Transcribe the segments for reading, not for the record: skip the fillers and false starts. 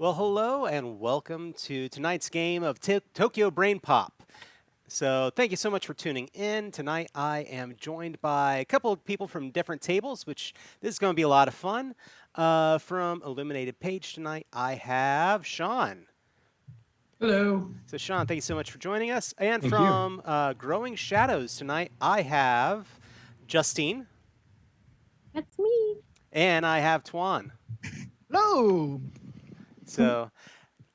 Well, hello and welcome to tonight's game of Tokyo Brain Pop. So, thank you so much for tuning in. Tonight, I am joined by a couple of people from different tables, which this is going to be a lot of fun. From Illuminated Page tonight, I have Shawn. Hello. So, Shawn, thank you so much for joining us. And Thank you. from Growing Shadows tonight, I have Justine That's me. and I have Toan. Hello. So,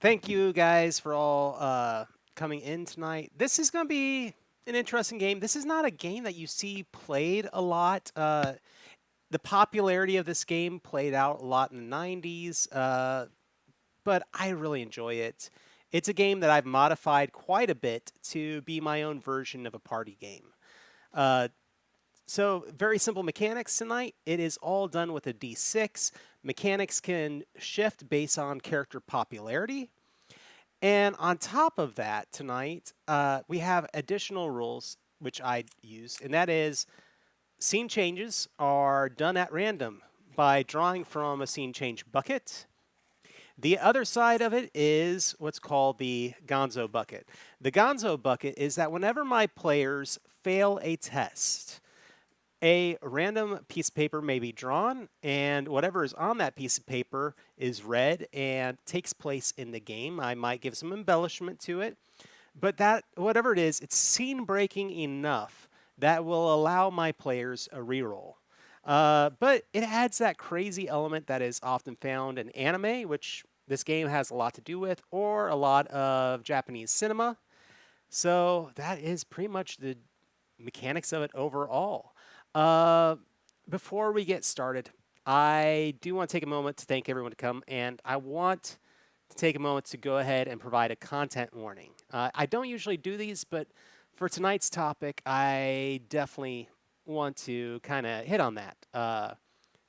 thank you guys for all coming in tonight. This is going to be an interesting game. This is not a game that you see played a lot. The popularity of this game played out a lot in the 90s, but I really enjoy it. It's a game that I've modified quite a bit to be my own version of a party game. So, very simple mechanics tonight. It is all done with a d6. Mechanics can shift based on character popularity. And on top of that, tonight, we have additional rules which I use, and that is scene changes are done at random by drawing from a scene change bucket. The other side of it is what's called the Gonzo bucket. The Gonzo bucket is that whenever my players fail a test, a random piece of paper may be drawn, and whatever is on that piece of paper is read and takes place in the game. I might give some embellishment to it, but that whatever it is, it's scene breaking enough that will allow my players a reroll. But it adds that crazy element that is often found in anime, which this game has a lot to do with, or a lot of Japanese cinema. So that is pretty much the mechanics of it overall. Before we get started, I do want to take a moment to thank everyone to come, and I want to take a moment to go ahead and provide a content warning. I don't usually do these, but for tonight's topic, I definitely want to kind of hit on that.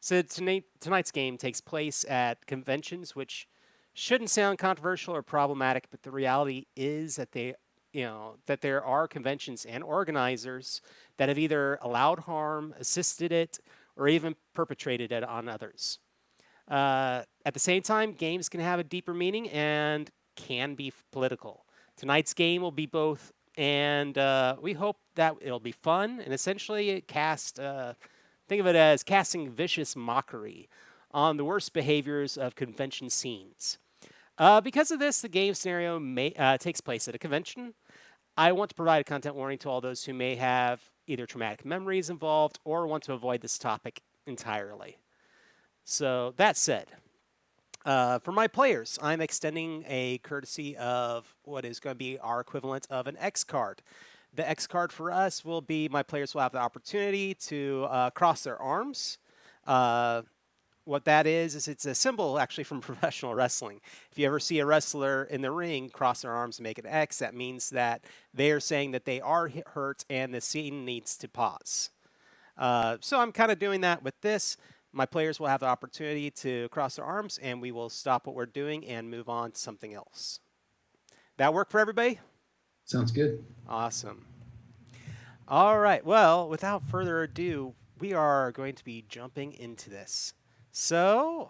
So tonight's game takes place at conventions, which shouldn't sound controversial or problematic, but the reality is that that there are conventions and organizers that have either allowed harm, assisted it, or even perpetrated it on others. At the same time, games can have a deeper meaning and can be political. Tonight's game will be both, and we hope that it'll be fun and essentially think of it as casting vicious mockery on the worst behaviors of convention scenes. Because of this, the game scenario takes place at a convention. I want to provide a content warning to all those who may have either traumatic memories involved or want to avoid this topic entirely. So, that said, for my players, I'm extending a courtesy of what is going to be our equivalent of an X card. The X card for us will be my players will have the opportunity to cross their arms. What that is it's a symbol actually from professional wrestling. If you ever see a wrestler in the ring cross their arms and make an X, that means that they are saying that they are hurt and the scene needs to pause. So I'm kind of doing that with this. My players will have the opportunity to cross their arms, and we will stop what we're doing and move on to something else. That work for everybody? Sounds good. Awesome. All right. Well, without further ado, we are going to be jumping into this. So,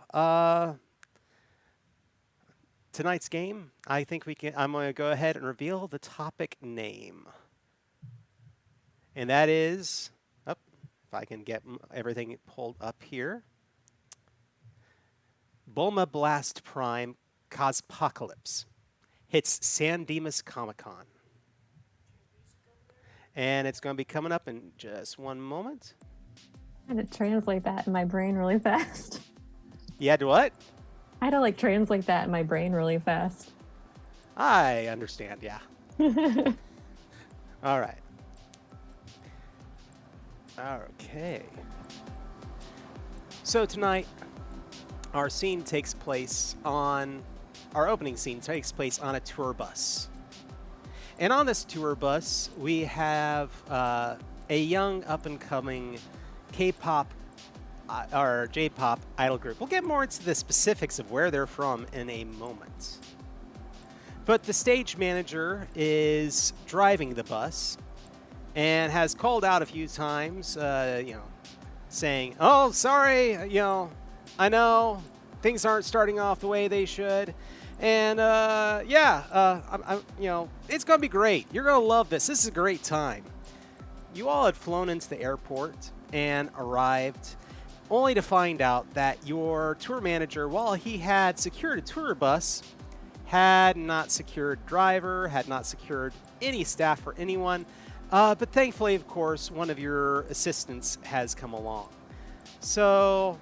tonight's game, I think I'm going to go ahead and reveal the topic name. And that is, if I can get everything pulled up here, Bulma Blast Prime Cospocalypse hits San Dimas Comic-Con. And it's going to be coming up in just one moment. I had to translate that in my brain really fast. You had to what? I had to translate that in my brain really fast. I understand, yeah. All right. Okay. So tonight, our opening scene takes place on a tour bus. And on this tour bus, we have a young up-and-coming K-pop or J-pop idol group. We'll get more into the specifics of where they're from in a moment. But the stage manager is driving the bus and has called out a few times, saying, "Oh, sorry, I know things aren't starting off the way they should. And it's gonna be great. You're gonna love this. This is a great time. You all had flown into the airport and arrived, only to find out that your tour manager, while he had secured a tour bus, had not secured driver, had not secured any staff for anyone. But thankfully, of course, one of your assistants has come along. So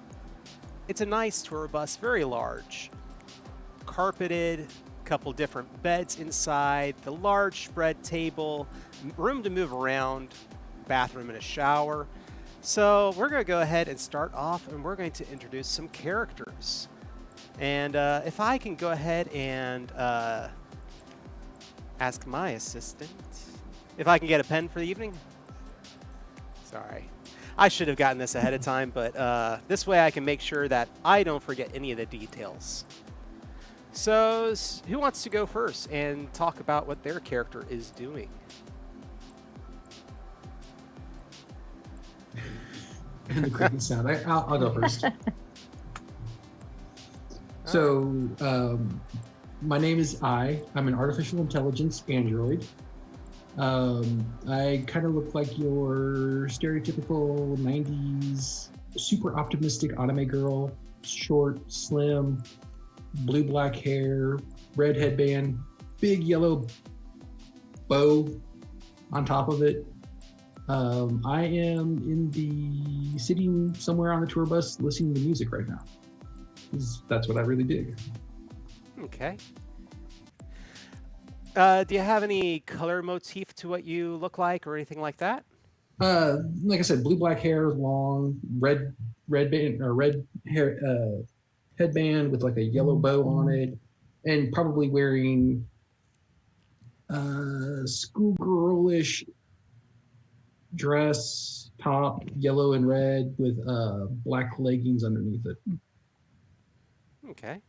it's a nice tour bus, very large, carpeted, couple different beds inside, the large spread table, room to move around, bathroom and a shower. So we're going to go ahead and start off, and we're going to introduce some characters. And if I can go ahead and ask my assistant if I can get a pen for the evening. Sorry. I should have gotten this ahead of time, but this way I can make sure that I don't forget any of the details. So, who wants to go first and talk about what their character is doing? And the creaking sound. I'll go first. So, my name is I. I'm an artificial intelligence android. I kind of look like your stereotypical 90s super optimistic anime girl. Short, slim, blue-black hair, red headband, big yellow bow on top of it. I am sitting somewhere on the tour bus listening to music right now. That's what I really dig. Okay. Do you have any color motif to what you look like or anything like that? Like I said, blue-black hair, long, red band or red hair headband with like a yellow bow on it, and probably wearing schoolgirlish dress top, yellow and red with black leggings underneath it. Okay.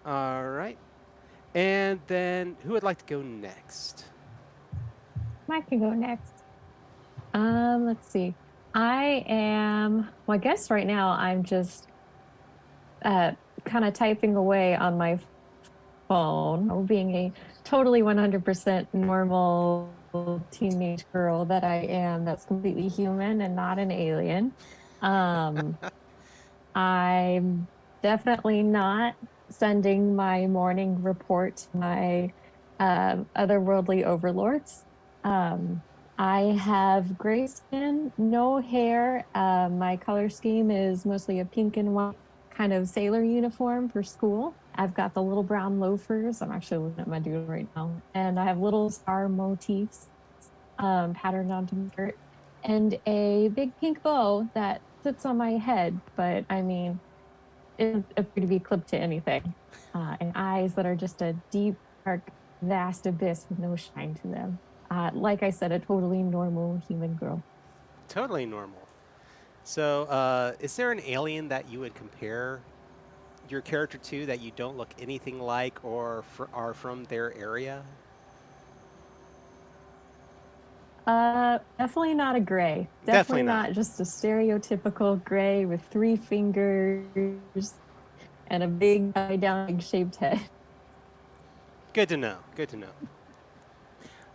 All right. And then who would like to go next? I can go next. Let's see. I guess right now I'm just kind of typing away on my phone, being a totally 100% normal teenage girl that I am, that's completely human and not an alien. I'm definitely not sending my morning report to my otherworldly overlords. I have gray skin, no hair. My color scheme is mostly a pink and white kind of sailor uniform for school. I've got the little brown loafers. I'm actually looking at my dude right now. And I have little star motifs patterned onto my shirt and a big pink bow that sits on my head. But I mean, it appears to be clipped to anything. And eyes that are just a deep, dark, vast abyss with no shine to them. Like I said, a totally normal human girl. Totally normal. So, is there an alien that you would compare your character to that you don't look anything like or are from their area? Definitely not a gray. Definitely not just a stereotypical gray with 3 fingers and a big down shaped head. Good to know. Good to know.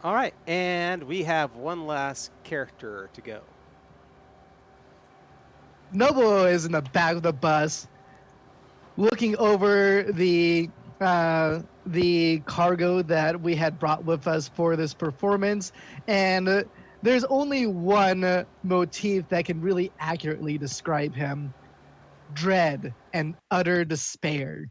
All right, and we have one last character to go. Noble is in the back of the bus, looking over the cargo that we had brought with us for this performance, and there's only one motif that can really accurately describe him: dread and utter despair.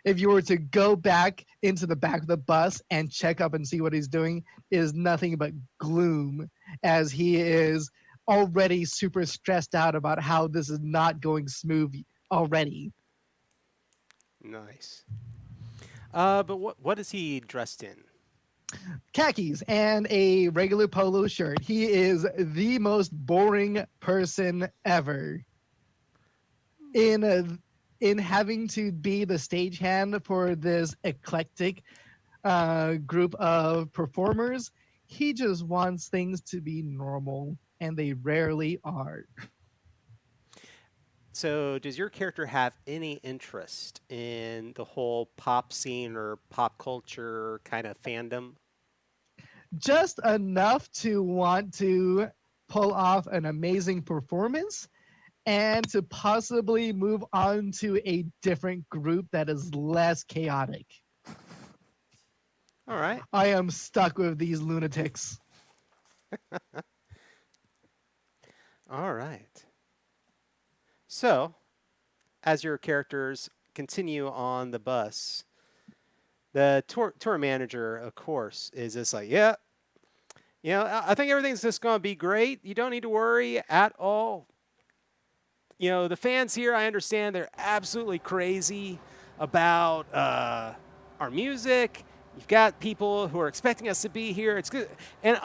If you were to go back into the back of the bus and check up and see what he's doing, it is nothing but gloom, as he is already super stressed out about how this is not going smooth already. Nice. But what is he dressed in? Khakis and a regular polo shirt. He is the most boring person ever. In having to be the stagehand for this eclectic group of performers, he just wants things to be normal, and they rarely are. So, does your character have any interest in the whole pop scene or pop culture kind of fandom? Just enough to want to pull off an amazing performance and to possibly move on to a different group that is less chaotic. All right. I am stuck with these lunatics. All right. So, as your characters continue on the bus, the tour manager, of course, is just like, yeah, I think everything's just going to be great. You don't need to worry at all. The fans here, I understand they're absolutely crazy about our music. You've got people who are expecting us to be here. It's good. And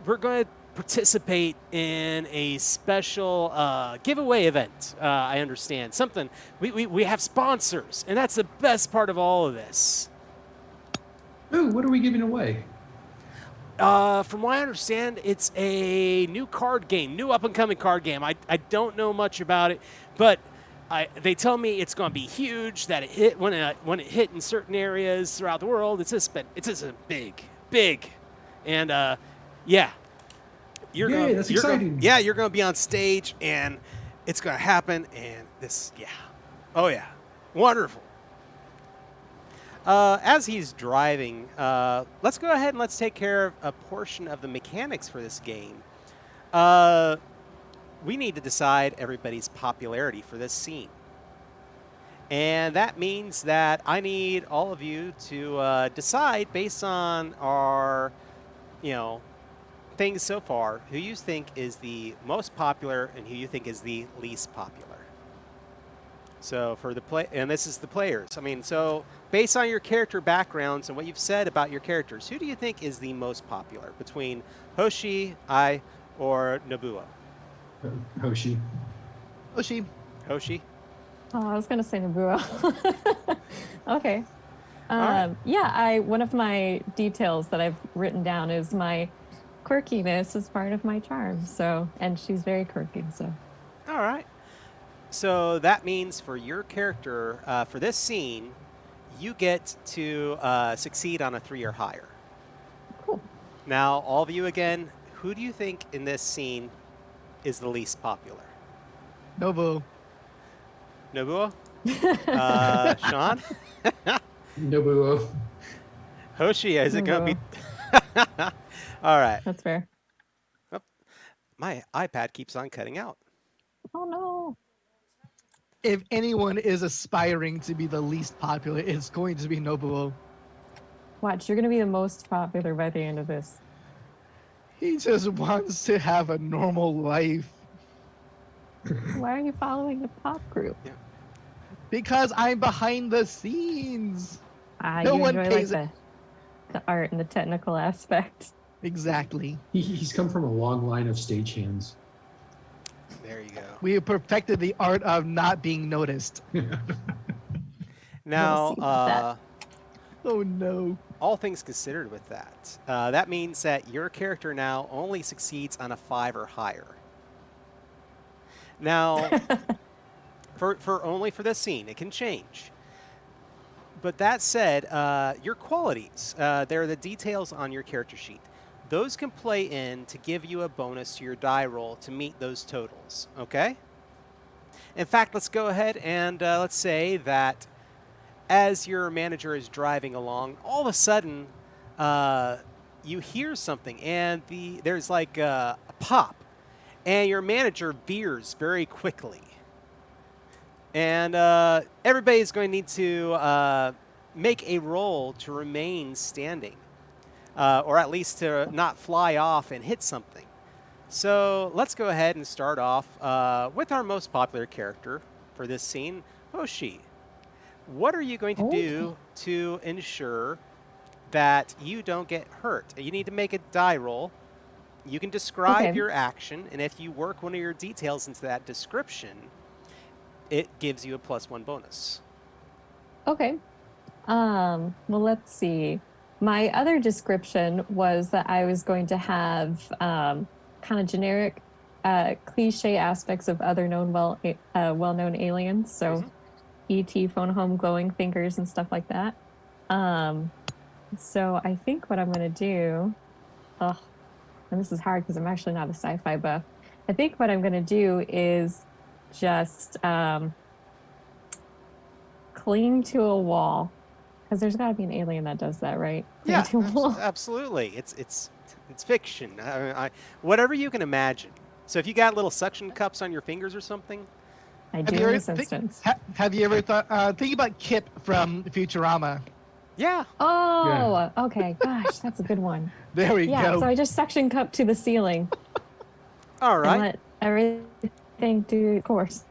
we're going to participate in a special giveaway event. I understand something. We have sponsors, and that's the best part of all of this. Ooh, what are we giving away? From what I understand, it's a new card game, new up-and-coming card game. I don't know much about it, but they tell me it's going to be huge. That it hit when it hit in certain areas throughout the world. It's just big, and yeah, Yay, that's exciting. You're going to be on stage, and it's going to happen. And oh yeah, wonderful. As he's driving, let's go ahead and let's take care of a portion of the mechanics for this game. We need to decide everybody's popularity for this scene. And that means that I need all of you to decide based on our, things so far, who you think is the most popular and who you think is the least popular. So for the and this is the players. So based on your character backgrounds and what you've said about your characters, who do you think is the most popular between Hoshi, I, or Nobuo? Hoshi. Hoshi? Oh, I was going to say Nobuo. Okay. right. Yeah, one of my details that I've written down is my quirkiness is part of my charm. So, and she's very quirky. So. All right. So that means for your character, for this scene, you get to succeed on a 3 or higher. Cool. Now, all of you again, who do you think in this scene is the least popular? Nobu. Nobuo? Shawn? Nobuo. Hoshi, is it going to be... All right. That's fair. Oh, my iPad keeps on cutting out. Oh, no. If anyone is aspiring to be the least popular, it's going to be Nobuo. Watch, you're going to be the most popular by the end of this. He just wants to have a normal life. Why are you following the pop group? Yeah. Because I'm behind the scenes. No You one enjoy pays the art and the technical aspect. Exactly. He's come from a long line of stagehands. There you go. We have perfected the art of not being noticed. Now, We'll see about Oh no. all things considered with that, that means that your character now only succeeds on a 5 or higher. Now, for only for this scene, it can change. But that said, your qualities, they're the details on your character sheet. Those can play in to give you a bonus to your die roll to meet those totals, okay? In fact, let's go ahead and let's say that as your manager is driving along, all of a sudden you hear something and there's like a pop, and your manager veers very quickly. And everybody's going to need to make a roll to remain standing. Or at least to not fly off and hit something. So let's go ahead and start off with our most popular character for this scene, Hoshi. What are you going to do to ensure that you don't get hurt? You need to make a die roll. You can describe your action, and if you work one of your details into that description, it gives you a +1 bonus. Okay. Well, let's see. My other description was that I was going to have kind of generic cliche aspects of other well-known aliens. So ET, phone home, glowing fingers, and stuff like that. So I think what I'm going to do, and this is hard because I'm actually not a sci-fi buff. I think what I'm going to do is just cling to a wall, because there's got to be an alien that does that, right? Cling Yeah, to a wall. absolutely. It's fiction. Whatever you can imagine. So if you got little suction cups on your fingers or something. I do in this instance. Have you ever thought? Think about Kip from Futurama. Yeah. Oh, okay. Gosh, that's a good one. There we go. So I just suction cup to the ceiling. All right. And let everything do its course.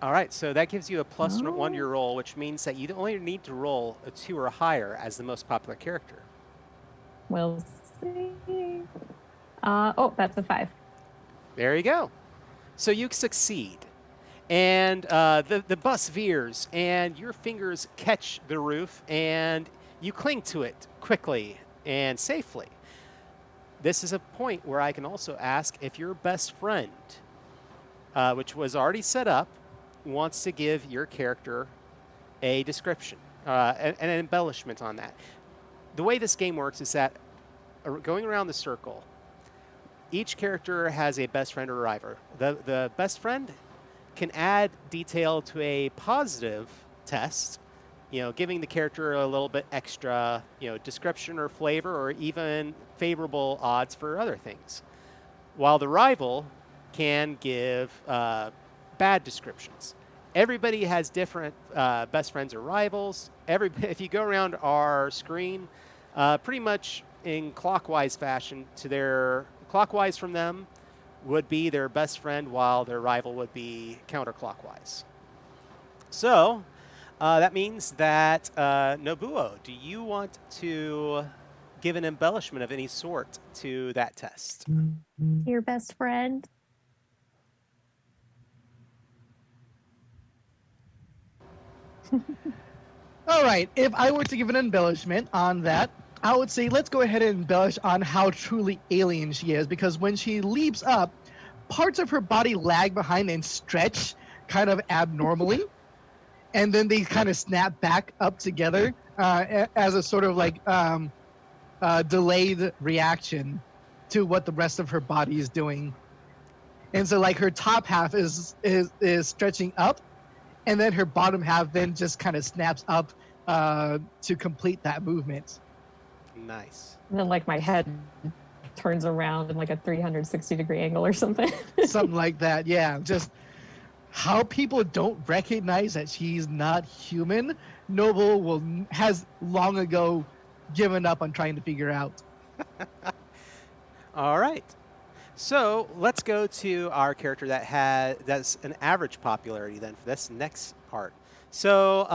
All right, so that gives you a plus 1 to your roll, which means that you only need to roll a 2 or higher as the most popular character. We'll see. That's a 5. There you go. So you succeed. And the bus veers, and your fingers catch the roof, and you cling to it quickly and safely. This is a point where I can also ask if your best friend, which was already set up, wants to give your character a description, an embellishment on that. The way this game works is that going around the circle, each character has a best friend or rival. The best friend can add detail to a positive test, giving the character a little bit extra, description or flavor, or even favorable odds for other things. While the rival can give bad descriptions. Everybody has different best friends or rivals. If you go around our screen, pretty much in clockwise fashion, clockwise from them would be their best friend, while their rival would be counterclockwise. So that means that Nobuo, do you want to give an embellishment of any sort to that test? Your best friend. All right. If I were to give an embellishment on that, I would say let's go ahead and embellish on how truly alien she is, because when she leaps up, parts of her body lag behind and stretch kind of abnormally, and then they kind of snap back up together as a sort of like delayed reaction to what the rest of her body is doing. And so like her top half is stretching up, and then her bottom half then just kind of snaps up to complete that movement. Nice. And then like my head turns around in like a 360-degree angle or something. Something like that, yeah. Just how people don't recognize that she's not human, Noble has long ago given up on trying to figure out. All right. So let's go to our character that's an average popularity then for this next part. So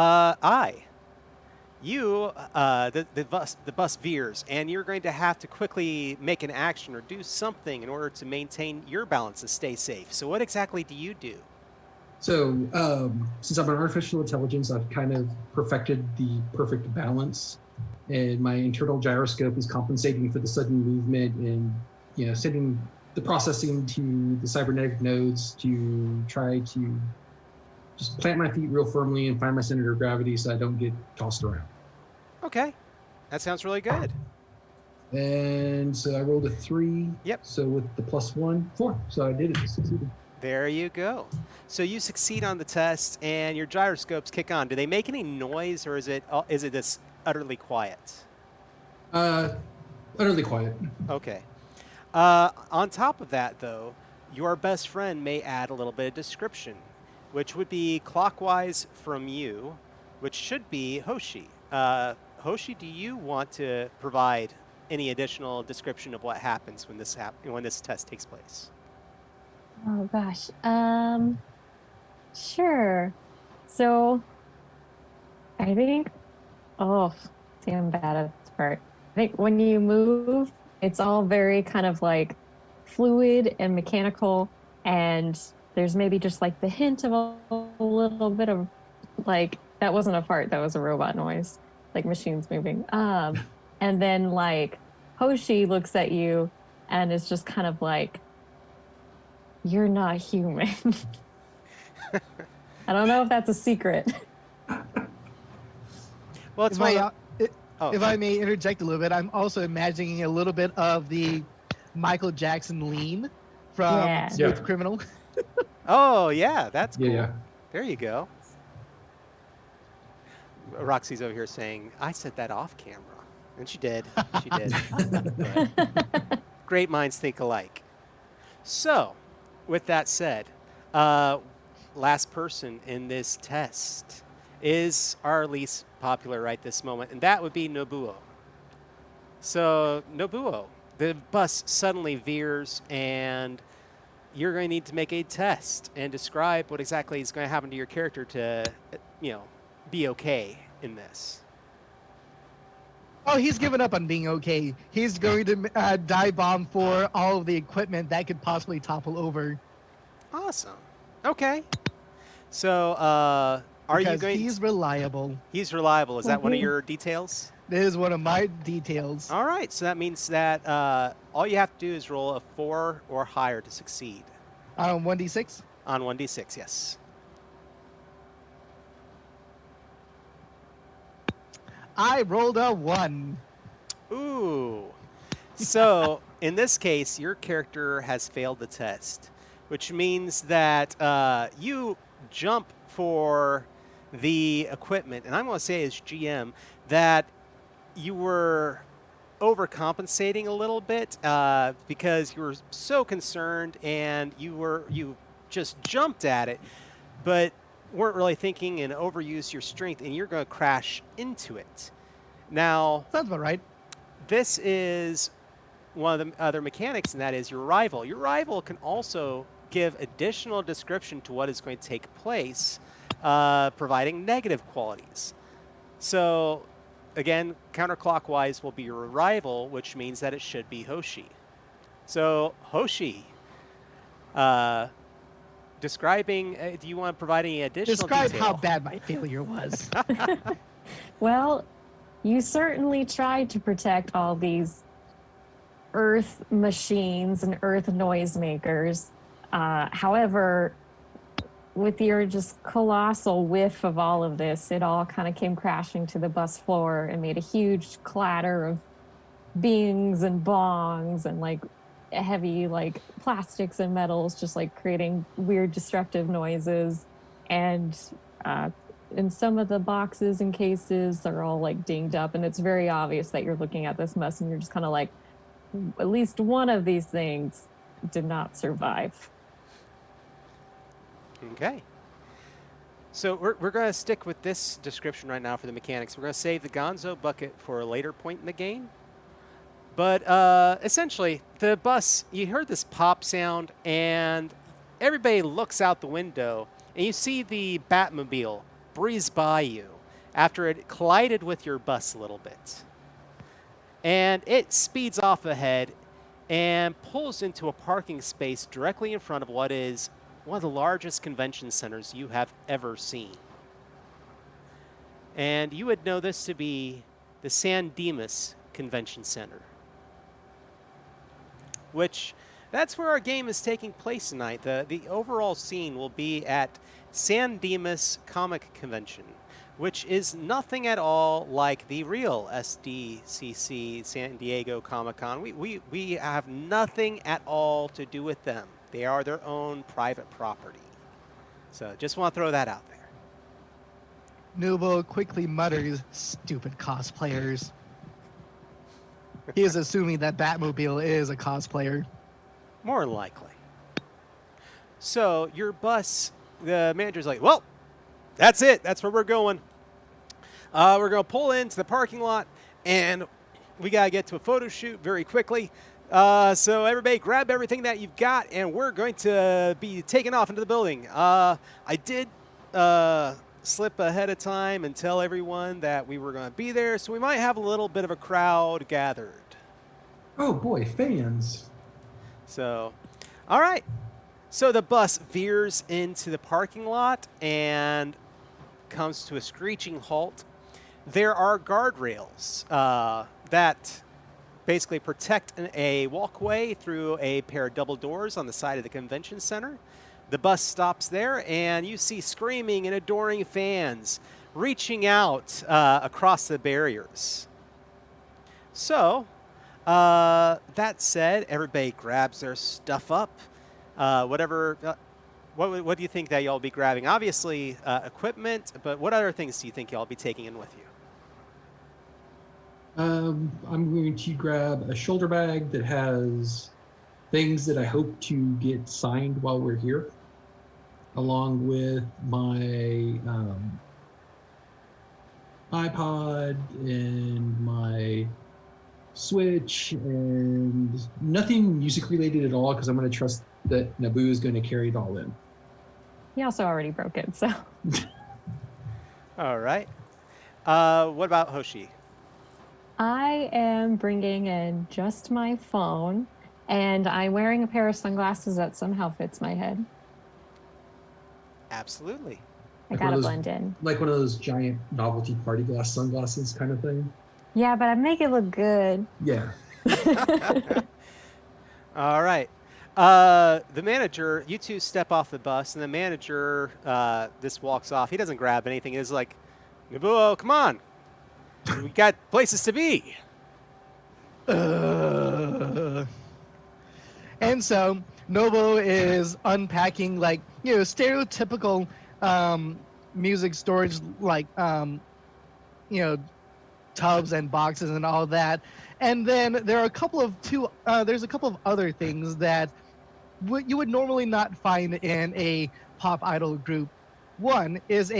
the bus veers, and you're going to have to quickly make an action or do something in order to maintain your balance and stay safe. So what exactly do you do? So since I'm an artificial intelligence, I've kind of perfected the perfect balance, and my internal gyroscope is compensating for the sudden movement and sending the processing to the cybernetic nodes to try to just plant my feet real firmly and find my center of gravity so I don't get tossed around. Okay. That sounds really good. And so I rolled a 3. Yep. So with the +1, 4. So I did it. Succeeded. There you go. So you succeed on the test, and your gyroscopes kick on. Do they make any noise, or is it this utterly quiet? Utterly quiet. Okay. On top of that, though, your best friend may add a little bit of description, which would be clockwise from you, which should be Hoshi. Hoshi, do you want to provide any additional description of what happens when this test takes place? Oh gosh. Sure. So I think see, I'm bad at this part. I think when you move, it's all very kind of like fluid and mechanical, and there's maybe just like the hint of a little bit of like, that wasn't a fart, that was a robot noise, like machines moving. And then like Hoshi looks at you and is just kind of like, You're not human. I don't know if that's a secret. Well, it's If one I, of uh, i- oh, if I may interject a little bit, I'm also imagining a little bit of the Michael Jackson lean from Yeah. Smooth Yeah. Criminal. oh yeah, that's Yeah, cool. yeah. There you go. Roxy's over here saying, "I said that off camera," and she did. She did. But great minds think alike. So, with that said, uh, last person in this test is our least popular right this moment, and that would be Nobuo. So, Nobuo, the bus suddenly veers, and you're going to need to make a test and describe what exactly is going to happen to your character to, be okay in this. Oh, he's given up on being okay. He's going to dive bomb for all of the equipment that could possibly topple over. Awesome. Okay. So, are you Because going? he's reliable. He's reliable. Is that one of Mhm. your details? This is one of my details. All right. So that means that all you have to do is roll a 4 or higher to succeed 1d6. on 1d6. Yes. I rolled a 1. Ooh. So in this case, your character has failed the test, which means that you jump for the equipment, and I'm going to say as GM that you were overcompensating a little bit because you were so concerned and you just jumped at it, but weren't really thinking and overused your strength, and you're going to crash into it. Now, Sounds about right. this is one of the other mechanics, and that is your rival. Your rival can also give additional description to what is going to take place, providing negative qualities. So, again, counterclockwise will be your rival, which means that it should be Hoshi. So, Hoshi, describing, do you want to provide any additional Describe detail? how bad my failure was. Well, you certainly tried to protect all these earth machines and earth noisemakers. However, with your just colossal whiff of all of this, it all kind of came crashing to the bus floor and made a huge clatter of bings and bongs and like heavy like plastics and metals, just like creating weird destructive noises. And in some of the boxes and cases, they're all like dinged up, and it's very obvious that you're looking at this mess and you're just kind of like, at least one of these things did not survive. Okay. So we're going to stick with this description right now for the mechanics. We're going to save the Gonzo bucket for a later point in the game. But essentially, the bus, you heard this pop sound, and everybody looks out the window, and you see the Batmobile breeze by you after it collided with your bus a little bit. And it speeds off ahead and pulls into a parking space directly in front of what is one of the largest convention centers you have ever seen. And you would know this to be the San Dimas Convention Center, which that's where our game is taking place tonight. The overall scene will be at San Dimas Comic Convention, which is nothing at all like the real SDCC San Diego Comic-Con. We have nothing at all to do with them. They are their own private property. So just want to throw that out there. Nubo quickly mutters, "Stupid cosplayers." He is assuming that Batmobile is a cosplayer. More than likely. So your bus, the manager's like, well, that's it. That's where we're going. We're going to pull into the parking lot, and we got to get to a photo shoot very quickly. So everybody grab everything that you've got, and we're going to be taking off into the building. I did slip ahead of time and tell everyone that we were going to be there, so we might have a little bit of a crowd gathered. Oh boy, fans. So, all right. So the bus veers into the parking lot and comes to a screeching halt. There are guardrails that basically protect a walkway through a pair of double doors on the side of the convention center. The bus stops there, and you see screaming and adoring fans reaching out across the barriers. So, that said, everybody grabs their stuff up. Whatever. What do you think that y'all be grabbing? Obviously, equipment, but what other things do you think y'all be taking in with you? I'm going to grab a shoulder bag that has things that I hope to get signed while we're here, along with my iPod and my Switch, and nothing music related at all because I'm going to trust that Naboo is going to carry it all in. He also already broke it, so. All right. What about Hoshi? I am bringing in just my phone, and I'm wearing a pair of sunglasses that somehow fits my head. Absolutely. I gotta blend in. Like one of those giant novelty party glass sunglasses kind of thing. Yeah, but I make it look good. Yeah. All right. The manager, you two step off the bus, and the manager just walks off. He doesn't grab anything. He's like, Nabuo, come on. We got places to be. And so Novo is unpacking like, stereotypical music storage, like, tubs and boxes and all that. And then there are there's a couple of other things that you would normally not find in a pop idol group. One is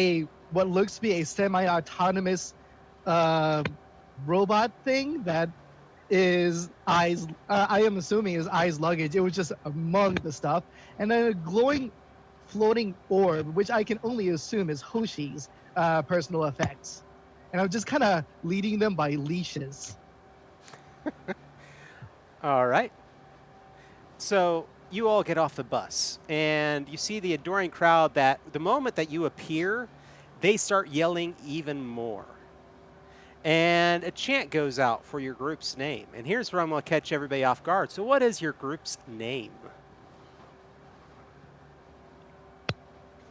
what looks to be a semi-autonomous robot thing that is I am assuming is Ai's luggage. It was just among the stuff. And then a glowing floating orb, which I can only assume is Hoshi's personal effects. And I'm just kind of leading them by leashes. All right. So you all get off the bus, and you see the adoring crowd that the moment that you appear, they start yelling even more. And a chant goes out for your group's name. And here's where I'm going to catch everybody off guard. So what is your group's name?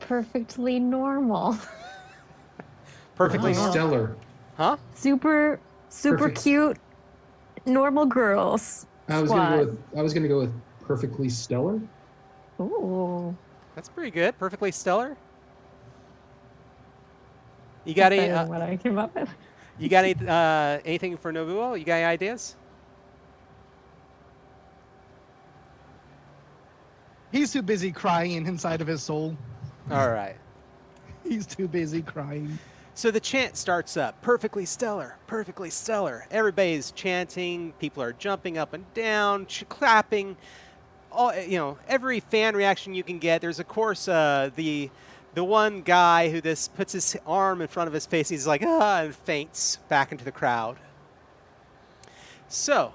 Perfectly normal. Perfectly normal. Stellar. Huh? Super Perfect. cute normal girls. I was gonna go with perfectly stellar. Ooh. That's pretty good. Perfectly stellar. You got any? Better than what I came up with. You got anything for Nobuo? You got any ideas? He's too busy crying inside of his soul. All right. He's too busy crying. So the chant starts up, perfectly stellar, perfectly stellar. Everybody's chanting, people are jumping up and down, clapping. All, every fan reaction you can get. There's of course the one guy who just puts his arm in front of his face. He's like, and faints back into the crowd. So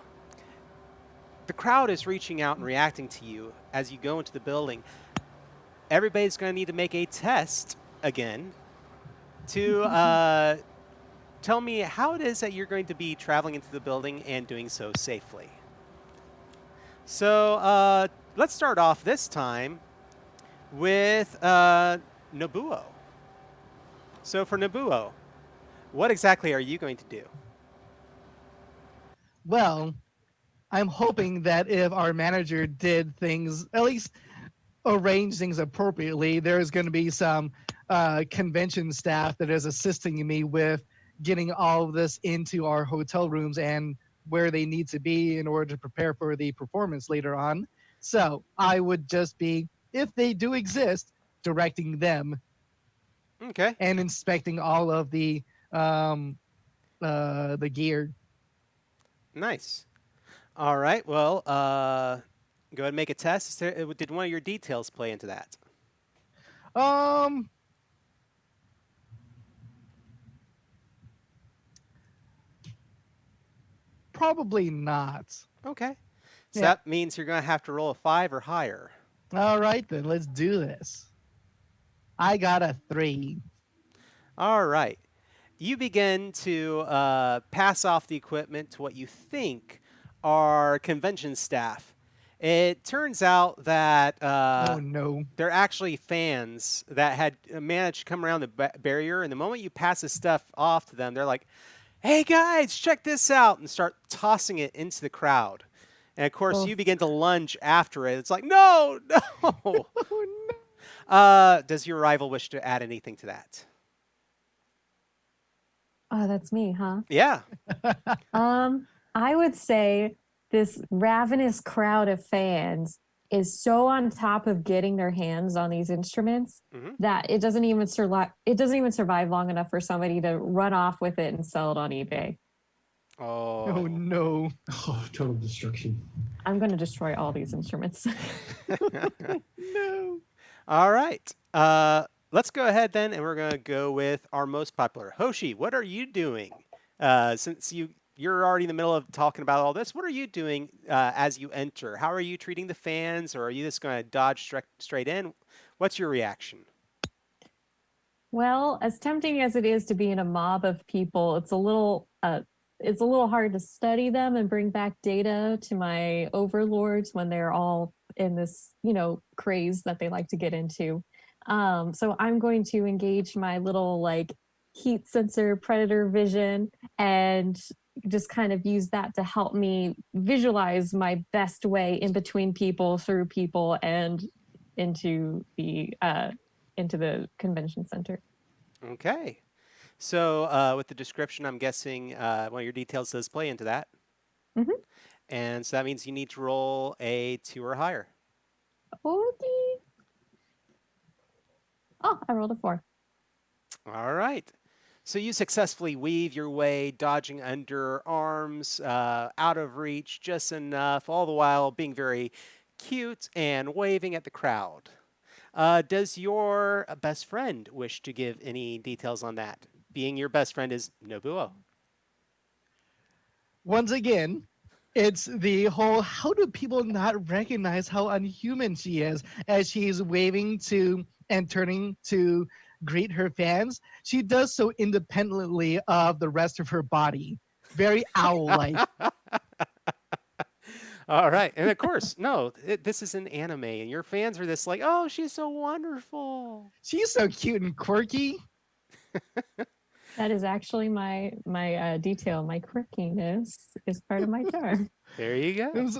the crowd is reaching out and reacting to you as you go into the building. Everybody's going to need to make a test again to tell me how it is that you're going to be traveling into the building and doing so safely. So let's start off this time with Nobuo. So for Nobuo, what exactly are you going to do? Well, I'm hoping that if our manager did things, at least arrange things appropriately, there's going to be some convention staff that is assisting me with getting all of this into our hotel rooms and where they need to be in order to prepare for the performance later on. So I would just be, if they do exist, directing them. Okay. And inspecting all of the gear. Nice. All right. Well, go ahead and make a test. Did one of your details play into that? Probably not. Okay. So Yeah. that means you're going to have to roll a 5 or higher. All right, then let's do this. I got a 3. All right. You begin to pass off the equipment to what you think our convention staff. It turns out that Oh no. they're actually fans that had managed to come around the barrier, and the moment you pass this stuff off to them, they're like, "Hey guys, check this out!" and start tossing it into the crowd. And of course, Oh, you begin to lunge after it. It's like, no, no. Oh no. Does your rival wish to add anything to that? oh, that's me, huh? Yeah. I would say this ravenous crowd of fans is so on top of getting their hands on these instruments Hmm. that it doesn't even survive long enough for somebody to run off with it and sell it on eBay. Oh Oh. no. Oh, total destruction. I'm going to destroy all these instruments. No. All right. Let's go ahead then, and we're going to go with our most popular. Hoshi, what are you doing? Since you're already in the middle of talking about all this, what are you doing as you enter? How are you treating the fans, or are you just going to dodge straight in? What's your reaction? Well, as tempting as it is to be in a mob of people, it's a little hard to study them and bring back data to my overlords when they're all in this, craze that they like to get into. So I'm going to engage my little like heat sensor predator vision and just kind of use that to help me visualize my best way in between people, through people, and into the convention center. Okay. So with the description, I'm guessing one of your details does play into that. Mhm. And so that means you need to roll a 2 or higher. Okay. Oh, I rolled a 4. All right. So you successfully weave your way, dodging under arms, out of reach just enough, all the while being very cute and waving at the crowd. Does your best friend wish to give any details on that? Being your best friend is Nobuo. Once again, it's the whole how do people not recognize how unhuman she is as she's waving to and turning to greet her fans. She does so independently of the rest of her body. Very owl like. All right. And of course, no, this is an anime, and your fans are this like, oh, she's so wonderful. She's so cute and quirky. That is actually my detail. My quirkiness is part of my charm. There you It go. was,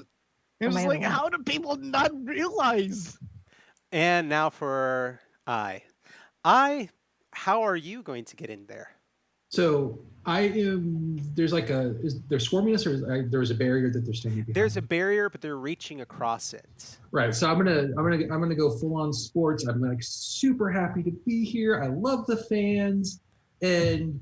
Am I the like, one? how do people not realize? And now for I. How are you going to get in there? So I am. There's like they're swarming us, or there's a barrier that they're standing behind? There's a barrier, but they're reaching across it. Right. So I'm gonna go full on sports. I'm like super happy to be here. I love the fans, and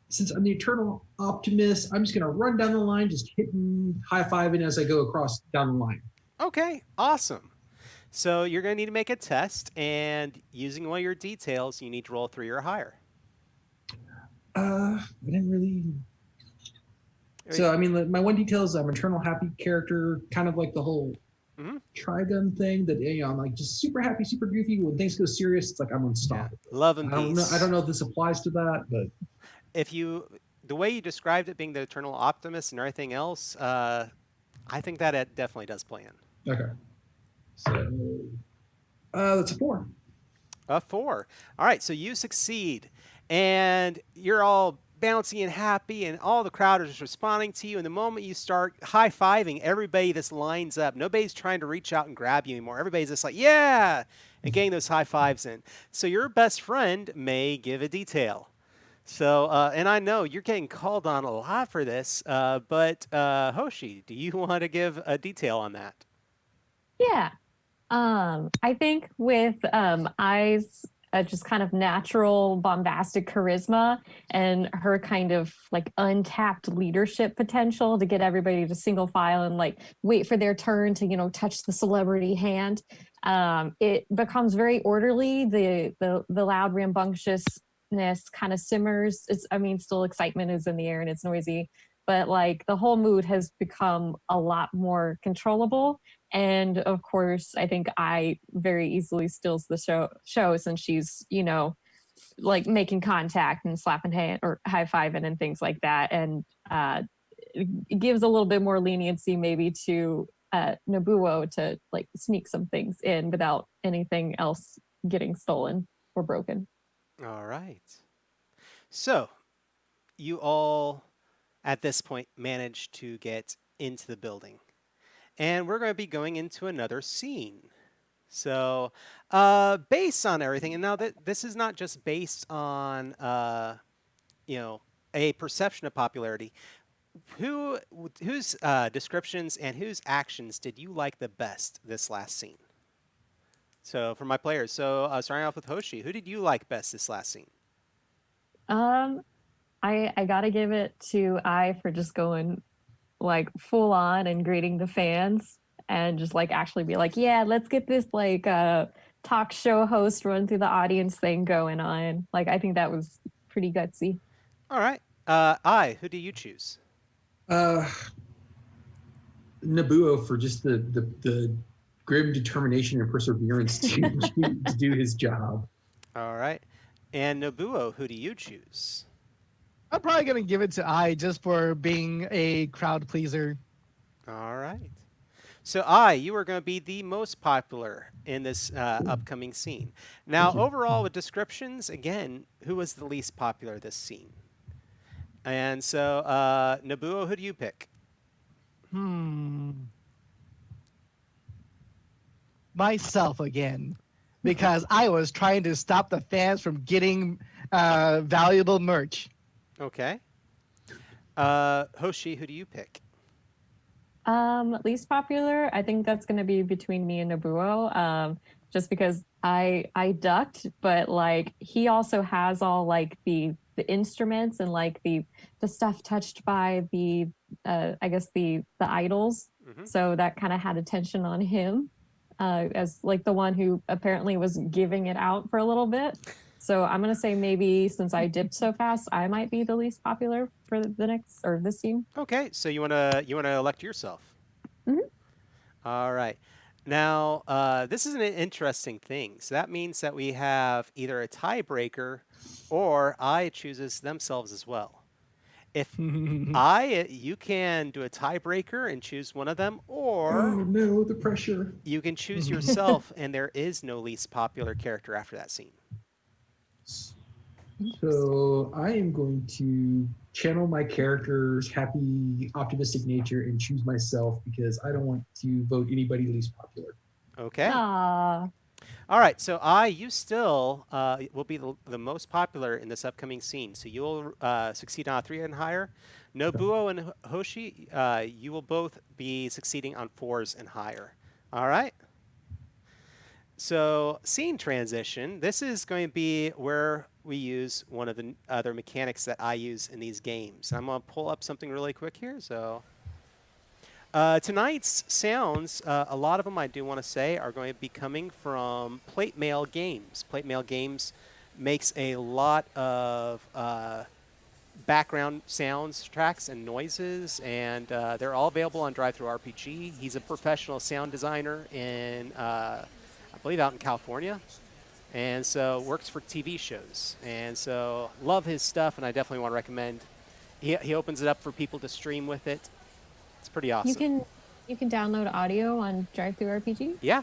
since I'm the eternal optimist, I'm just gonna run down the line, just hitting, high fiving as I go across down the line. Okay, awesome. So you're going to need to make a test, and using one of your details, you need to roll 3 or higher. I didn't really. So I mean, my one detail is I'm an eternal happy character, kind of like the whole Mhm. Trigun thing. That I'm like just super happy, super goofy. When things go serious, it's like I'm Yeah. unstoppable. Love and I don't know. peace. I don't know if this applies to that, but The way you described it being the eternal optimist and everything else, I think that it definitely does play in. okay. So that's a 4. A 4. All right, so you succeed, and you're all bouncy and happy, and all the crowd is responding to you. And the moment you start high fiving, everybody just lines up. Nobody's trying to reach out and grab you anymore. Everybody's just like, yeah, and getting those high fives in. So your best friend may give a detail. So, and I know you're getting called on a lot for this, but Hoshi, do you want to give a detail on that? Yeah. I think with Ai's just kind of natural bombastic charisma and her kind of like untapped leadership potential to get everybody to single file and like wait for their turn to touch the celebrity hand, it becomes very orderly. The loud rambunctiousness kind of simmers. Still excitement is in the air and it's noisy, but like the whole mood has become a lot more controllable. And of course, I think I very easily steals the show since she's, like making contact and slapping hand or high fiving and things like that. And it gives a little bit more leniency maybe to Nobuo to like sneak some things in without anything else getting stolen or broken. All right. So, you all at this point manage to get into the building. And we're going to be going into another scene. So, based on everything, and now that this is not just based on, a perception of popularity. Whose descriptions and whose actions did you like the best this last scene? So, for my players, starting off with Hoshi, who did you like best this last scene? Um, I gotta give it to I for just going like full on and greeting the fans and just like actually be like, yeah, let's get this like talk show host run through the audience thing going on. Like I think that was pretty gutsy. All right. who do you choose? Nobuo for just the grim determination and perseverance to do his job. All right. And Nobuo, who do you choose? I'm probably gonna give it to I just for being a crowd pleaser. All right. So you are going to be the most popular in this upcoming scene. Now, overall with descriptions, again, who was the least popular this scene? And so, Nobuo, who do you pick? Myself again, because I was trying to stop the fans from getting valuable merch. Okay. Hoshi, who do you pick? Least popular, I think that's gonna be between me and Nobuo. Just because I ducked, but like he also has all like the instruments and like the stuff touched by the I guess the idols. Mm-hmm. So that kind of had attention on him as like the one who apparently was giving it out for a little bit. So I'm gonna say maybe since I dipped so fast, I might be the least popular for the next or this scene. Okay, so you wanna elect yourself. Mhm. All right. Now, this is an interesting thing. So that means that we have either a tiebreaker or I chooses themselves as well. If you can do a tiebreaker and choose one of them, or Oh no, the pressure. you can choose yourself, and there is no least popular character after that scene. So I am going to channel my character's happy, optimistic nature and choose myself because I don't want to vote anybody least popular. Okay. Aww. All right. So you still will be the most popular in this upcoming scene. So you'll succeed on a 3 and higher. Nobuo and Hoshi, you will both be succeeding on 4s and higher. All right. So scene transition. This is going to be where we use one of the other mechanics that I use in these games. I'm going to pull up something really quick here. So tonight's sounds, a lot of them I do want to say are going to be coming from Plate Mail Games. Plate Mail Games makes a lot of background sounds, tracks, and noises, and they're all available on Drive-Thru RPG. He's a professional sound designer in, I believe, out in California, and so works for TV shows. And so love his stuff, and I definitely want to recommend. He opens it up for people to stream with it. It's pretty awesome. You can download audio on Drive-Thru RPG. Yeah.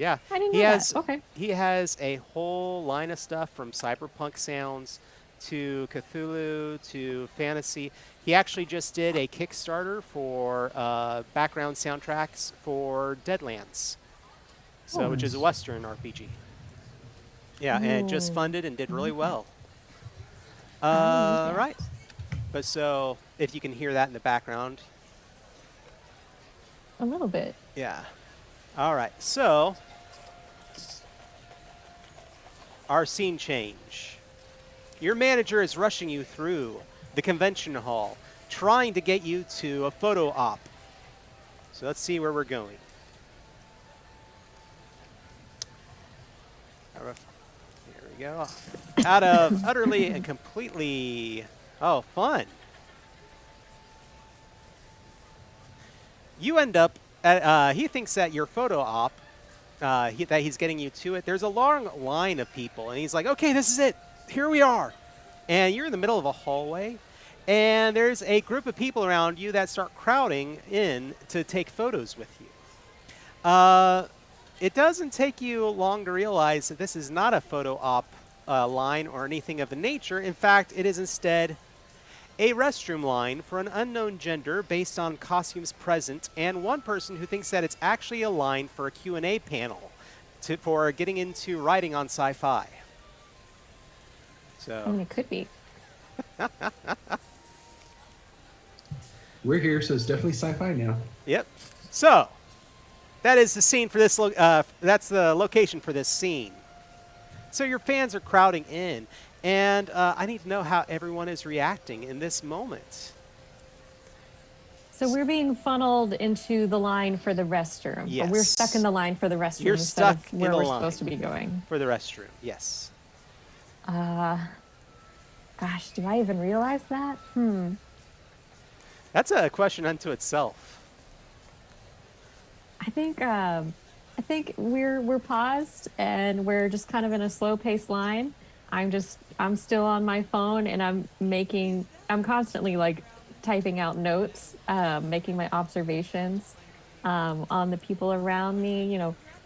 I didn't know that. Okay. He has a whole line of stuff from cyberpunk sounds to Cthulhu to fantasy. He actually just did a Kickstarter for background soundtracks for Deadlands, which is a Western RPG. Yeah, and it just funded and did really well. Right. But so if you can hear that in the background. A little bit. Yeah. All right. So our scene change. Your manager is rushing you through the convention hall, trying to get you to a photo op. So let's see where we're going. Here we go. Out of utterly and completely... Oh, fun. You end up at, he thinks that your photo op, that he's getting you to it, there's a long line of people, and he's like, okay, this is it. Here we are. And you're in the middle of a hallway, And there's a group of people around you that start crowding in to take photos with you. It doesn't take you long to realize that this is not a photo op line or anything of the nature. In fact, it is instead a restroom line for an unknown gender based on costumes present, and one person who thinks that it's actually a line for a Q&A panel for getting into writing on sci-fi. I mean, So, it could be. We're here, so it's definitely sci-fi now. yep. So, that is the scene for this. That's the location for this scene. So your fans are crowding in, and I need to know how everyone is reacting in this moment. So we're being funneled into the line for the restroom. But we're Yes. stuck in the line for the restroom You're instead stuck of in where the we're line. supposed to be going. For the restroom, yes. Gosh, do I even realize that? That's a question unto itself. I think we're paused and we're just kind of in a slow paced line. I'm still on my phone and I'm constantly like typing out notes, making my observations on the people around me.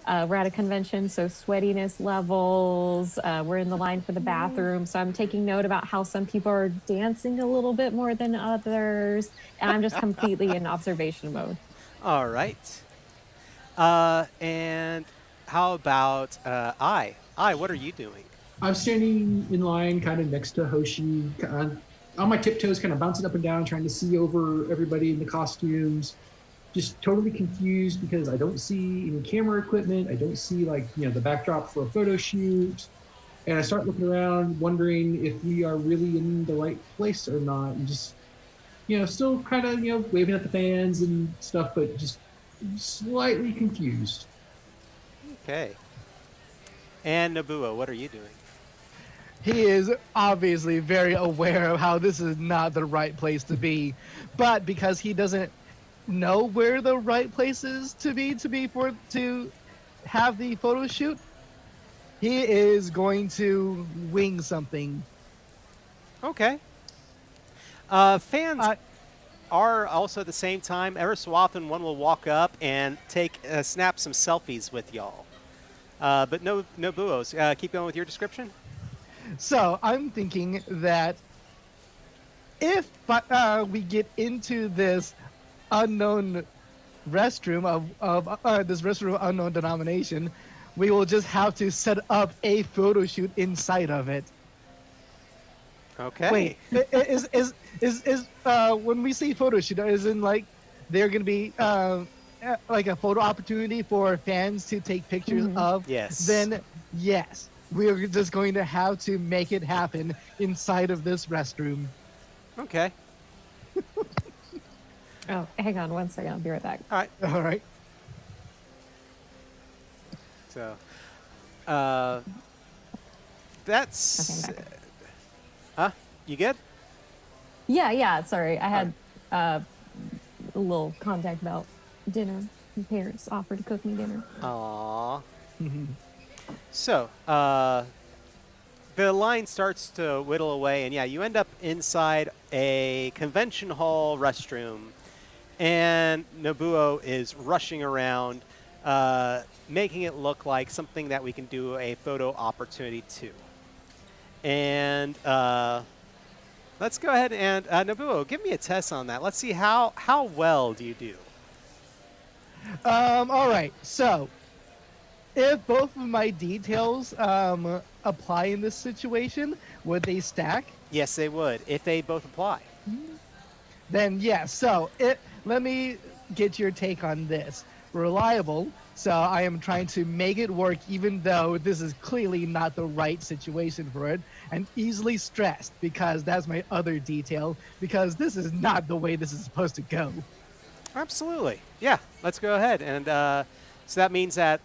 We're at a convention, so sweatiness levels. We're in the line for the bathroom, so I'm taking note about how some people are dancing a little bit more than others, and I'm just completely in observation mode. All right. And how about I? What are you doing? I'm standing in line kind of next to Hoshi, on my tiptoes, kind of bouncing up and down, trying to see over everybody in the costumes. Just totally confused because I don't see any camera equipment. I don't see the backdrop for a photo shoot. And I start looking around, wondering if we are really in the right place or not. And just, still kind of, waving at the fans and stuff, but just slightly confused. Okay. And Nobuo, what are you doing? He is obviously very aware of how this is not the right place to be, but because he doesn't know where the right place is to have the photo shoot, he is going to wing something. Okay. Fans are also at the same time, ever so often, one will walk up and snap some selfies with y'all. But no Nobuos. Keep going with your description. So I'm thinking that if we get into this unknown restroom of this restroom of unknown denomination, we will just have to set up a photo shoot inside of it. Okay. Wait, is when we say photo shoot, is in like they're gonna be like a photo opportunity for fans to take pictures of? Yes. Then yes, we're just going to have to make it happen inside of this restroom. Okay. Oh, hang on one second. I'll be right back. All right. All right. So, that's. Okay, I'm back. Huh? You good? Yeah. Sorry, I had a little contact about dinner. My parents offered to cook me dinner. Aww. So, the line starts to whittle away, and yeah, you end up inside a convention hall restroom, and Nobuo is rushing around, making it look like something that we can do a photo opportunity to. And let's go ahead and, Nobuo, give me a test on that. Let's see how well do you do. All right. So, if both of my details apply in this situation, would they stack? Yes, they would, if they both apply. Then yes. So let me get your take on this. Reliable. So I am trying to make it work, even though this is clearly not the right situation for it. And easily stressed, because that's my other detail. Because this is not the way this is supposed to go. Absolutely. Yeah, let's go ahead. And so that means that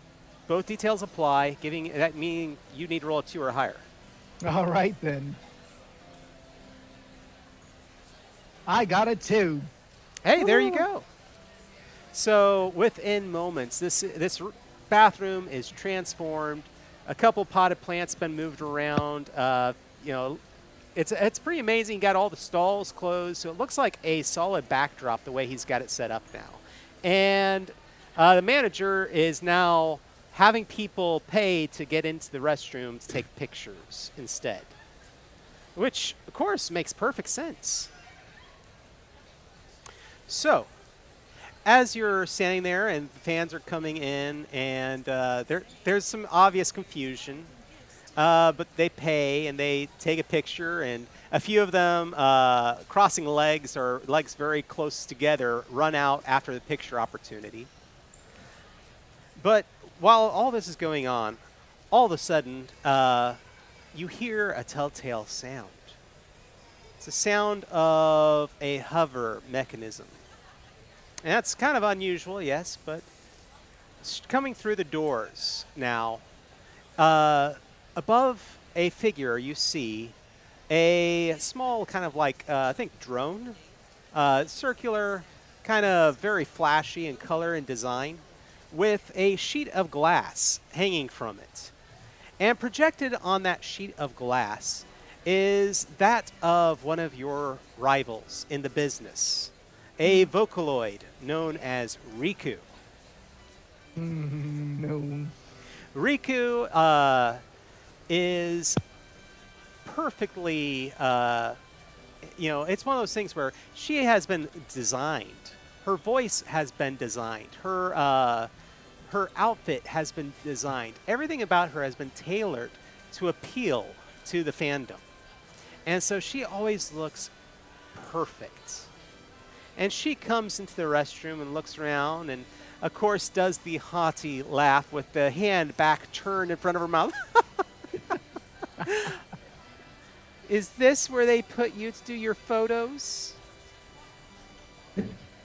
both details apply, meaning you need to roll a 2 or higher. All right then. I got a 2. Hey, there you go. So within moments, this bathroom is transformed. A couple potted plants been moved around. It's pretty amazing. He got all the stalls closed, so it looks like a solid backdrop the way he's got it set up now. And the manager is now having people pay to get into the restroom to take pictures instead, which of course makes perfect sense. So, as you're standing there and the fans are coming in, and there's some obvious confusion. But they pay and they take a picture, and a few of them crossing legs or legs very close together run out after the picture opportunity. But while all this is going on, all of a sudden you hear a telltale sound. It's a sound of a hover mechanism. And that's kind of unusual, yes, but it's coming through the doors now. Above a figure, you see a small kind of like, I think, drone, circular, kind of very flashy in color and design, with a sheet of glass hanging from it. And projected on that sheet of glass is that of one of your rivals in the business, a Vocaloid known as Riku. No. Riku is perfectly, it's one of those things where she has been designed. Her voice has been designed. Her outfit has been designed. Everything about her has been tailored to appeal to the fandom. And so she always looks perfect. And she comes into the restroom and looks around and, of course, does the haughty laugh with the hand back turned in front of her mouth. Is this where they put you to do your photos?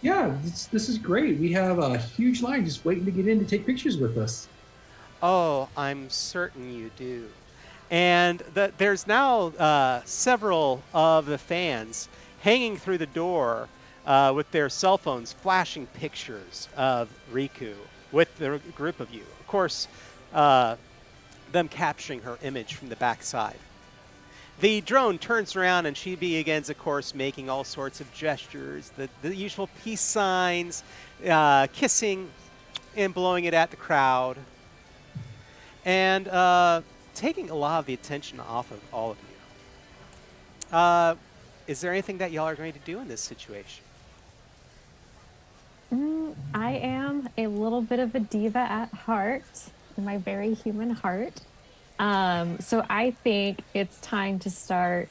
Yeah, this is great. We have a huge line just waiting to get in to take pictures with us. Oh, I'm certain you do. And there's now several of the fans hanging through the door with their cell phones flashing pictures of Riku with the group of you. Of course, them capturing her image from the backside. The drone turns around and she begins, of course, making all sorts of gestures, the usual peace signs, kissing and blowing it at the crowd, and taking a lot of the attention off of all of you. Is there anything that y'all are going to do in this situation? I am a little bit of a diva at heart, in my very human heart. So I think it's time to start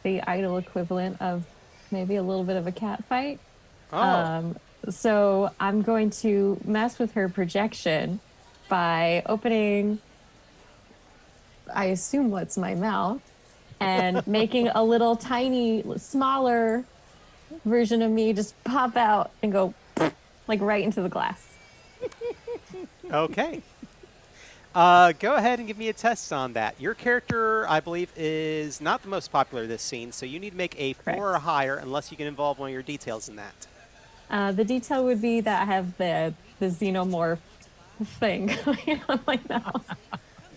the idol equivalent of maybe a little bit of a cat fight. Oh. So I'm going to mess with her projection by opening, I assume what's my mouth, and making a little tiny, smaller version of me just pop out and go like right into the glass. Okay. Go ahead and give me a test on that. Your character, I believe, is not the most popular this scene, so you need to make a 4 or higher unless you can involve one of your details in that. The detail would be that I have the xenomorph thing going on my mouth.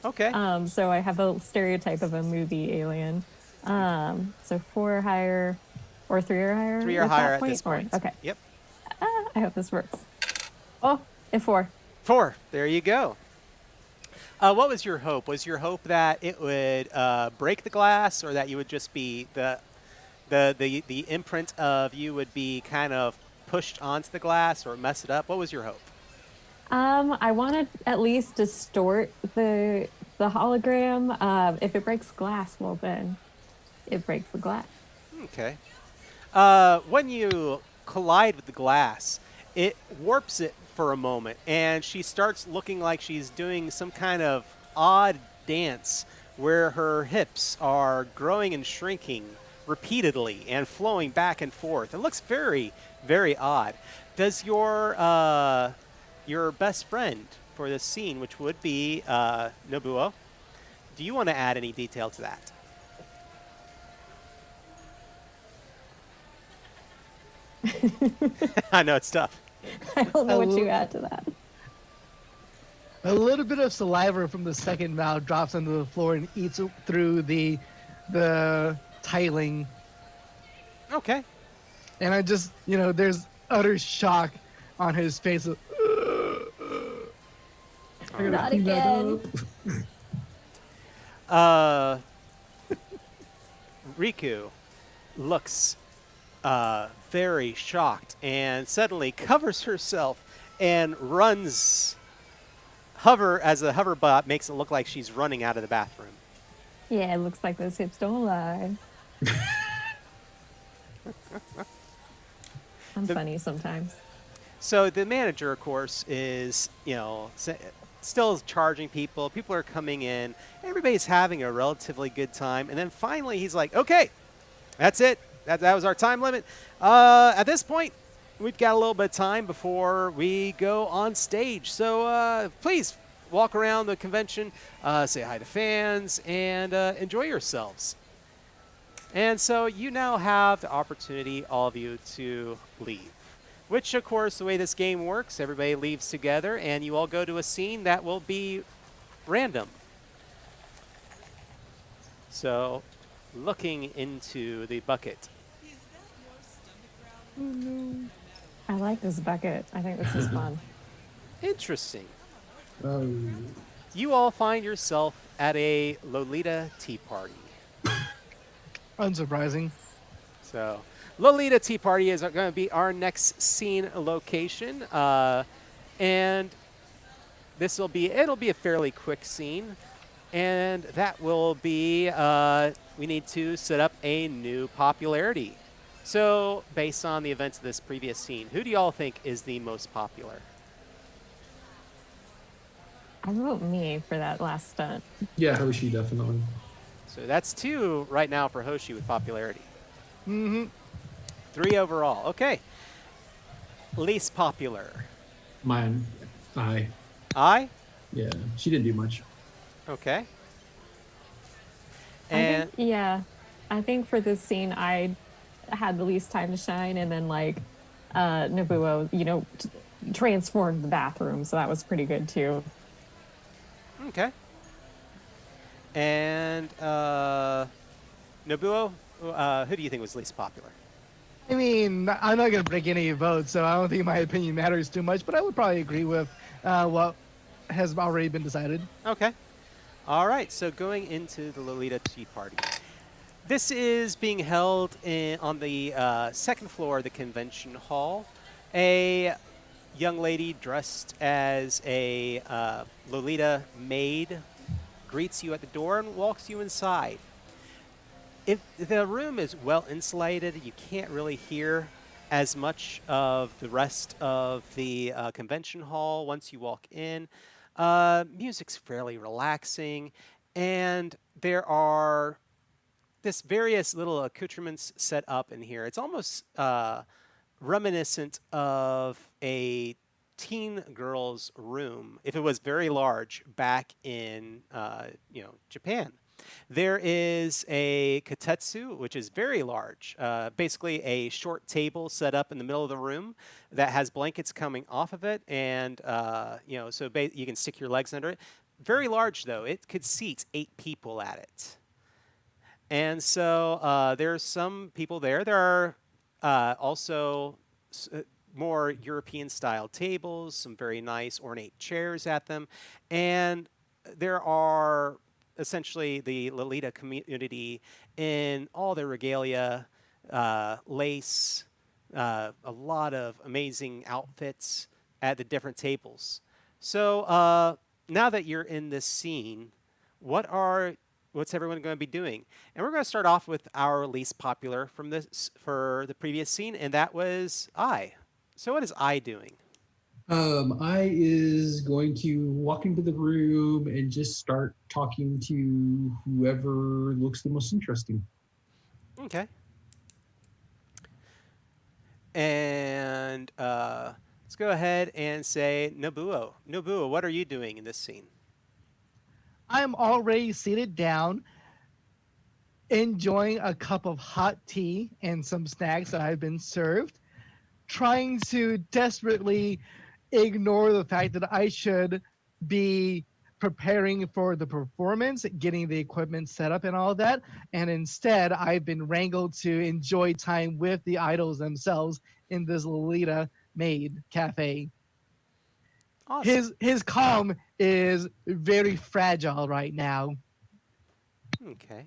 Okay. So I have a stereotype of a movie alien. So 4 or higher, or 3 or higher. 3 or higher at this point. Okay. Yep. I hope this works. Oh, a 4. 4. There you go. What was your hope? Was your hope that it would break the glass, or that you would just be the imprint of you would be kind of pushed onto the glass or mess it up? What was your hope? I want to at least distort the hologram. If it breaks glass, well then, it breaks the glass. Okay. When you collide with the glass, it warps it for a moment, and she starts looking like she's doing some kind of odd dance where her hips are growing and shrinking repeatedly and flowing back and forth. It looks very, very odd. Does your best friend for this scene, which would be Nobuo, do you want to add any detail to that? I know it's tough. I don't know what you add to that. A little bit of saliva from the second mouth drops onto the floor and eats through the tiling. Okay. And I just, there's utter shock on his face. I gotta Not clean that again. up. Riku looks very shocked and suddenly covers herself and runs as the hover bot makes it look like she's running out of the bathroom. Yeah, it looks like those hips don't lie. I'm funny sometimes. So the manager, of course, is, still charging people. People are coming in. Everybody's having a relatively good time. And then finally he's like, okay, that's it. That was our time limit. At this point, we've got a little bit of time before we go on stage. So please walk around the convention, say hi to fans, and enjoy yourselves. And so you now have the opportunity, all of you, to leave. Which, of course, the way this game works, everybody leaves together, and you all go to a scene that will be random. So, looking into the bucket. I like this bucket. I think this is fun. Interesting. Oh. You all find yourself at a Lolita tea party. Unsurprising. So, Lolita Tea Party is going to be our next scene location, and it'll be a fairly quick scene, and that will be we need to set up a new popularity. So, based on the events of this previous scene, who do y'all think is the most popular? I wrote me for that last stunt. Yeah, Hoshi, definitely. So that's 2 right now for Hoshi with popularity. Mm-hmm. 3 overall. Okay. Least popular. Mine. I. Yeah, she didn't do much. Okay. And I think for this scene, I had the least time to shine, and then Nobuo, transformed the bathroom, so that was pretty good too. okay. And Nobuo, who do you think was least popular? I mean, I'm not going to break any votes, so I don't think my opinion matters too much, but I would probably agree with what has already been decided. Okay. All right, so going into the Lolita Tea Party. This is being held on the second floor of the convention hall. A young lady dressed as a Lolita maid greets you at the door and walks you inside. If the room is well insulated, you can't really hear as much of the rest of the convention hall once you walk in. Music's fairly relaxing, and there are this various little accoutrements set up in here. It's almost reminiscent of a teen girl's room, if it was very large back in Japan. There is a katetsu, which is very large, basically a short table set up in the middle of the room that has blankets coming off of it, and so you can stick your legs under it. Very large, though. It could seat 8 people at it. And so there's some people there. There are also more European-style tables, some very nice ornate chairs at them, and there are essentially the Lolita community in all their regalia, lace, a lot of amazing outfits at the different tables. So now that you're in this scene, what's everyone going to be doing? And we're going to start off with our least popular for the previous scene, and that was I. So what is I doing? I is going to walk into the room and just start talking to whoever looks the most interesting. Okay. And let's go ahead and say Nobuo. Nobuo, what are you doing in this scene? I'm already seated down, enjoying a cup of hot tea and some snacks that I've been served, trying to desperately ignore the fact that I should be preparing for the performance, getting the equipment set up and all that. And instead, I've been wrangled to enjoy time with the idols themselves in this Lolita made cafe. Awesome. His calm is very fragile right now. Okay.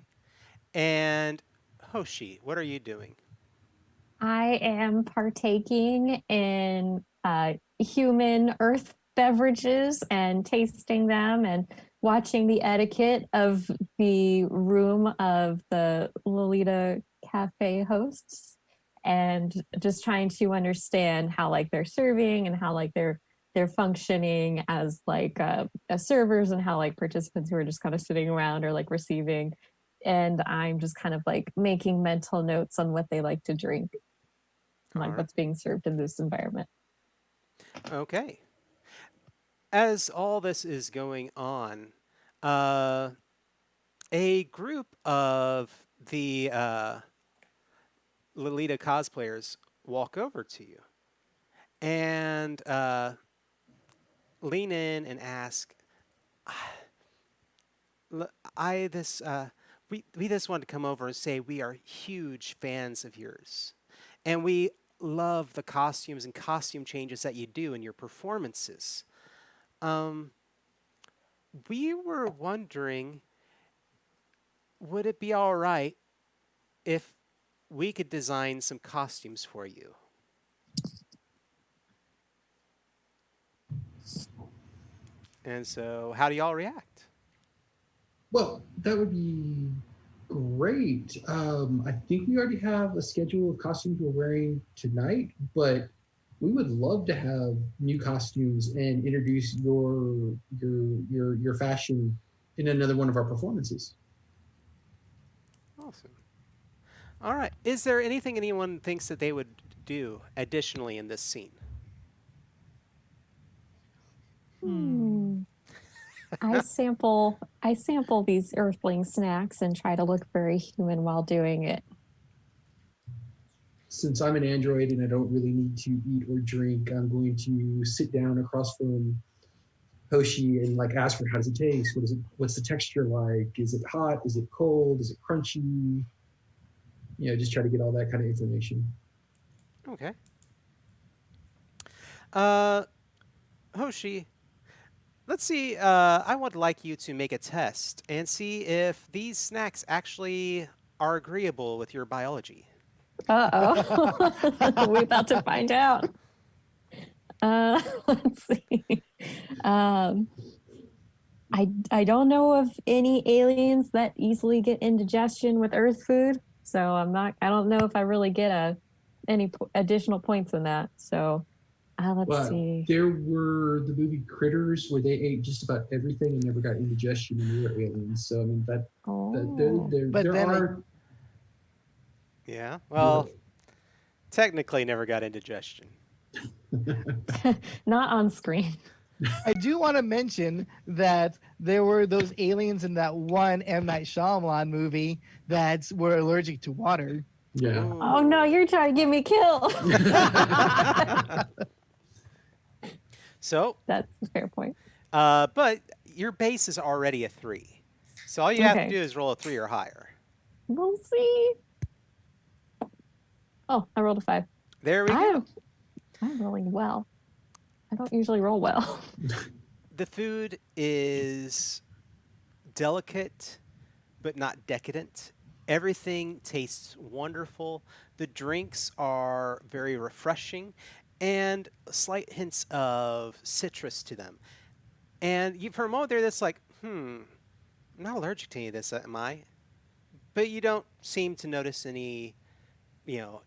And Hoshi, what are you doing? I am partaking in human earth beverages and tasting them and watching the etiquette of the room of the Lolita Cafe hosts and just trying to understand how like they're serving and how like they're functioning as like servers and how like participants who are just kind of sitting around or like receiving, and I'm just kind of like making mental notes on what they like to drink, All like right. what's being served in this environment. Okay. As all this is going on, uh, a group of the Lolita cosplayers walk over to you and lean in and ask, "L- "I this we just wanted to come over and say we are huge fans of yours, and we love the costumes and costume changes that you do in your performances. Um, we were wondering, would it be all right if we could design some costumes for you?" And so, how do y'all react? Well, that would be great. I think we already have a schedule of costumes we're wearing tonight, but we would love to have new costumes and introduce your fashion in another one of our performances. Awesome. All right. Is there anything anyone thinks that they would do additionally in this scene? Hmm. Hmm. I sample these earthling snacks and try to look very human while doing it. Since I'm an android and I don't really need to eat or drink, I'm going to sit down across from Hoshi and like ask her, how does it taste? What is it? What's the texture like? Is it hot? Is it cold? Is it crunchy? Just try to get all that kind of information. Okay. Uh, Hoshi, let's see. I would like you to make a test and see if these snacks actually are agreeable with your biology. Uh-oh. We're about to find out. Let's see. Um, I don't know of any aliens that easily get indigestion with Earth food, so I don't know if I really get any additional points in that. So let's But see. there were the movie Critters where they ate just about everything and never got indigestion and they were aliens. So I mean Oh, But there then are Yeah. what? Well, technically, never got indigestion. not on screen. I do want to mention that there were those aliens in that one M. Night Shyamalan movie that were allergic to water. Yeah. Oh no, Ooh. you're trying to get me killed. So, That's a fair point. but your base is already a 3. So all you have to Okay, do is roll a 3 or higher. we'll see. Oh, I rolled a 5. There we go. I'm rolling well. I don't usually roll well. The food is delicate but not decadent. Everything tastes wonderful. The drinks are very refreshing and slight hints of citrus to them. And you, for a moment there, that's like, I'm not allergic to any of this, am I? But you don't seem to notice any,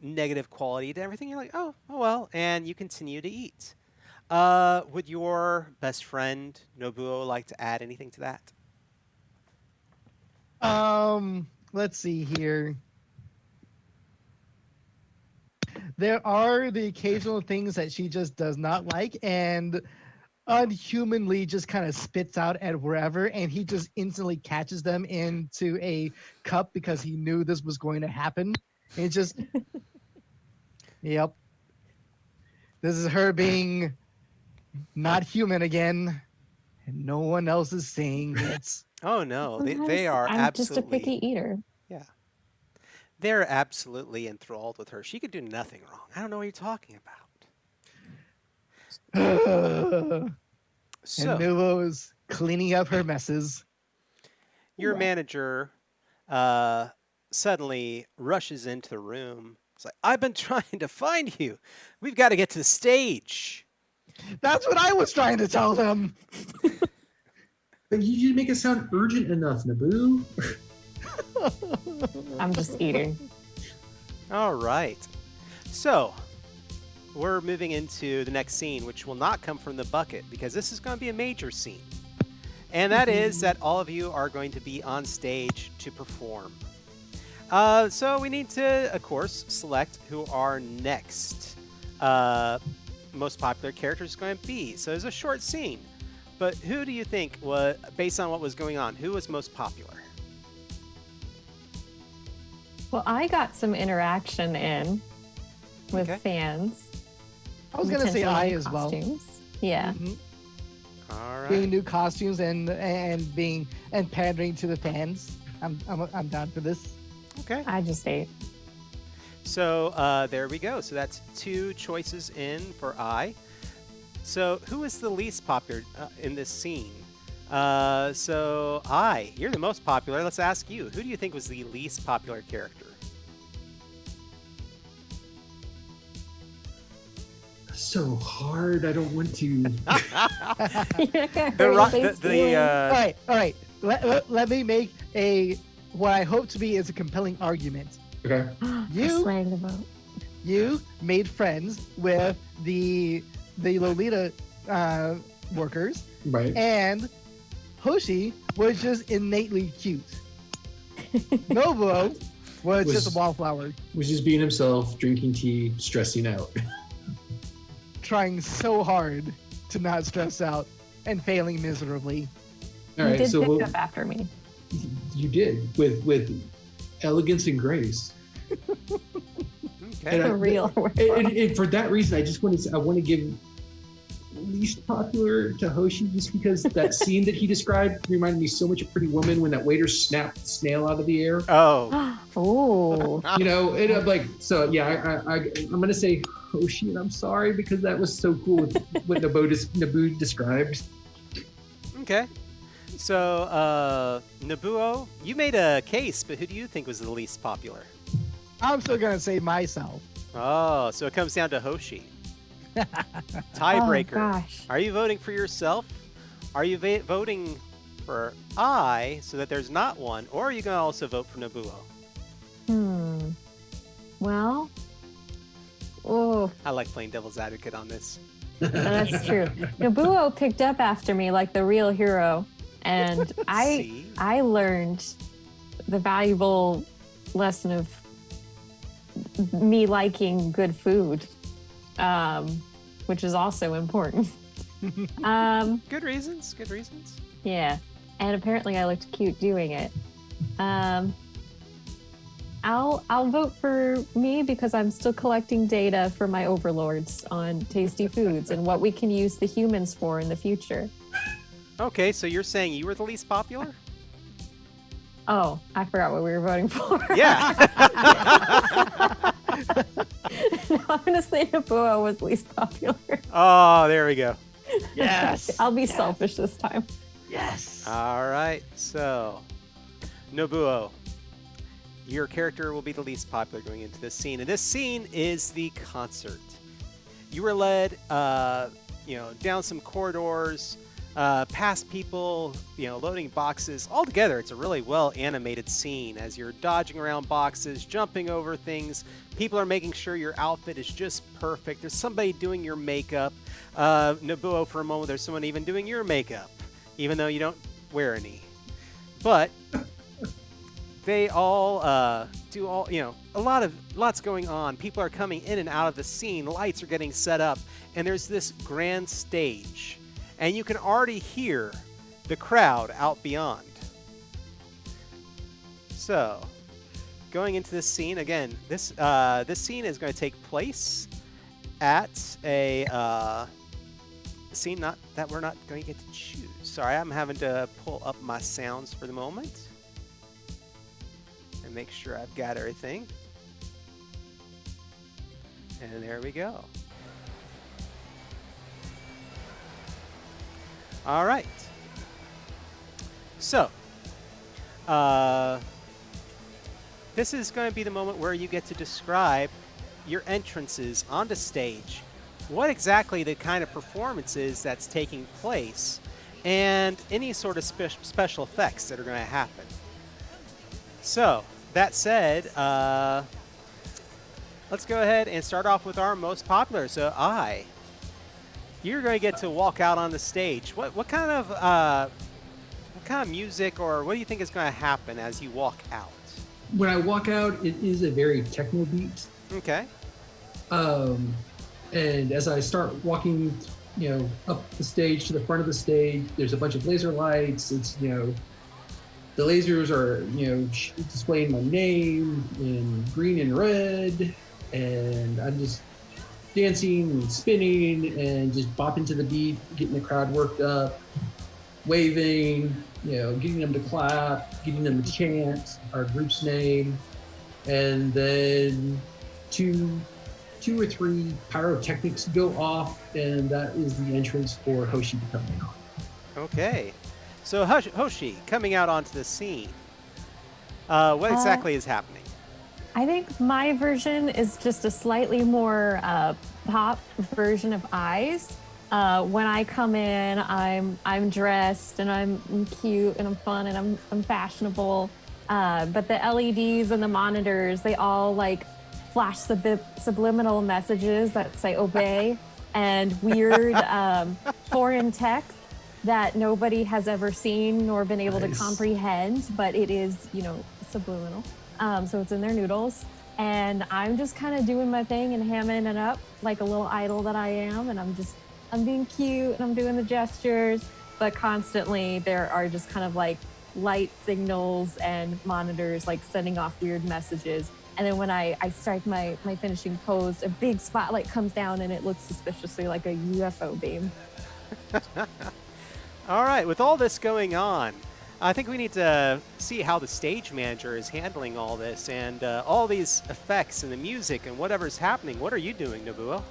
negative quality to everything. You're like, oh well, and you continue to eat. Would your best friend Nobuo like to add anything to that? Let's see here. There are the occasional things that she just does not like and unhumanly just kind of spits out at wherever, and he just instantly catches them into a cup because he knew this was going to happen. And it's just, yep, this is her being not human again. and no one else is saying it. Oh no, they Sometimes are I'm just a absolutely picky eater. yeah. They're absolutely enthralled with her. She could do nothing wrong. I don't know what you're talking about. And So, Nuvo's cleaning up her messes. your Wow. manager suddenly rushes into the room. It's like, I've been trying to find you. We've got to get to the stage. That's what I was trying to tell them. But you didn't make it sound urgent enough, Naboo. I'm just eating. All right. So, we're moving into the next scene, which will not come from the bucket because this is going to be a major scene. And that is that all of you are going to be on stage to perform. So we need to, of course, select who our next most popular character is going to be. So it's a short scene. But who do you think, based on what was going on, who was most popular? Well, I got some interaction in with Okay. fans. I was gonna say potentially I new as well. costumes. Yeah. Mhm. All Getting right. new costumes and pandering to the fans. I'm down for this. Okay. I just ate. So there we go. So that's 2 choices in for I. So who is the least popular in this scene? So you're the most popular. Let's ask you. Who do you think was the least popular character? So hard. I don't want to. All right. Let me make what I hope to be is a compelling argument. Okay. You- Swaying the boat. You made friends with the Lolita workers, Right. and Hoshi was just innately cute. Nobuo was just a wallflower, Was just being himself, drinking tea, stressing out. trying so hard to not stress out and failing miserably. All You right. did So pick we'll, up after me. you did with elegance and grace. Okay. And I- For real. And for that reason, I want to give least popular to Hoshi just because that scene that he described reminded me so much of Pretty Woman when that waiter snapped the snail out of the air. Oh. Ooh. You know, and I'm like, so yeah, I'm gonna say Hoshi, and I'm sorry because that was so cool with what Naboo described. Okay. So Nobuo, you made a case, but who do you think was the least popular? I'm still gonna say myself. Oh, so it comes down to Hoshi. Oh, Tiebreaker. gosh. Are you voting for yourself? Are you voting for I so that there's not one? Or are you going to also vote for Nobuo? Well. Oh, I like playing devil's advocate on this. that's true. Nobuo picked up after me like the real hero, and See? I learned the valuable lesson of me liking good food, which is also important. Good reasons. Good reasons. Yeah, and apparently I looked cute doing it. I'll vote for me because I'm still collecting data for my overlords on tasty foods and what we can use the humans for in the future. Okay, so you're saying you were the least popular? Oh, I forgot what we were voting for. Yeah. No, I'm gonna say Nobuo was least popular. Oh, there we go. Yes. I'll be selfish this time. Yes. All right, so Nobuo, your character will be the least popular going into this scene, and this scene is the concert. You were led, down some corridors, past people, loading boxes. Altogether, it's a really well animated scene as you're dodging around boxes, jumping over things. People are making sure your outfit is just perfect. There's somebody doing your makeup. Nobuo, for a moment, there's someone even doing your makeup, even though you don't wear any. But they all do all, lots going on. People are coming in and out of the scene. Lights are getting set up, and there's this grand stage. And you can already hear the crowd out beyond. So, going into this scene, again, this scene is going to take place at a scene that we're not going to get to choose. Sorry, I'm having to pull up my sounds for the moment and make sure I've got everything. And there we go. All right. So, this is going to be the moment where you get to describe your entrances onto stage, what exactly the kind of performance is that's taking place, and any sort of special effects that are going to happen. So, that said, let's go ahead and start off with our most popular. So, you're going to get to walk out on the stage. What kind of music, or what do you think is going to happen as you walk out? When I walk out, it is a very techno beat. Okay. And as I start walking, up the stage to the front of the stage, there's a bunch of laser lights. It's, the lasers are, displaying my name in green and red. And I'm just dancing and spinning and just bopping to the beat, getting the crowd worked up, waving, getting them to clap, getting them to chant our group's name. And then two or three pyrotechnics go off, and that is the entrance for Hoshi to come in on. Okay. So Hoshi, coming out onto the scene, what exactly is happening? I think my version is just a slightly more pop version of Eyes. When I come in, I'm dressed and I'm cute and I'm fun and I'm fashionable. But the LEDs and the monitors, they all like flash subliminal messages that say obey and weird foreign text that nobody has ever seen nor been able to comprehend, but it is, subliminal. So it's in their noodles. And I'm just kind of doing my thing and hamming it up like a little idol that I am. And I'm being cute and I'm doing the gestures, but constantly there are just kind of like light signals and monitors like sending off weird messages. And then when I strike my finishing pose, a big spotlight comes down and it looks suspiciously like a UFO beam. All right, with all this going on, I think we need to see how the stage manager is handling all this and all these effects and the music and whatever's happening. What are you doing, Nobuo?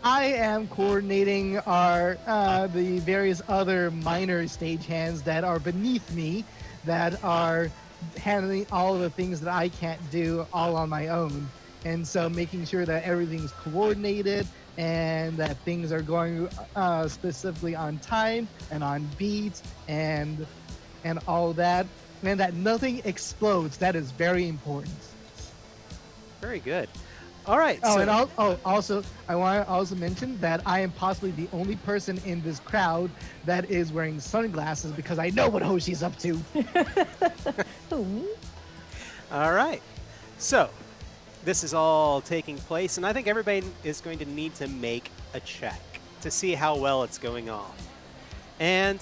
I am coordinating the various other minor stagehands that are beneath me, that are handling all of the things that I can't do all on my own. And so making sure that everything's coordinated and that things are going specifically on time and on beat and all that, and that nothing explodes. That is very important. Very good. All right. Oh, so and also, I want to also mention that I am possibly the only person in this crowd that is wearing sunglasses because I know what Hoshi's up to. All right. So this is all taking place, and I think everybody is going to need to make a check to see how well it's going on. And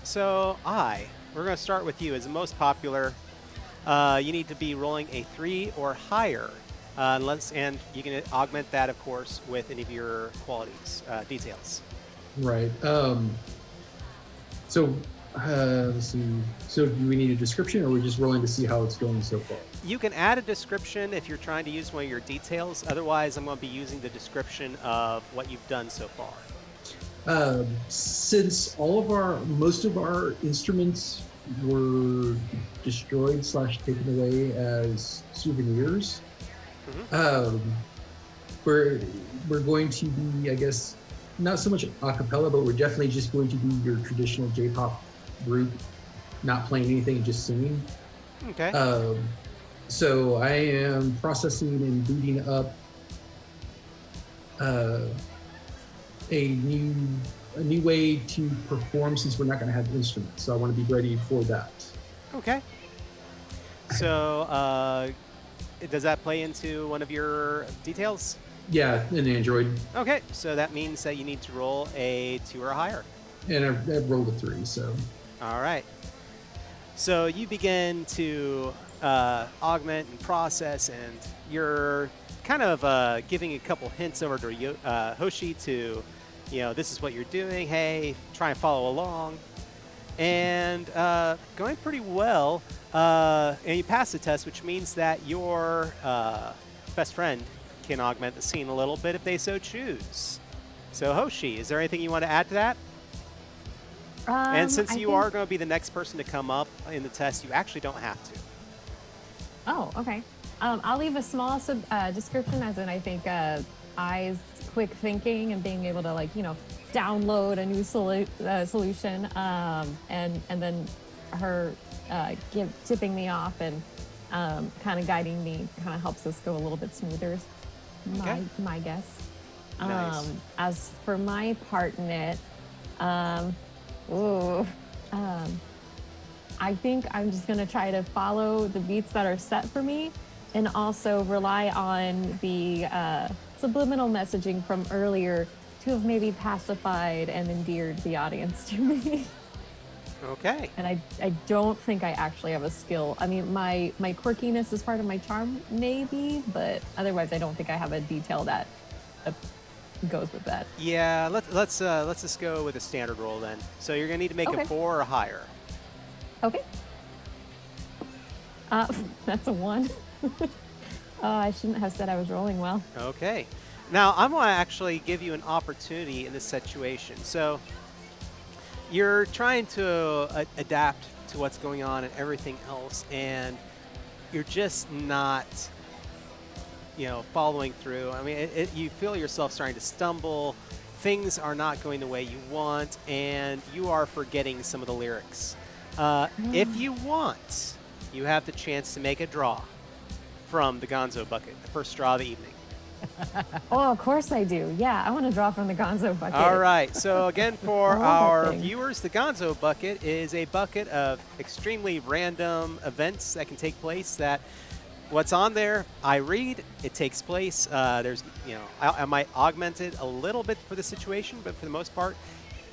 so we're going to start with you as the most popular. You need to be rolling a 3 or higher. And you can augment that, of course, with any of your qualities, details. Right. Let's see. So do we need a description, or are we just rolling to see how it's going so far? You can add a description if you're trying to use one of your details. Otherwise, I'm going to be using the description of what you've done so far. Since most of our instruments were destroyed / taken away as souvenirs, we're going to be, I guess, not so much a cappella, but we're definitely just going to be your traditional J-pop group, not playing anything, just singing. Okay. So I am processing and booting up a new way to perform, since we're not going to have instruments. So I want to be ready for that. Okay. So does that play into one of your details? Yeah, an Android. Okay, so that means that you need to roll a 2 or higher. And I've rolled a 3, so. All right. So you begin to augment and process, and you're kind of giving a couple hints over to Hoshi to this is what you're doing. Hey, try and follow along. And going pretty well. And you pass the test, which means that your best friend can augment the scene a little bit if they so choose. So Hoshi, is there anything you want to add to that? And since you are going to be the next person to come up in the test, you actually don't have to. Oh, okay. I'll leave a small description, as in I think Ai's quick thinking and being able to download a new solution, and then her tipping me off and kind of guiding me kind of helps us go a little bit smoother. Okay. My guess. Nice. As for my part in it, I think I'm just gonna try to follow the beats that are set for me, and also rely on the subliminal messaging from earlier to have maybe pacified and endeared the audience to me. Okay. And I don't think I actually have a skill. I mean, my quirkiness is part of my charm, maybe, but otherwise I don't think I have a detail that goes with that. Yeah, let's just go with a standard roll then. So you're gonna need to make Okay. a 4 or higher. Okay. That's a 1. I shouldn't have said I was rolling well. Okay. Now I'm gonna actually give you an opportunity in this situation. So you're trying to adapt to what's going on and everything else, and you're just not, following through. I mean, you feel yourself starting to stumble. Things are not going the way you want, and you are forgetting some of the lyrics. If you want, you have the chance to make a draw from the Gonzo bucket, the first straw of the evening. Oh, of course I do. Yeah, I want to draw from the Gonzo bucket. All right. So again, for I love that our thing. viewers, the Gonzo bucket is a bucket of extremely random events that can take place. That what's on there, I read, it takes place. There's, I might augment it a little bit for the situation, but for the most part,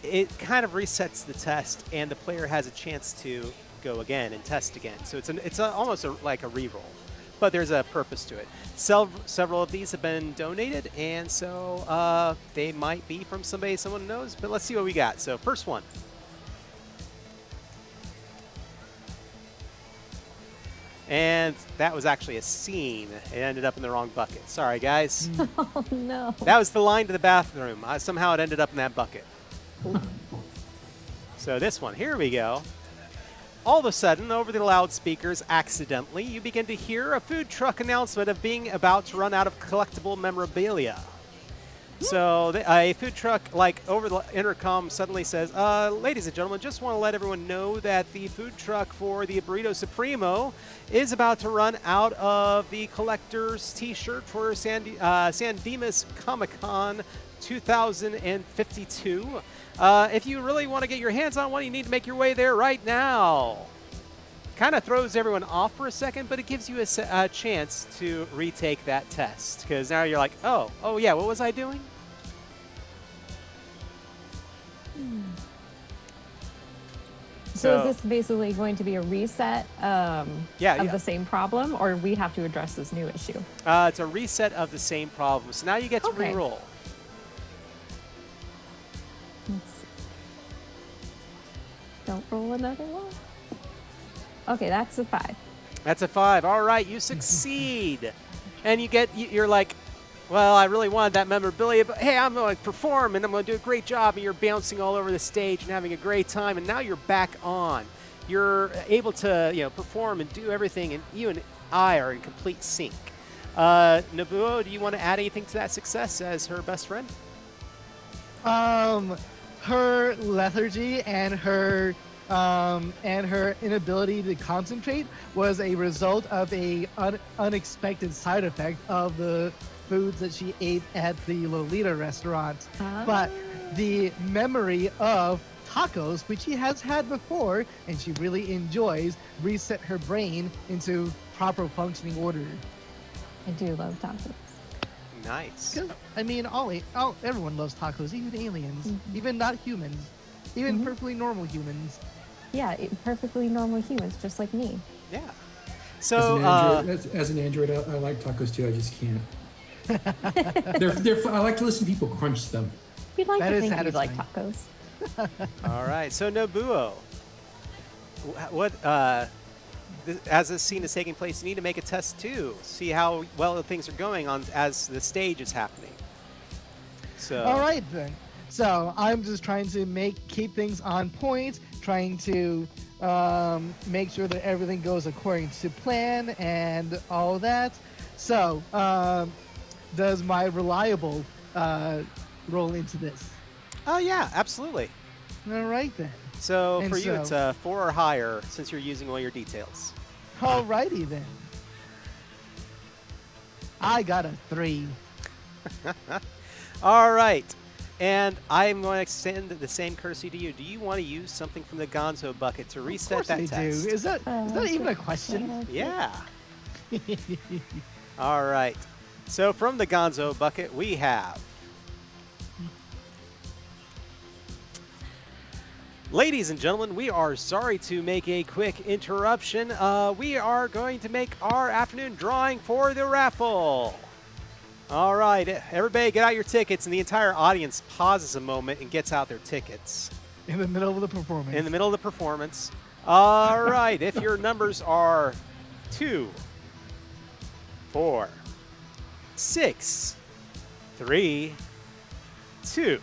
it kind of resets the test, and the player has a chance to go again and test again. So it's almost like a reroll, but there's a purpose to it. Several of these have been donated, and so they might be from someone knows, but let's see what we got. So first one. And that was actually a scene. It ended up in the wrong bucket. Sorry, guys. Oh, no. That was the line to the bathroom. Somehow it ended up in that bucket. So this one, here we go. All of a sudden, over the loudspeakers, accidentally, you begin to hear a food truck announcement of being about to run out of collectible memorabilia. So a food truck, over the intercom, suddenly says, ladies and gentlemen, just want to let everyone know that the food truck for the Burrito Supremo is about to run out of the collector's t-shirt for San Dimas Comic-Con 2052. If you really want to get your hands on one, you need to make your way there right now. Kind of throws everyone off for a second, but it gives you a chance to retake that test, because now you're like, oh yeah, what was I doing? So is this basically going to be a reset of the same problem, or we have to address this new issue? It's a reset of the same problem. So now you get to Okay. re-roll. Don't roll another one. Okay, that's a 5. That's a 5. All right, you succeed. And you're like, well, I really wanted that memorabilia, but hey, I'm going to perform and I'm going to do a great job. And you're bouncing all over the stage and having a great time. And now you're back on. You're able to, perform and do everything. And you and I are in complete sync. Nobuo, do you want to add anything to that success as her best friend? Her lethargy and her inability to concentrate was a result of a unexpected side effect of the foods that she ate at the Lolita restaurant. But the memory of tacos, which she has had before and she really enjoys, reset her brain into proper functioning order. I do love tacos. Nice. I mean, everyone loves tacos, even aliens, even not humans, even perfectly normal humans. Yeah, perfectly normal humans, just like me. Yeah. So as an android, I like tacos too. I just can't. I like to listen to people crunch them. We'd like That to is think you'd like satisfying. tacos. All right. So Nobuo, what as this scene is taking place, you need to make a test too. See how well things are going on as the stage is happening. So. All right then. So I'm just trying to keep things on point, trying to make sure that everything goes according to plan and all that. So does my reliable roll into this? Oh yeah, absolutely. All right then. So And for you, so- it's a 4 or higher since you're using all your details. All righty then. I got a 3. All right. And I'm going to extend the same courtesy to you. Do you want to use something from the Gonzo bucket to reset Of course that I test? do. Is that even a question? Yeah. All right. So from the Gonzo bucket, we have. Ladies and gentlemen, we are sorry to make a quick interruption. We are going to make our afternoon drawing for the raffle. All right, everybody get out your tickets, and the entire audience pauses a moment and gets out their tickets. In the middle of the performance. In the middle of the performance. All right, if your numbers are 2, 4, 6, 3, 2.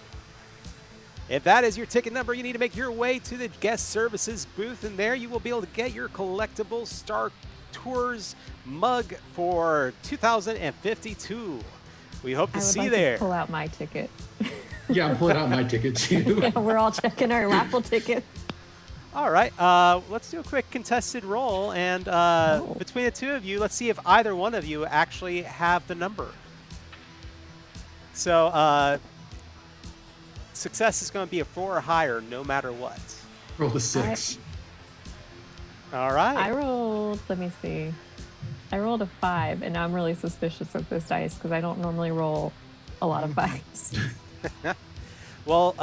If that is your ticket number, you need to make your way to the guest services booth, and there you will be able to get your collectible Star Tours mug for 2052. We hope to I would see like you there. to pull out my ticket. Yeah, I'm pulling out my ticket too. Yeah, we're all checking our raffle ticket. All right, let's do a quick contested roll, and between the two of you, let's see if either one of you actually have the number. So success is going to be a 4 or higher no matter what. Roll a 6. All right. I rolled, let me see. I rolled a 5, and I'm really suspicious of this dice because I don't normally roll a lot of 5s. Well,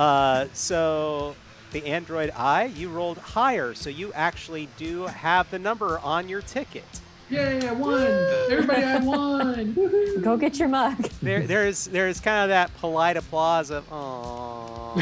so the Android Eye, you rolled higher, so you actually do have the number on your ticket. Yay, I won! Everybody, I won! Woohoo! Go get your mug. There's kind of that polite applause of, "Aww."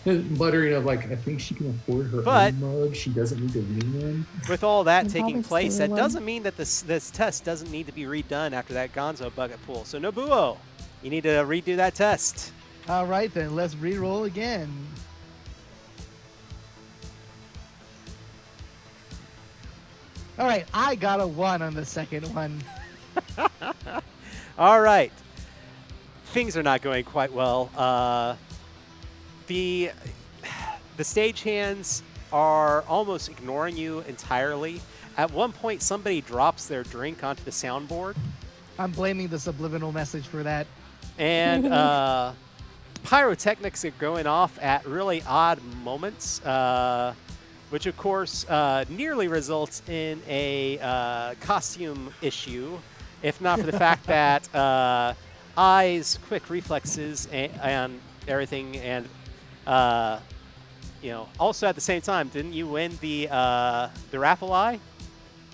Muttering of like, I think she can afford her But- own mug. She doesn't need to win one. With all that And taking probably place, steal that one. doesn't mean that this test doesn't need to be redone after that Gonzo bucket pool. So Nobuo, you need to redo that test. All right then, let's re-roll again. All right, I got a 1 on the second one. All right. Things are not going quite well. The stagehands are almost ignoring you entirely. At one point, somebody drops their drink onto the soundboard, I'm blaming the subliminal message for that. and pyrotechnics are going off at really odd moments, which of course nearly results in a costume issue, if not for the fact that eyes, quick reflexes, and everything, and also at the same time, didn't you win the raffle eye?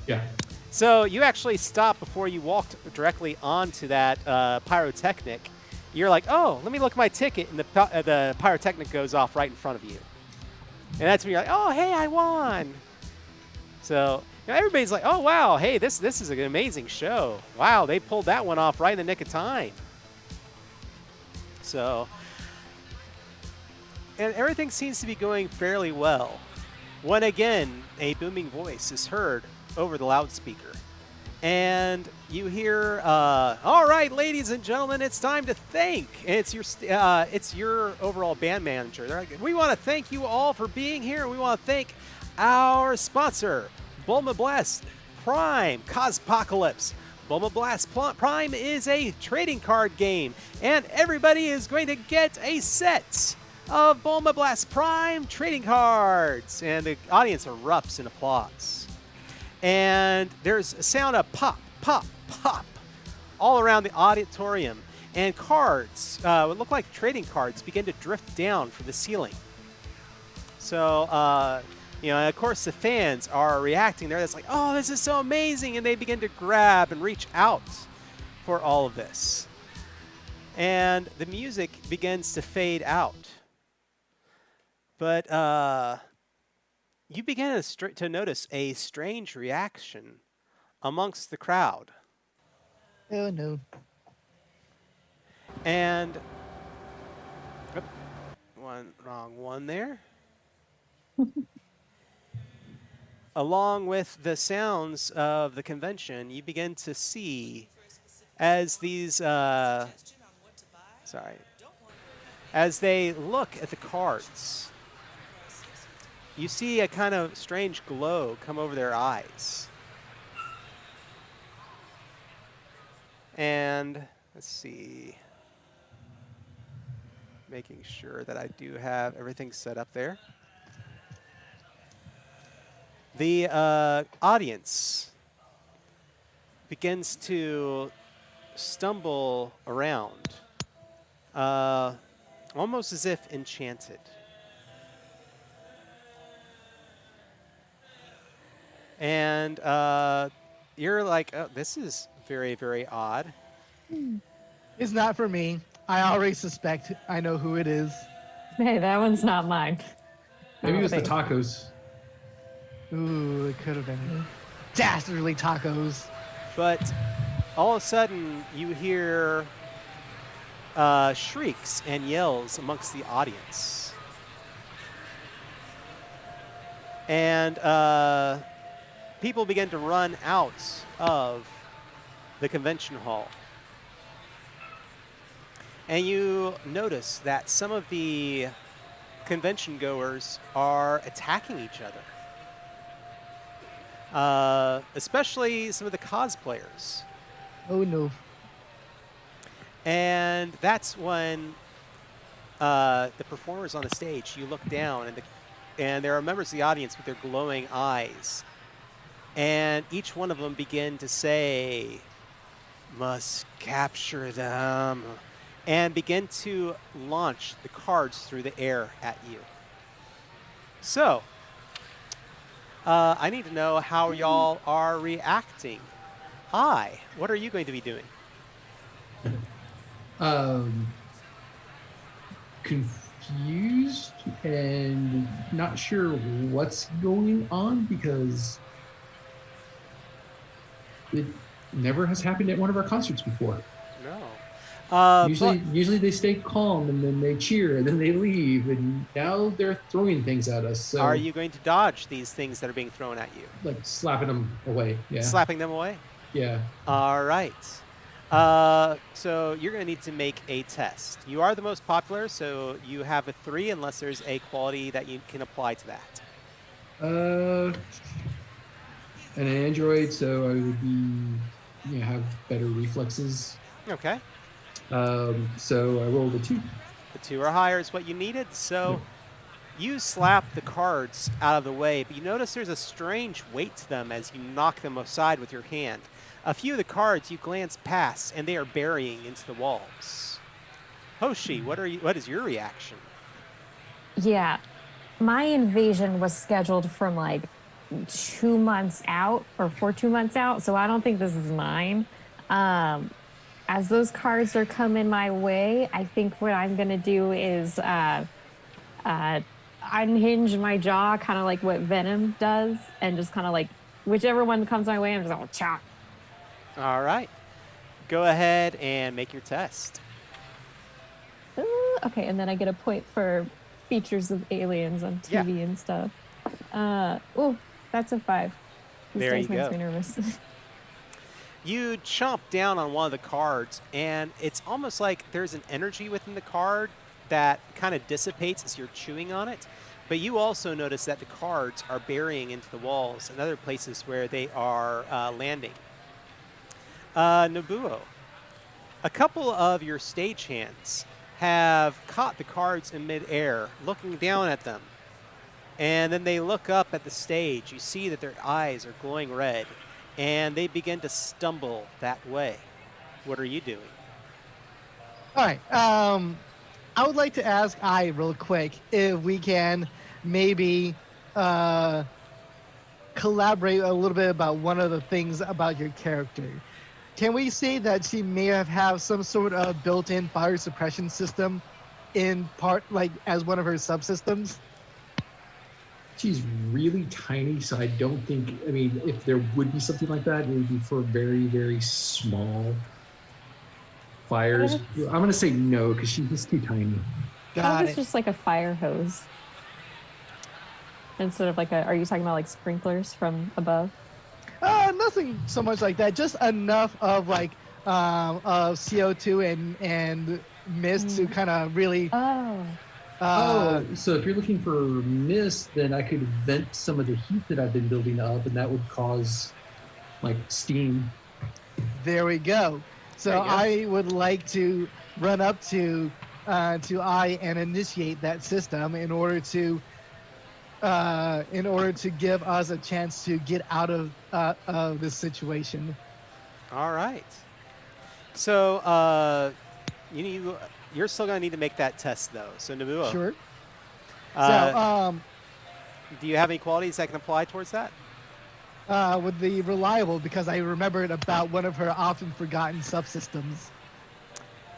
Yeah. So you actually stopped before you walked directly onto that pyrotechnic. You're like, oh, let me look at my ticket, and the pyrotechnic goes off right in front of you. And that's when you're like, oh, hey, I won. So everybody's like, oh, wow, hey, this is an amazing show. Wow, they pulled that one off right in the nick of time. So, and everything seems to be going fairly well. When again, a booming voice is heard over the loudspeaker. And you hear, all right, ladies and gentlemen, it's time to thank. And it's your overall band manager. They're like, we want to thank you all for being here. We want to thank our sponsor, Bulma Blast Prime Cospocalypse. Bulma Blast Prime is a trading card game, and everybody is going to get a set of Bulma Blast Prime trading cards. And the audience erupts in applause. And there's a sound of pop, pop, pop all around the auditorium. And cards, what look like trading cards, begin to drift down from the ceiling. So, and of course the fans are reacting there. It's like, oh, this is so amazing. And they begin to grab and reach out for all of this. and the music begins to fade out. But you begin to notice a strange reaction amongst the crowd. Oh no. And wrong one there. Along with the sounds of the convention, you begin to see as these as they look at the cards, you see a kind of strange glow come over their eyes. And let's see, making sure that I do have everything set up there. The audience begins to stumble around, almost as if enchanted. And you're like, oh, this is very, very odd. It's not for me. I already suspect I know who it is. Hey, that one's not mine. Maybe it was the think. tacos. Ooh, it could have been dastardly tacos. But all of a sudden, you hear shrieks and yells amongst the audience. And people begin to run out of the convention hall. And you notice that some of the convention goers are attacking each other. Especially some of the cosplayers. Oh no. And that's when the performers on the stage, you look down and there are members of the audience with their glowing eyes. And each one of them begin to say, "Must capture them," and begin to launch the cards through the air at you. So, I need to know how y'all are reacting. Hi, what are you going to be doing? Confused and not sure what's going on because it never has happened at one of our concerts before. No. Usually they stay calm and then they cheer and then they leave, and now they're throwing things at us. So Are you going to dodge these things that are being thrown at you? like slapping them away? Yeah. Slapping them away? Yeah. All right. So you're going to need to make a test. You are the most popular, so you have a 3 unless there's a quality that you can apply to that. An android, so I would be have better reflexes. Okay. So I rolled a 2. The 2 or higher is what you needed. So you slap the cards out of the way, but you notice there's a strange weight to them as you knock them aside with your hand. A few of the cards you glance past, and they are burying into the walls. Hoshi, what is your reaction? Yeah. My invasion was scheduled from like 2 months out or for 2 months out, so I don't think this is mine. As those cards are coming my way, I think what I'm going to do is unhinge my jaw, kind of like what Venom does, and just kind of like whichever one comes my way, I'm just going to chop. All right. Go ahead and make your test. Okay, and then I get a point for features of aliens on TV and stuff. That's a 5. There you makes go. me nervous. You chomp down on one of the cards, and it's almost like there's an energy within the card that kind of dissipates as you're chewing on it. But you also notice that the cards are burying into the walls and other places where they are landing. Nobuo, a couple of your stagehands have caught the cards in midair, looking down at them. And then they look up at the stage. You see that their eyes are glowing red, and they begin to stumble that way. What are you doing? All right. I would like to ask real quick if we can maybe collaborate a little bit about one of the things about your character. Can we say that she may have some sort of built-in fire suppression system in part, like as one of her subsystems? She's really tiny, so I don't think. I mean, if there would be something like that, it would be for very, very small fires. What I'm gonna say no because she's just too tiny. if Got it's it. just like a fire hose instead of like a? Are you talking about like sprinklers from above? Nothing so much like that. Just enough of CO2 and mist to Mm. kind of really Oh, uh, Oh, so if you're looking for mist, then I could vent some of the heat that I've been building up, and that would cause like steam. there we go. There So you go. I would like to run up to I and initiate that system in order to give us a chance to get out of this situation. All right. So you're still gonna need to make that test though. So Nabuo, Sure. So uh, do you have any qualities that can apply towards that? with the reliable, because I remembered about one of her often forgotten subsystems.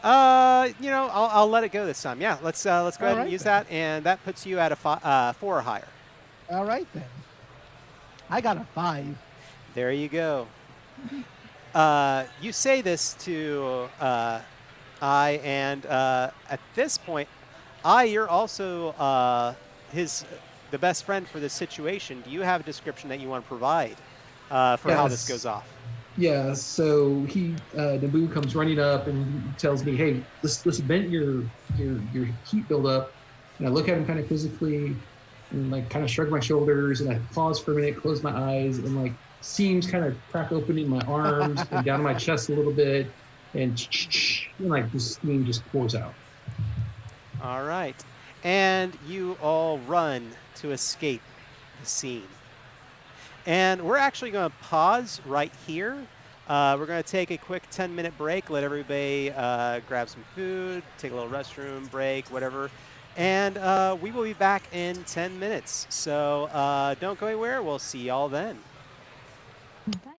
I'll let it go this time. Yeah, let's go All ahead and right use then. that, and that puts you at a 4 or higher. All right then. I got a 5. There you go. You say this to I, and at this point, you're also the best friend for this situation. Do you have a description that you want to provide for how this goes Yes. off? Yeah, so Naboo comes running up and he tells me, "Hey, let's vent your heat buildup." And I look at him kind of quizzically, and like kind of shrug my shoulders, and I pause for a minute, close my eyes, and like seams kind of crack open in my arms and down my chest a little bit, and like the steam just pours out. All right. And you all run to escape the scene. And we're actually going to pause right here. We're going to take a quick 10-minute break, let everybody grab some food, take a little restroom break, whatever. And we will be back in 10 minutes. So don't go anywhere. We'll see y'all then. bye.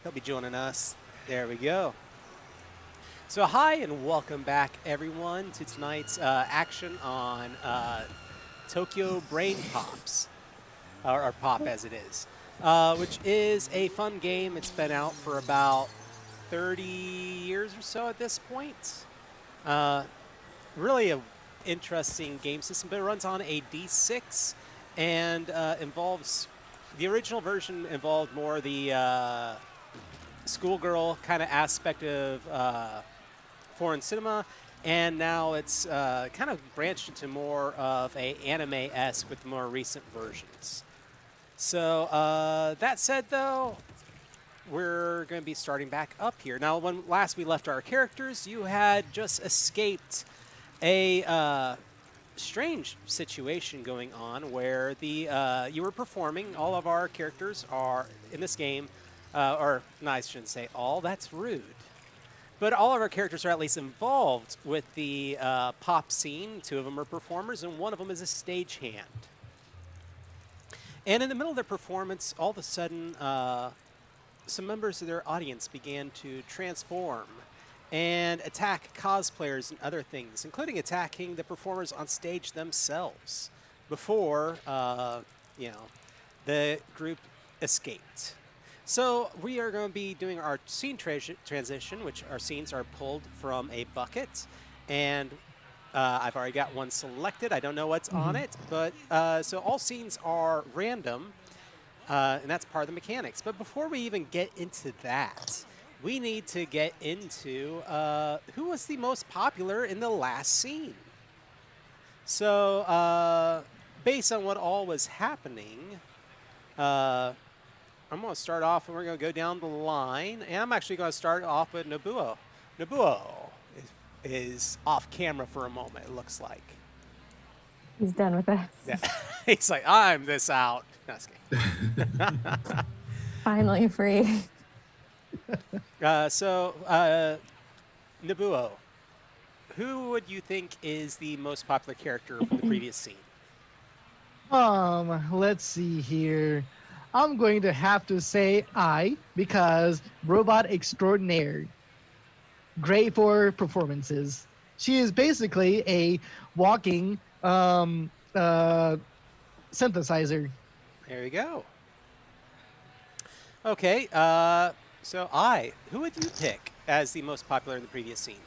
He'll be joining us. There we go. So hi and welcome back everyone to tonight's action on Tokyo Brain Pops, or Pop as it is, which is a fun game. It's been out for about 30 years or so at this point. Really a interesting game system, but it runs on a D6 and involves, the original version involved more the schoolgirl kind of aspect of foreign cinema, and now it's kind of branched into more of a anime-esque with more recent versions. So that said, though, we're going to be starting back up here. Now, when last we left our characters, you had just escaped a strange situation going on where you were performing. All of our characters are in this game, or no, I shouldn't say all. That's rude. But all of our characters are at least involved with the pop scene. 2 of them are performers, and 1 of them is a stagehand. And in the middle of their performance, all of a sudden, some members of their audience began to transform and attack cosplayers and other things, including attacking the performers on stage themselves before, the group escaped. So we are going to be doing our scene transition, which our scenes are pulled from a bucket, and I've already got one selected. I don't know what's on it, but so all scenes are random, and that's part of the mechanics. But before we even get into that, we need to get into who was the most popular in the last scene. So based on what all was happening, I'm going to start off, and we're going to go down the line, and I'm actually going to start off with Nobuo. Nobuo is off camera for a moment, it looks like. He's done with us. Yeah. He's like, I'm this out. No, just kidding. Finally free. So, Nobuo, who would you think is the most popular character from the previous scene? Let's see here. I'm going to have to say I, because robot extraordinaire. Great for performances. She is basically a walking synthesizer. There you go. Okay, so who would you pick as the most popular in the previous scene?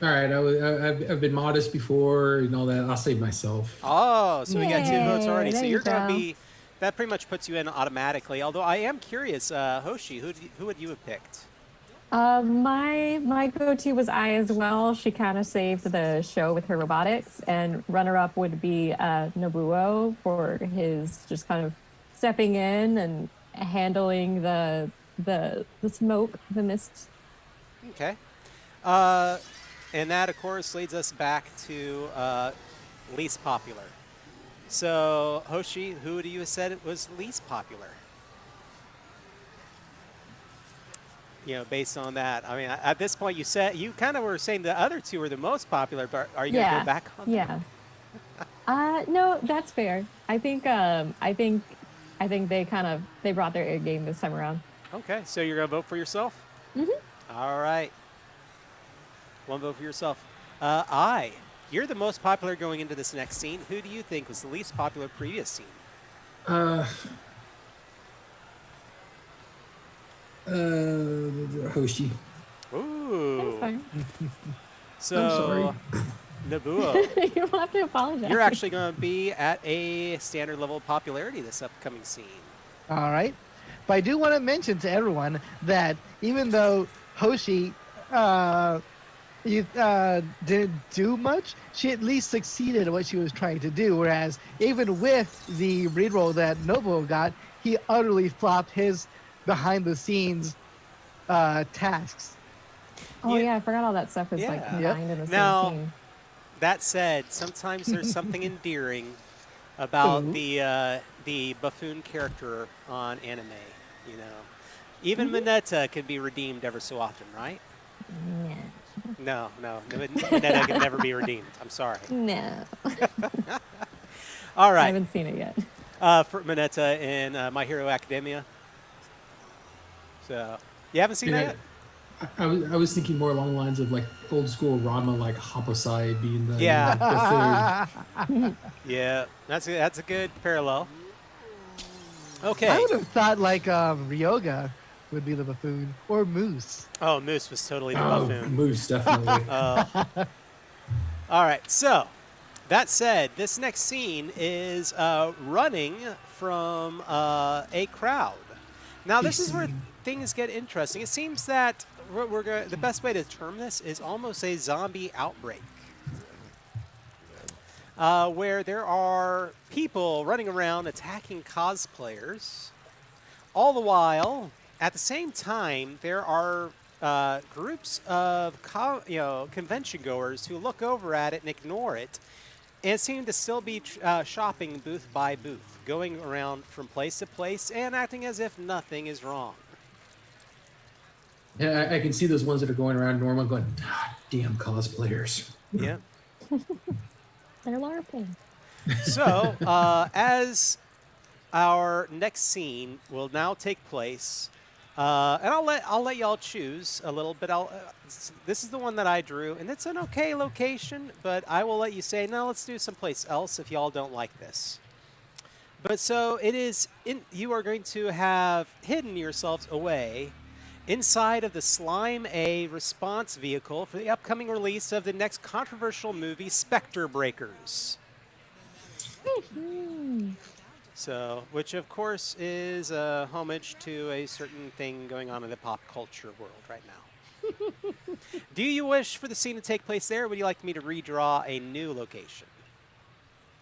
All right, I've been modest before and all that. I'll save myself. Oh, so we got 2 votes Yay, already. So there you're you going to go. be, that pretty much puts you in automatically. Although I am curious, Hoshi, who would you have picked? My go-to was I as well. She kind of saved the show with her robotics, and runner-up would be Nobuo for his just kind of stepping in and handling the smoke, the mist. Okay. And that, of course, leads us back to least popular. So, Hoshi, who do you said it was least popular? You know, based on that. I mean, at this point, you kind of were saying the other 2 were the most popular, but are you going to go back on that? Yeah. No, that's fair. I think they brought their A game this time around. Okay, so you're going to vote for yourself? Mm-hmm. All right. 1 vote for yourself. You're the most popular going into this next scene. Who do you think was the least popular previous scene? Hoshi. Ooh. That's fine. So, I'm sorry. Nobuo, You don't have to apologize. you're actually going to be at a standard level of popularity this upcoming scene. All right. But I do want to mention to everyone that even though Hoshi didn't do much, she at least succeeded at what she was trying to do. Whereas even with the reroll that Nobuo got, he utterly flopped his behind-the-scenes tasks. Oh yeah, I forgot all that stuff was like Yeah. combined in the same Now- scene. That said, sometimes there's something endearing about Ooh. the buffoon character on anime, you know. Even Mineta can be redeemed ever so often, right? Yeah. No, Mineta can never be redeemed. I'm sorry. No. All I right. haven't seen it yet. for Mineta in My Hero Academia. So, you haven't seen that yet? I was thinking more along the lines of like old school Ranma, like Hoposai being the, Yeah. the third. Yeah, that's a good parallel. I Okay. would have thought like Ryoga would be the buffoon or Moose. Oh, Moose was totally the Oh, buffoon. Moose, definitely. All right. So, that said, this next scene is running from a crowd. Now, this is where things get interesting. It seems that the best way to term this is almost a zombie outbreak. Where there are people running around attacking cosplayers. All the while, at the same time, there are groups of convention goers who look over at it and ignore it, and seem to still be shopping booth by booth, going around from place to place and acting as if nothing is wrong. Yeah, I can see those ones that are going around normal going, ah, damn cosplayers. Yeah. They're LARPing. So, as our next scene will now take place, and I'll let y'all choose a little bit. This is the one that I drew, and it's an okay location, but I will let you say, no, let's do someplace else if y'all don't like this. But so it is. You are going to have hidden yourselves away inside of the Slime A response vehicle for the upcoming release of the next controversial movie, Spectre Breakers. So, which of course is a homage to a certain thing going on in the pop culture world right now. Do you wish for the scene to take place there, or would you like me to redraw a new location?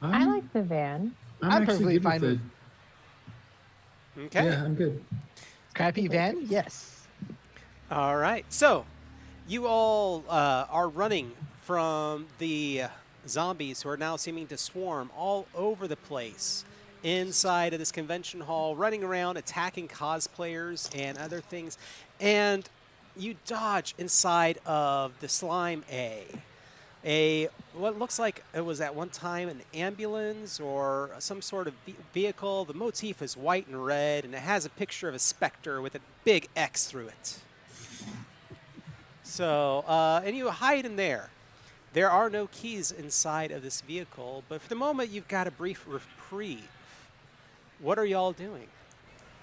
I like the van. I'm actually perfectly good fine with with it. Okay. Yeah, I'm good. Crappy van? Yes. All right. So, you all are running from the zombies who are now seeming to swarm all over the place inside of this convention hall, running around, attacking cosplayers and other things. And you dodge inside of the Slime A what looks like it was at one time an ambulance or some sort of vehicle. The motif is white and red, and it has a picture of a specter with a big X through it. So, and you hide in there. There are no keys inside of this vehicle, but for the moment, you've got a brief reprieve. What are y'all doing?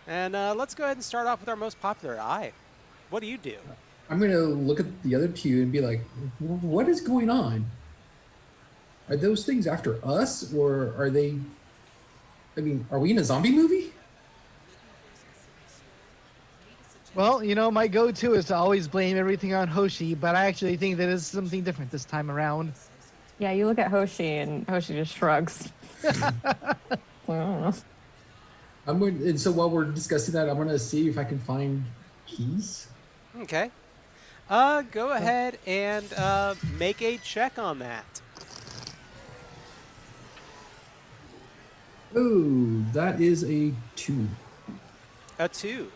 And let's go ahead and start off with our most popular eye. What do you do? I'm going to look at the other two and be like, what is going on? Are those things after us, or are they... I mean, are we in a zombie movie? Well, you know, my go-to is to always blame everything on Hoshi, but I actually think that is something different this time around. Yeah, you look at Hoshi and Hoshi just shrugs. I don't know. And so while we're discussing that, I'm going to see if I can find keys. Okay. Go ahead and make a check on that. Oh, that is a 2. A 2.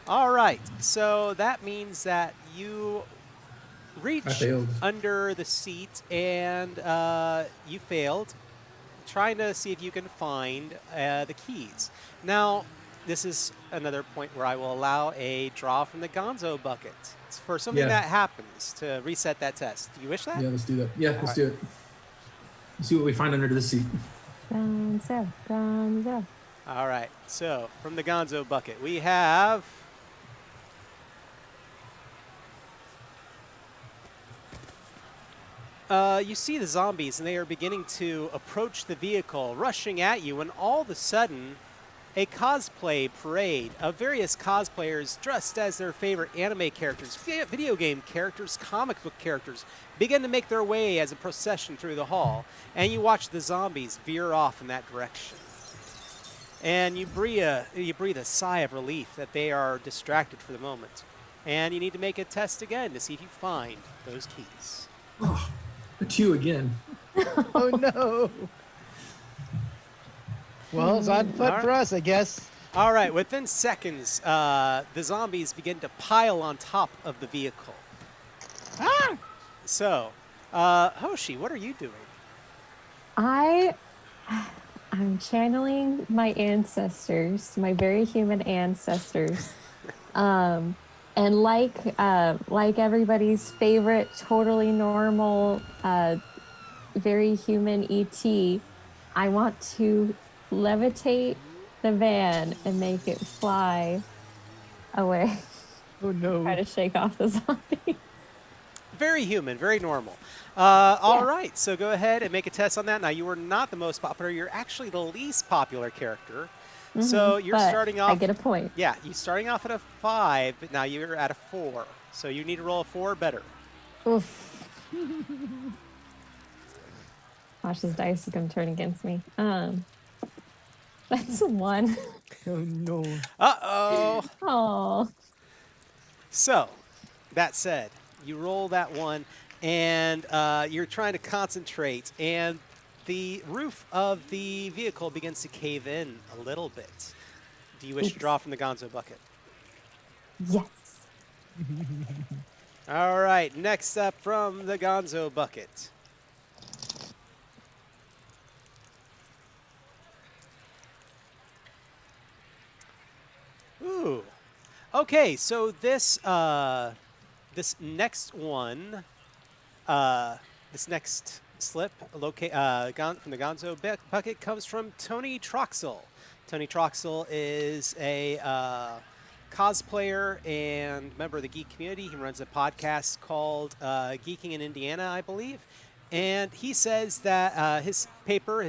All right. So that means that you reach under the seat and you failed, trying to see if you can find the keys. Now, this is another point where I will allow a draw from the Gonzo bucket. It's for something that happens to reset that test. Do you wish that? Yeah, let's do that. Yeah, let's do it. Let's see what we find under the seat. Gonzo. All right. So from the Gonzo bucket, we have you see the zombies, and they are beginning to approach the vehicle, rushing at you, and all of a sudden, a cosplay parade of various cosplayers dressed as their favorite anime characters, video game characters, comic book characters, begin to make their way as a procession through the hall, and you watch the zombies veer off in that direction. And you breathe a sigh of relief that they are distracted for the moment. And you need to make a test again to see if you find those keys. Oh, a 2 again. Oh no. Well, it's on foot for us, I guess. All right, within seconds, the zombies begin to pile on top of the vehicle. Ah! So, Hoshi, what are you doing? I I'm channeling my ancestors, my very human ancestors. Um, and like everybody's favorite, totally normal, very human ET, I want to levitate the van and make it fly away. Oh Try no. to shake off the zombie. Very human, very normal. All Yeah. right, so go ahead and make a test on that. Now, you are not the most popular. You're actually the least popular character. So you're But starting I off. get a point. Yeah, you're starting off at a 5, but now you're at a 4. So you need to roll a 4 or better. Oof. Gosh, this dice is gonna turn against me. That's a 1. Oh no. Uh-oh. Oh. So, that said, you roll that one, and you're trying to concentrate, and the roof of the vehicle begins to cave in a little bit. Do you wish to Oops. draw from the Gonzo bucket? Yes. All right, next up from the Gonzo bucket. Ooh. Okay, so this this next one, this next slip from the Gonzo bucket comes from Tony Troxel. Tony Troxel is a cosplayer and member of the geek community. He runs a podcast called Geeking in Indiana, I believe. And he says that his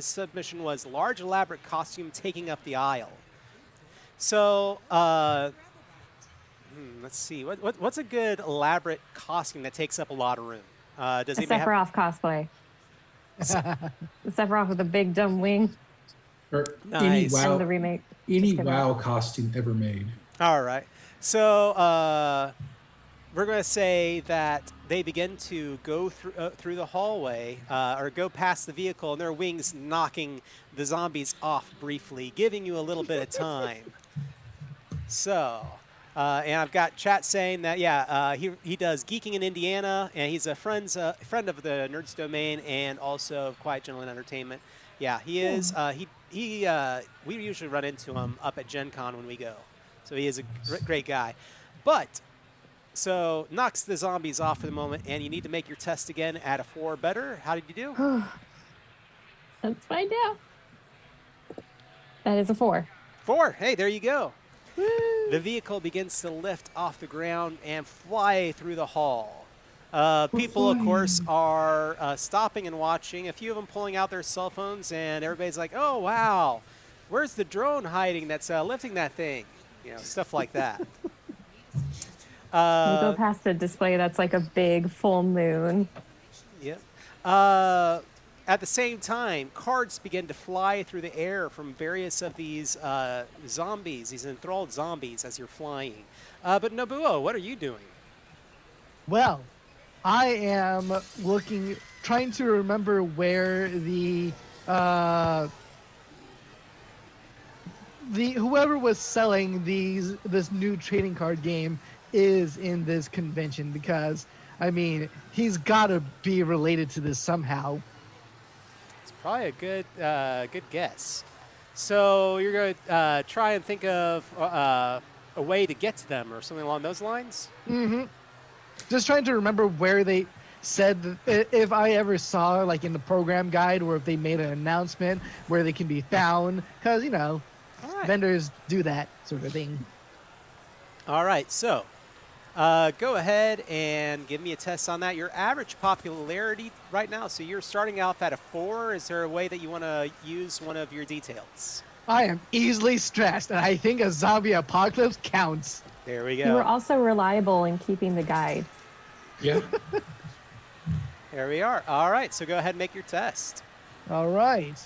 submission was large, elaborate costume taking up the aisle. So, let's see. What's a good elaborate costume that takes up a lot of room? Does A anybody have? Sephiroth cosplay. Sephiroth with a big dumb wing. Or any Nice. And the WoW, remake. any Just kidding. WoW costume ever made. All right. So we're going to say that they begin to go through the hallway or go past the vehicle, and their wings knocking the zombies off briefly, giving you a little bit of time. So, and I've got chat saying that he does Geeking in Indiana, and he's a friend of the Nerds Domain and also of Quiet Gentleman Entertainment. Yeah, he is. We usually run into him up at Gen Con when we go. So he is a great guy. But, so knocks the zombies off for the moment, and you need to make your test again at a 4 or better. How did you do? Let's find out. That is a 4. 4. Hey, there you go. The vehicle begins to lift off the ground and fly through the hall. People, of course, are stopping and watching, a few of them pulling out their cell phones, and everybody's like, oh, wow, where's the drone hiding that's lifting that thing? You know, stuff like that. You go past a display that's like a big full moon. Yep. At the same time, cards begin to fly through the air from various of these zombies, these enthralled zombies, as you're flying. But Nobuo, what are you doing? Well, I am trying to remember where the whoever was selling this new trading card game is in this convention, because I mean he's got to be related to this somehow. It's probably a good guess. So you're going to try and think of a way to get to them or something along those lines? Mm-hmm. Just trying to remember where they said that, if I ever saw like in the program guide, or if they made an announcement where they can be found, because All right. vendors do that sort of thing. All right, so go ahead and give me a test on that. Your average popularity right now, so you're starting off at a 4. Is there a way that you want to use one of your details? I am easily stressed, and I think a zombie apocalypse counts. There we You were go. also reliable in keeping the guide. Yeah. There we are. All right, so go ahead and make your test. All right.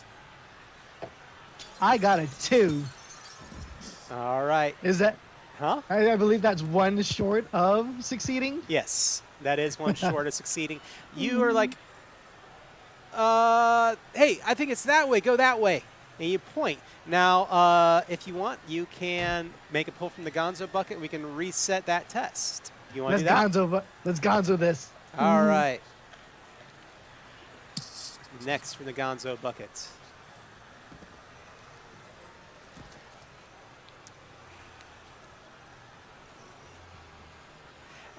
I got a 2. All right. Is that? Huh? I believe that's one short of succeeding. Yes, that is one short of succeeding. You are like, hey, I think it's that way. Go that way. And you point. Now, if you want, you can make a pull from the Gonzo bucket. We can reset that test. You want to Let's do that? Let's Gonzo this. All right. Next from the Gonzo bucket.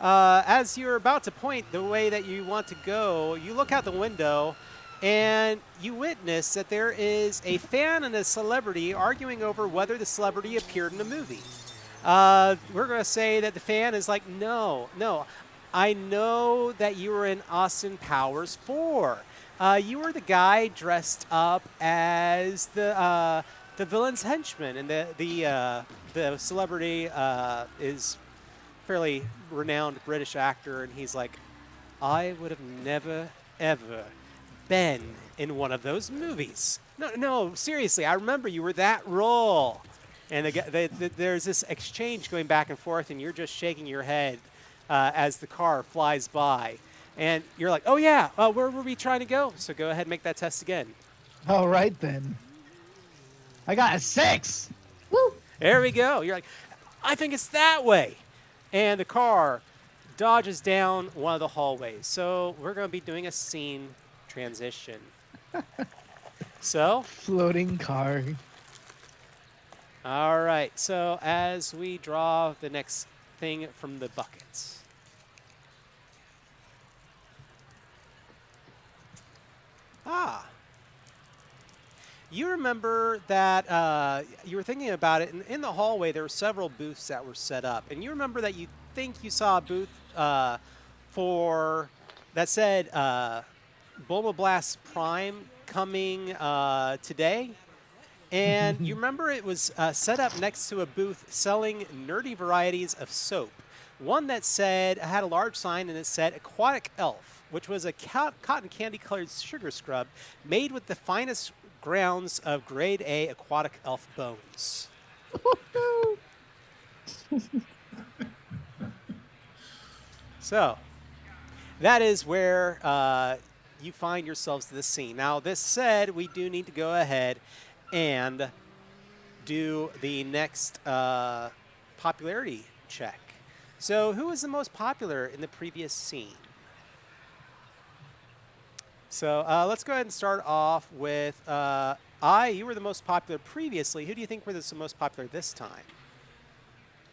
As you're about to point the way that you want to go, you look out the window and you witness that there is a fan and a celebrity arguing over whether the celebrity appeared in the movie. We're going to say that the fan is like, no, no, I know that you were in Austin Powers 4. You were the guy dressed up as the villain's henchman, and the celebrity is fairly renowned British actor, and he's like, I would have never ever been in one of those movies. No, no, seriously, I remember you were that role. And there's this exchange going back and forth, and you're just shaking your head as the car flies by. And you're like, oh, yeah, where were we trying to go? So go ahead and make that test again. All right, then. I got a 6. Woo! There we go. You're like, I think it's that way. And the car dodges down one of the hallways. So we're going to be doing a scene transition. So, Floating car. all right. So as we draw the next thing from the buckets. Ah. You remember that you were thinking about it, and in the hallway there were several booths that were set up, and you remember that you think you saw a booth for that said Bulma Blast Prime coming today, and you remember it was set up next to a booth selling nerdy varieties of soap. One that said had a large sign and it said Aquatic Elf, which was a cotton candy colored sugar scrub made with the finest grounds of grade A aquatic elf bones. So, that is where you find yourselves this scene. Now, this said, we do need to go ahead and do the next popularity check. So, who was the most popular in the previous scene? So let's go ahead and start off with you were the most popular previously. Who do you think were the most popular this time?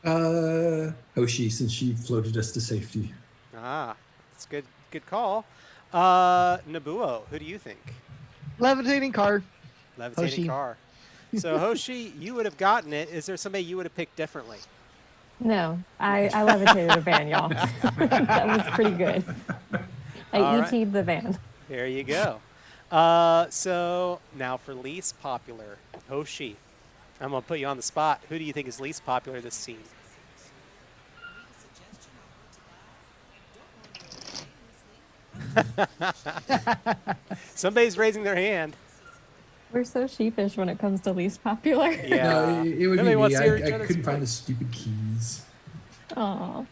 Hoshi, since she floated us to safety. Ah, that's good. Good call. Nabuo, who do you think? Levitating car. Levitating Hoshi. car. So Hoshi, you would have gotten it. Is there somebody you would have picked differently? No, I levitated a van, y'all. That was pretty good. I All right. ET'd the van. There you go. So now for least popular, Hoshi. I'm gonna put you on the spot. Who do you think is least popular this scene? Somebody's raising their hand. We're so sheepish when it comes to least popular. Yeah. No, it would Nobody be wants me. to hear each I other's couldn't find the voice. stupid keys. Aw.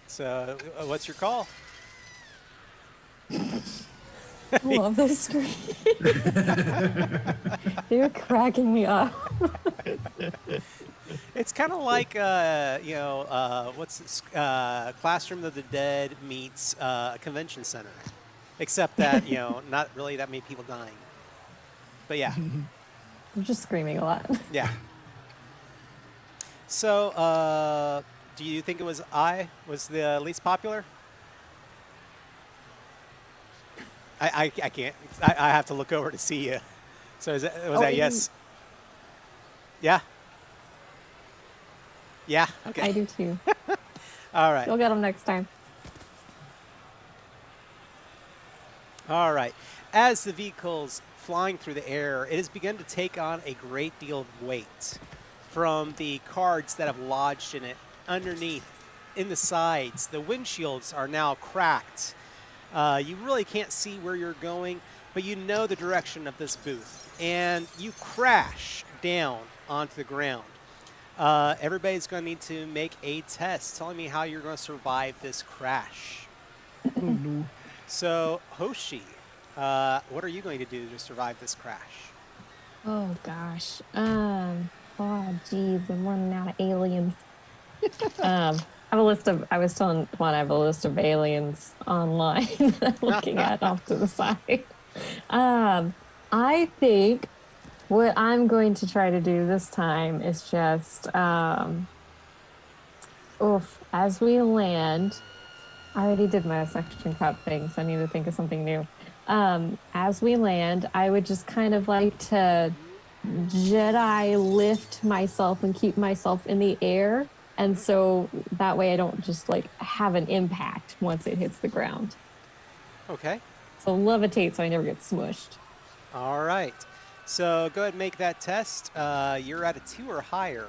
So, what's your call? I love those screams. They're cracking me up. It's kind of like, what's this? Classroom of the Dead meets a convention center, except that not really that many people dying. But yeah, I'm just screaming a lot. yeah. So, do you think it was was the least popular? I can't. I have to look over to see you. So was that yes? Yeah. Yeah. Okay. I do too. All right. You'll get them next time. All right. As the vehicle's flying through the air, it has begun to take on a great deal of weight from the cards that have lodged in it underneath, in the sides. The windshields are now cracked. You really can't see where you're going, but you know the direction of this booth. And you crash down onto the ground. Everybody's going to need to make a test telling me how you're going to survive this crash. Oh, no. So, Hoshi, what are you going to do to survive this crash? Oh gosh. Oh geez, I'm running out of aliens. I have a list of. I was telling Toan I have a list of aliens online that I'm looking at off to the side. I think what I'm going to try to do this time is just Oof. As we land, I already did my suction cup thing, so I need to think of something new. As we land, I would just kind of like to Jedi lift myself and keep myself in the air. And so that way I don't just like have an impact once it hits the ground. Okay. So levitate so I never get smushed. All right. So go ahead and make that test. You're at a 2 or higher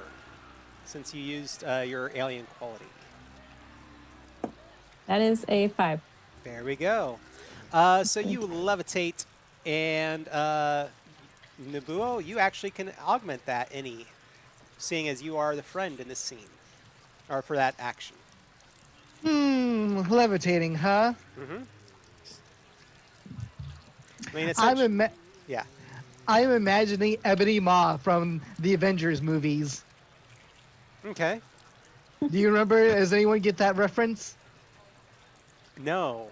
since you used your alien quality. That is a 5. There we go. So you levitate, and Nabuo, you actually can augment that seeing as you are the friend in this scene, or for that action. Levitating, huh? Mm-hmm. I mean, it's yeah. I'm imagining Ebony Maw from the Avengers movies. Okay. Do you remember? Does anyone get that reference? No.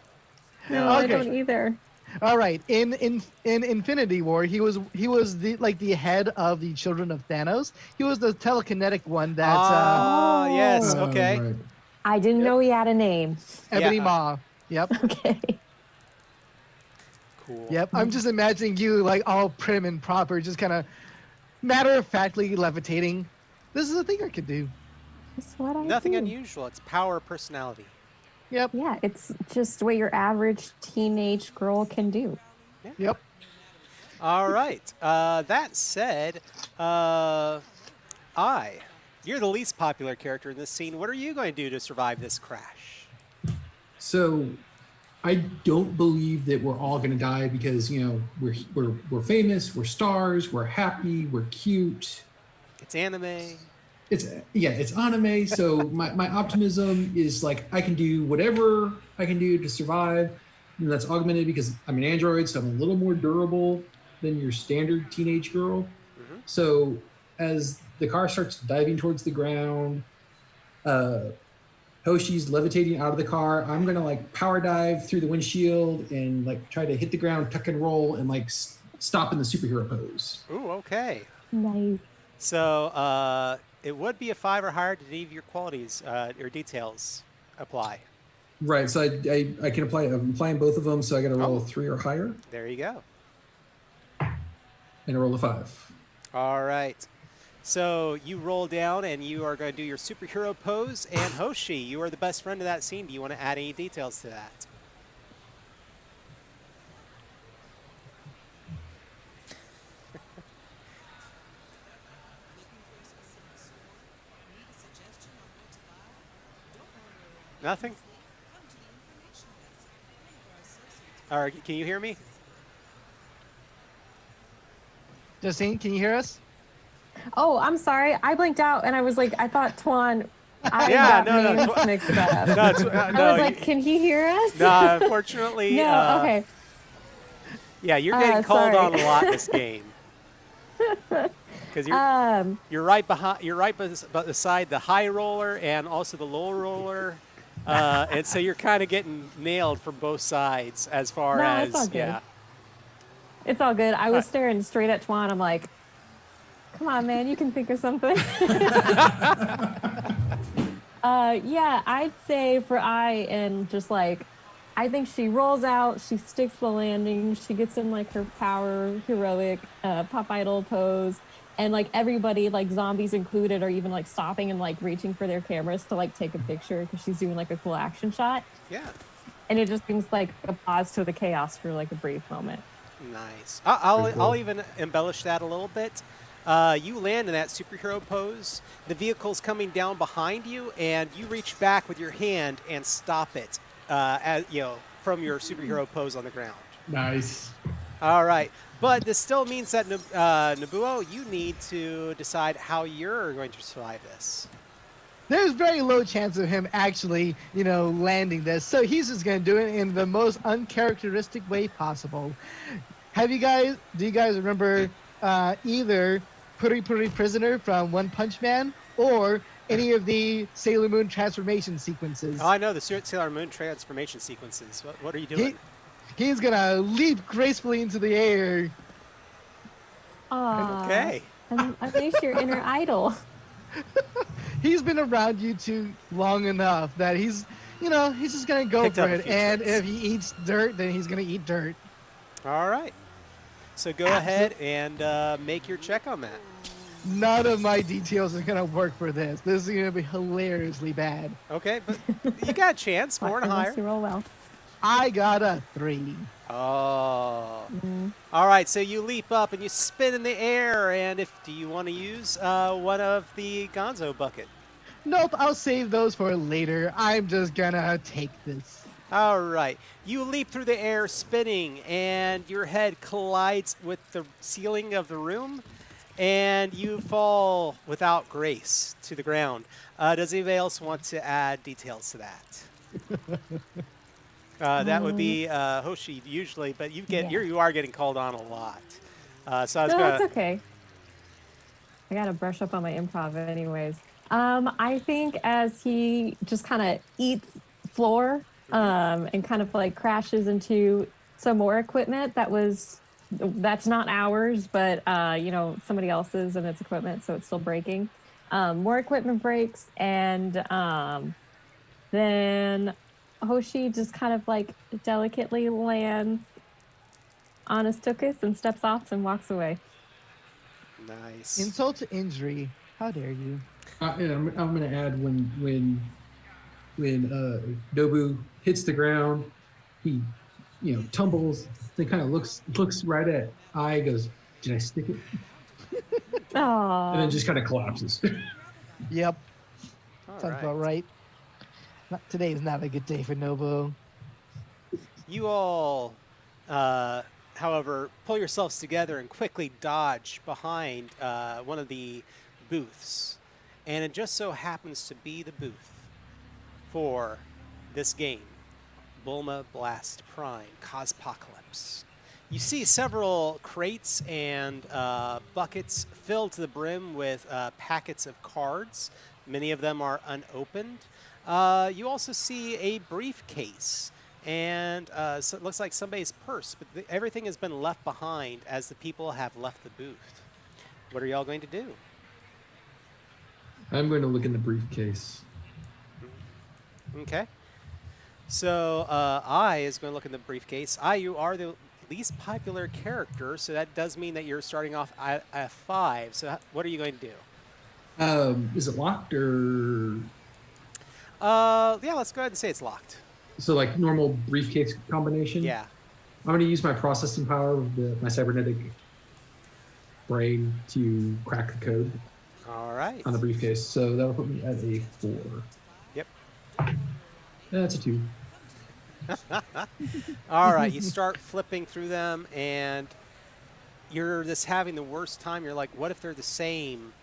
No, I Okay. don't either. All right. In Infinity War, he was the head of the Children of Thanos. He was the telekinetic one that yes. Oh. Okay. Right. I didn't Yep. know he had a name. Ebony Yeah. Maw. Yep. Okay. Cool. Yep. I'm just imagining you like all prim and proper, just kind of matter of factly levitating. This is a thing I could do. That's what I Nothing do. unusual. It's power of personality. Yep. Yeah, it's just what your average teenage girl can do. Yep. All right. That said, you're the least popular character in this scene. What are you going to do to survive this crash? So, I don't believe that we're all going to die because we're famous, we're stars, we're happy, we're cute. It's anime. It's anime. So my optimism is like I can do whatever I can do to survive, and that's augmented because I'm an android, so I'm a little more durable than your standard teenage girl. Mm-hmm. So as the car starts diving towards the ground, Hoshi's levitating out of the car. I'm gonna like power dive through the windshield and like try to hit the ground, tuck and roll, and like stop in the superhero pose. Ooh, okay. Nice. So it would be a 5 or higher to any of your qualities or details apply. Right. So I can apply. I'm applying both of them. So I got to roll Oh. a 3 or higher, There you go. and a roll a 5. All right. So you roll down and you are going to do your superhero pose. And Hoshi, you are the best friend of that scene. Do you want to add any details to that? Nothing? All right, can you hear me? Justine, can you hear us? Oh, I'm sorry. I blinked out and I was like, I thought Toan. I Yeah, got no, names mixed up. No, it's, I no, was like, can he hear us? no, unfortunately. No, okay. Yeah, you're getting called sorry. on a lot this game. Because you're right behind, beside the high roller and also the low roller, and so you're kind of getting nailed from both sides as far No, it's all as good. yeah. It's all good. I was staring straight at Toan. I'm like, come on, man, you can think of something. Yeah, I'd say for and just like, I think she rolls out, she sticks the landing, she gets in like her power heroic pop idol pose, and like everybody, like zombies included, are even like stopping and like reaching for their cameras to like take a picture because she's doing like a cool action shot. Yeah, And it just seems like a pause to the chaos for like a brief moment. nice. Pretty I'll cool. even embellish that a little bit. You land in that superhero pose. The vehicle's coming down behind you, and you reach back with your hand and stop it. From your superhero pose on the ground. Nice. All right, but this still means that Nabuo, you need to decide how you're going to survive this. There's very low chance of him actually, landing this. So he's just going to do it in the most uncharacteristic way possible. Do you guys remember either Puri Puri Prisoner from One Punch Man or any of the Sailor Moon transformation sequences? Oh, I know the Sailor Moon transformation sequences. What are you doing? He's going to leap gracefully into the air. Aww. Okay. Unleash your inner idol. He's been around you two long enough that he's just gonna go Picked for up a it. few And tricks. if he eats dirt, then he's gonna eat dirt. All right. So go ahead and make your check on that. None of my details are gonna work for this. This is gonna be hilariously bad. Okay, but you got a chance, 4 and Unless higher. you roll well. I got a 3. Oh. Mm. All right, so you leap up and you spin in the air, and do you want to use one of the Gonzo bucket? Nope, I'll save those for later. I'm just gonna take this. All right, you leap through the air, spinning, and your head collides with the ceiling of the room, and you fall without grace to the ground. Does anybody else want to add details to that? That would be Hoshi usually, but Yeah. you are getting called on a lot. So I was No, gonna. that's okay. I gotta brush up on my improv anyways. I think as he just kind of eats floor and kind of like crashes into some more equipment that's not ours, but somebody else's and it's equipment, so it's still breaking. More equipment breaks, and then Hoshi just kind of like delicately lands on his tuchus and steps off and walks away. Nice. Insult to injury. How dare you? And I'm going to add when Nobu hits the ground, he tumbles, then kind of looks right at I, goes, "Did I stick it?" And then Oh, just kind of collapses. Yep, All sounds about right. Today is not a good day for Nobu. You all, however, pull yourselves together and quickly dodge behind one of the booths. And it just so happens to be the booth for this game, Bulma Blast Prime Cospocalypse. You see several crates and buckets filled to the brim with packets of cards. Many of them are unopened. You also see a briefcase and so it looks like somebody's purse, but everything has been left behind as the people have left the booth. What are y'all going to do? I'm going to look in the briefcase. Okay. So I is going to look in the briefcase. You are the least popular character, so that does mean that you're starting off at 5. So what are you going to do? Is it locked or? Yeah, let's go ahead and say it's locked. So like normal briefcase combination? Yeah. I'm going to use my processing power of my cybernetic brain to crack the code All right. on the briefcase. So that'll put me at a 4. Yep. That's a 2. All right, you start flipping through them, and you're just having the worst time. You're like, what if they're the same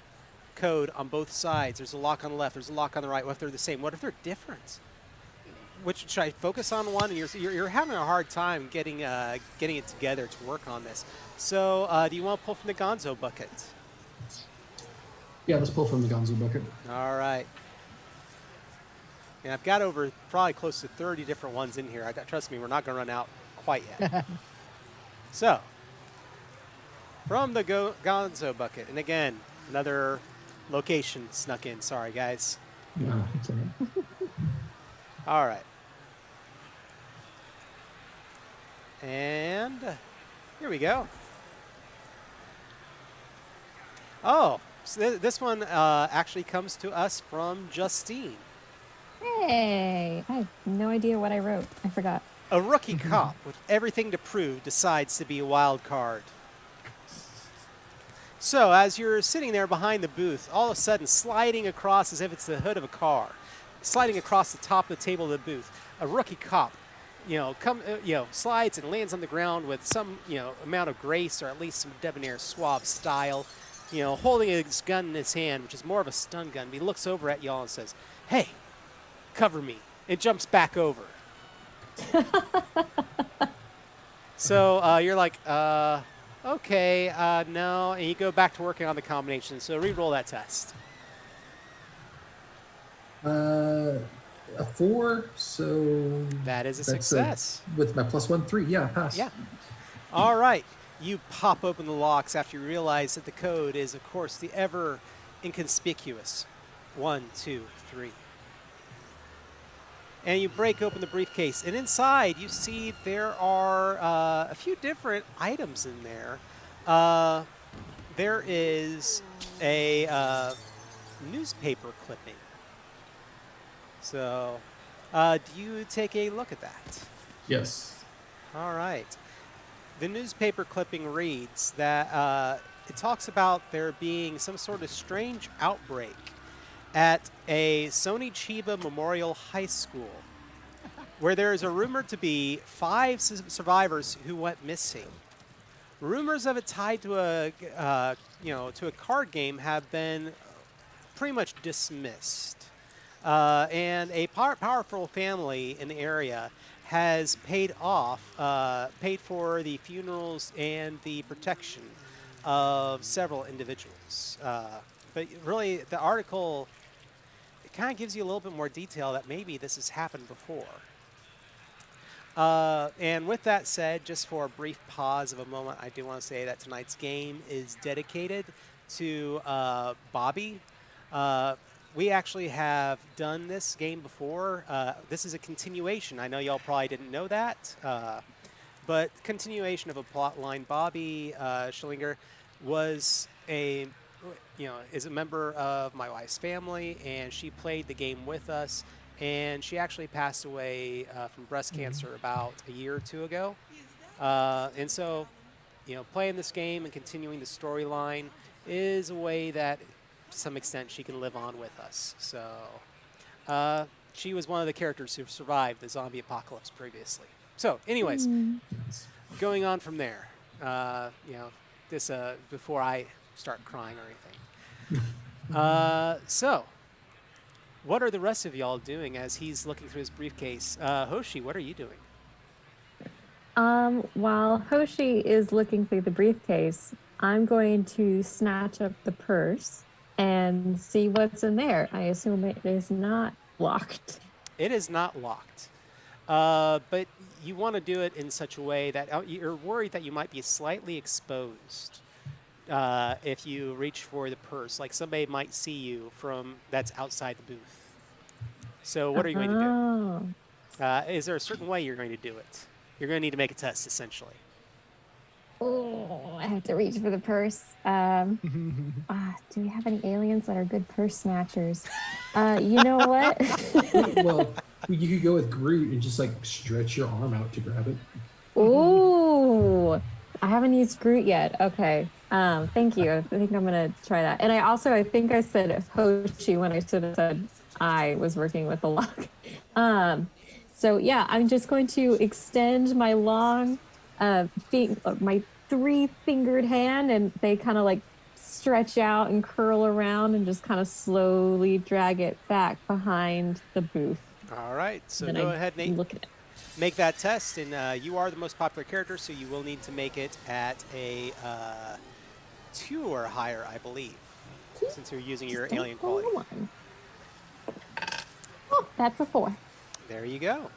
code on both sides? There's a lock on the left, there's a lock on the right. What if they're the same? What if they're different? Which should I focus on one? And you're having a hard time getting it together to work on this. So do you want to pull from the Gonzo bucket? Yeah, let's pull from the Gonzo bucket. All right. And I've got over probably close to 30 different ones in here. Trust me, we're not going to run out quite yet. So, from the Gonzo bucket, and again, another location snuck in. Sorry, guys. No, it's all right. All right. And here we go. Oh, so this one actually comes to us from Justine. hey! I have no idea what I wrote. I forgot. A rookie cop with everything to prove decides to be a wild card. So as you're sitting there behind the booth, all of a sudden sliding across as if it's the hood of a car, sliding across the top of the table of the booth, a rookie cop, slides and lands on the ground with some, amount of grace or at least some debonair, suave style, holding his gun in his hand, which is more of a stun gun. But he looks over at y'all and says, "Hey, cover me," and jumps back over. So you're like, okay, no, and you go back to working on the combination. So re-roll that test. A 4, so That is a that's success. with my +1, 3. Yeah, pass. Yeah. All right. You pop open the locks after you realize that the code is, of course, the ever inconspicuous. 1, 2, 3. And you break open the briefcase, and inside you see there are a few different items in there. There is a newspaper clipping. So, do you take a look at that? Yes. All right. The newspaper clipping reads that it talks about there being some sort of strange outbreak at a Sony Chiba Memorial High School, where there is a rumored to be 5 survivors who went missing. Rumors of it tied to a card game have been pretty much dismissed, and a powerful family in the area has paid for the funerals and the protection of several individuals. But really, the article, it kind of gives you a little bit more detail that maybe this has happened before. And with that said, just for a brief pause of a moment, I do want to say that tonight's game is dedicated to Bobby. We actually have done this game before. This is a continuation. I know y'all probably didn't know that, but continuation of a plot line. Bobby Schillinger is a member of my wife's family, and she played the game with us. And she actually passed away from breast cancer about a year or 2 ago. And so, playing this game and continuing the storyline is a way that, to some extent, she can live on with us. So, she was one of the characters who survived the zombie apocalypse previously. So, anyways, going on from there, this before I start crying or anything. So, what are the rest of y'all doing as he's looking through his briefcase? Hoshi, what are you doing? While Hoshi is looking through the briefcase, I'm going to snatch up the purse and see what's in there. I assume it is not locked. It is not locked. But you want to do it in such a way that you're worried that you might be slightly exposed if you reach for the purse. Like somebody might see you that's outside the booth. So what are you going to do? Is there a certain way you're going to do it? You're going to need to make a test, essentially. Oh, I have to reach for the purse. Do we have any aliens that are good purse snatchers? You know what? Well, you could go with Groot and just stretch your arm out to grab it. Ooh, I haven't used Groot yet. Okay. Thank you. I think I'm gonna try that. And I think I said Hoshi when I should have said I was working with the lock. So yeah, I'm just going to extend my long, my 3-fingered hand, and they kind of stretch out and curl around, and just kind of slowly drag it back behind the booth. All right. So go ahead, Nate. Look at it. Make that test, and you are the most popular character, so you will need to make it at a 2 or higher, I believe, since you're using your alien quality. Oh, that's a 4. There you go.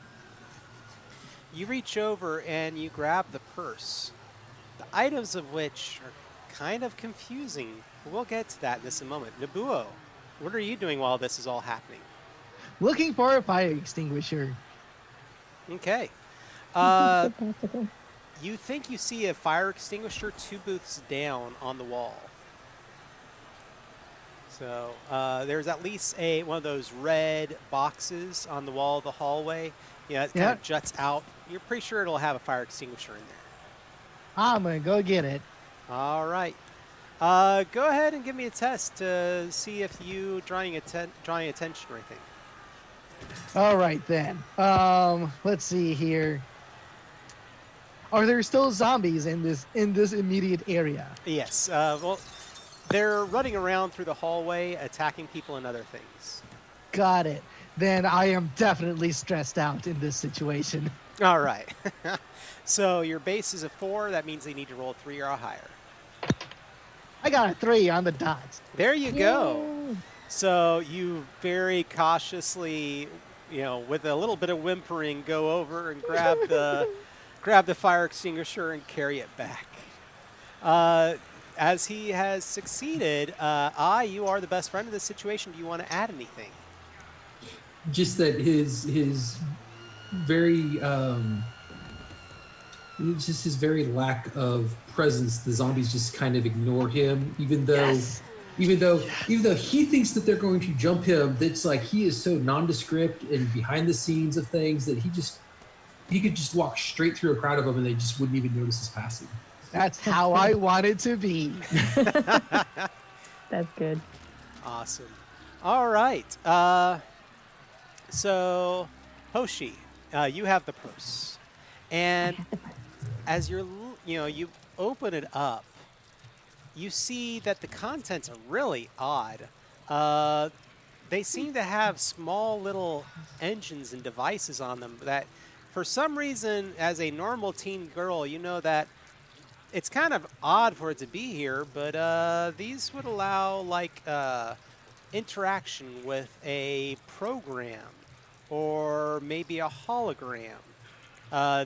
You reach over and you grab the purse, the items of which are kind of confusing. We'll get to that in just a moment. Nabuo, what are you doing while this is all happening? Looking for a fire extinguisher. Okay. You think you see a fire extinguisher 2 booths down on the wall. So there's at least one of those red boxes on the wall of the hallway. It kind of juts out. You're pretty sure it'll have a fire extinguisher in there. I'm going to go get it. All right. Go ahead and give me a test to see if you drawing attention or anything. All right, then. Let's see here. Are there still zombies in this immediate area? Yes. Well, they're running around through the hallway, attacking people and other things. Got it. Then I am definitely stressed out in this situation. All right. So your base is a 4. That means they need to roll 3 or higher. I got a 3 on the dot. There you go. So you very cautiously, with a little bit of whimpering, go over and grab the fire extinguisher and carry it back. as he has succeeded, you are the best friend of this situation. Do you want to add anything? Just that his very just his very lack of presence. The zombies just kind of ignore him, even though Yes. even though he thinks that they're going to jump him. That's like he is so nondescript and behind the scenes of things that he could just walk straight through a crowd of them and they just wouldn't even notice his passing. That's how I want it to be. That's good. Awesome. All right. So, Hoshi, you have the purse, and as you open it up, you see that the contents are really odd. They seem to have small little engines and devices on them that, for some reason, as a normal teen girl, you know that it's kind of odd for it to be here, but these would allow like interaction with a program or maybe a hologram.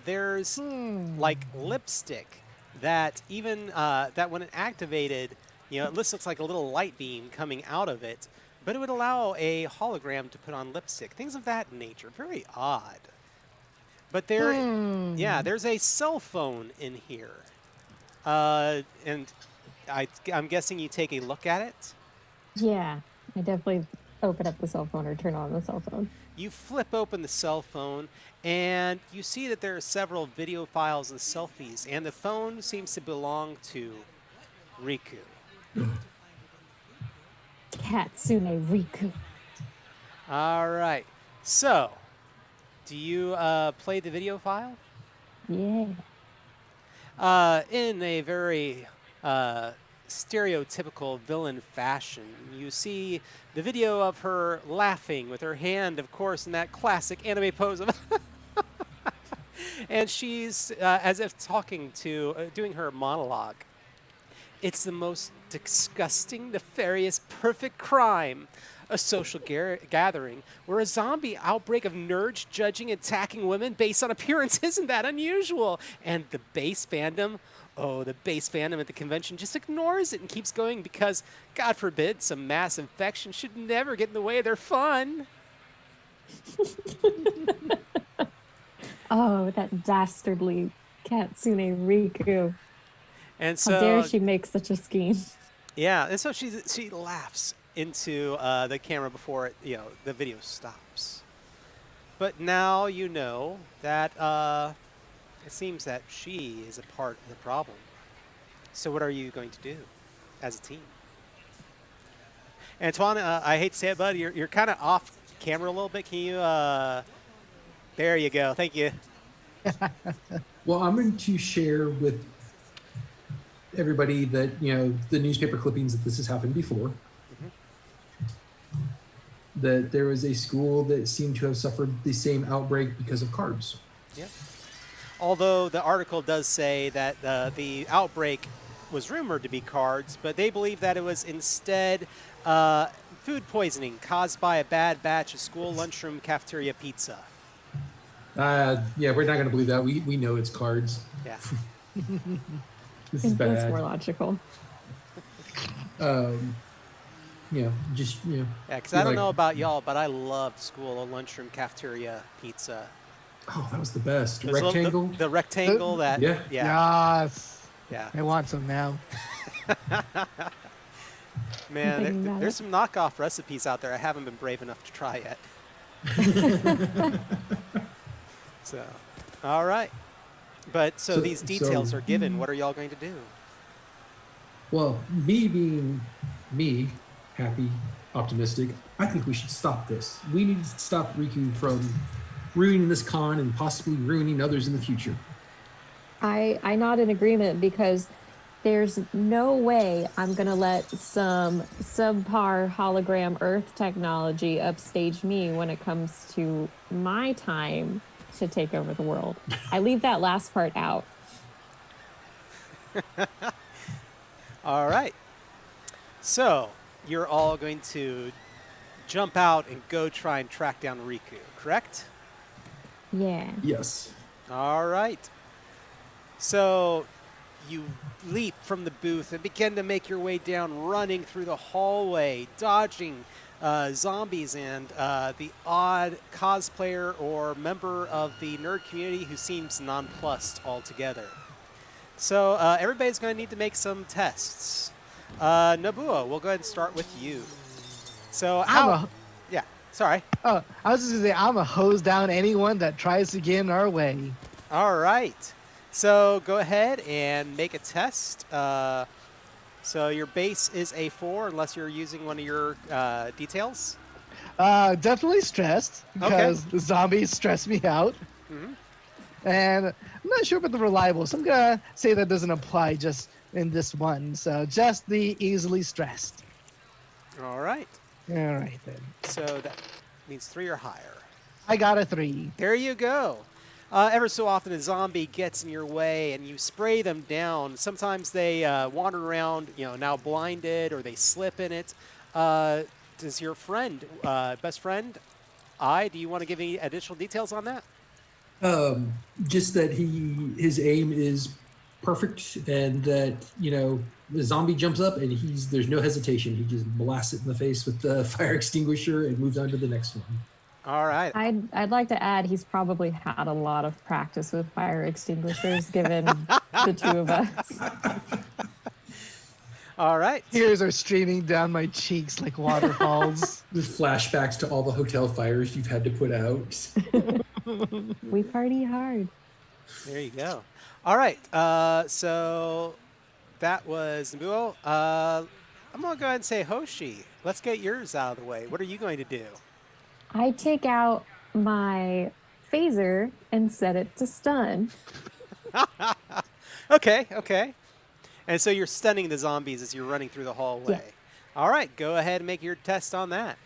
There's like lipstick that even that when it activated, it looks like a little light beam coming out of it, but it would allow a hologram to put on lipstick. Things of that nature. Very odd. But there's a cell phone in here. And I'm guessing you take a look at it. Yeah, I definitely open up the cell phone or turn on the cell phone. You flip open the cell phone, and you see that there are several video files and selfies, and the phone seems to belong to Riku. Katsune Riku. All right. So, do you play the video file? Yeah. In a very stereotypical villain fashion, you see the video of her laughing with her hand, of course, in that classic anime pose of and she's as if talking to, doing her monologue. It's the most disgusting, nefarious, perfect crime. A social gathering where a zombie outbreak of nerds judging and attacking women based on appearance isn't that unusual. And the base fandom, the base fandom at the convention just ignores it and keeps going because, God forbid, some mass infection should never get in the way of their fun. Oh, that dastardly Katsune Riku. And so, How dare she make such a scheme? Yeah, and so she laughs into the camera before the video stops. But now you know that it seems that she is a part of the problem. So what are you going to do as a team? And Toan, I hate to say it, bud, you're kind of off camera a little bit. Can you? There you go. Thank you. Well, I'm going to share with everybody that the newspaper clippings that this has happened before. That there was a school that seemed to have suffered the same outbreak because of cards. Yeah. Although the article does say that the outbreak was rumored to be cards, but they believe that it was instead food poisoning caused by a bad batch of school lunchroom cafeteria pizza. Yeah, we're not going to believe that. We know it's cards. Yeah. This is bad. That's more logical. Yeah, Yeah, because I don't know about y'all, but I loved school lunchroom cafeteria pizza. Oh, that was the best. Those Rectangle? The rectangle that. Yeah. Yes. Yeah. I want some now. Man, there's some knockoff recipes out there I haven't been brave enough to try yet. So, all right. But so these details are given. What are y'all going to do? Well, me being me, happy, optimistic, I think we should stop this. We need to stop Riku from ruining this con and possibly ruining others in the future. I nod in agreement because there's no way I'm going to let some subpar hologram Earth technology upstage me when it comes to my time to take over the world. I leave that last part out. All right. So you're all going to jump out and go try and track down Riku, correct? Yeah. Yes. All right. So you leap from the booth and begin to make your way down, running through the hallway, dodging zombies and the odd cosplayer or member of the nerd community who seems nonplussed altogether. So everybody's going to need to make some tests. Nobuo, we'll go ahead and start with you. So yeah, sorry. Oh, I was just gonna say I'm a hose down anyone that tries to get in our way. All right. So go ahead and make a test. So your base is a 4 unless you're using one of your details. Definitely stressed because the zombies stress me out. Mhm. And I'm not sure about the reliable, so I'm gonna say that doesn't apply just in this one. So just the easily stressed. All right. All right then. So that means 3 or higher. I got a 3. There you go. Ever so often a zombie gets in your way and you spray them down. Sometimes they wander around, now blinded, or they slip in it. Does your friend, best friend, do you want to give any additional details on that? Just that his aim is perfect, and that the zombie jumps up and there's no hesitation. He just blasts it in the face with the fire extinguisher and moves on to the next one. All right. I'd like to add he's probably had a lot of practice with fire extinguishers, given the two of us. All right. Tears are streaming down my cheeks like waterfalls. With flashbacks to all the hotel fires you've had to put out. We party hard. There you go. All right. So that was Nobuo. I'm going to go ahead and say Hoshi. Let's get yours out of the way. What are you going to do? I take out my phaser and set it to stun. Okay. And so you're stunning the zombies as you're running through the hallway. Yeah. All right, go ahead and make your test on that.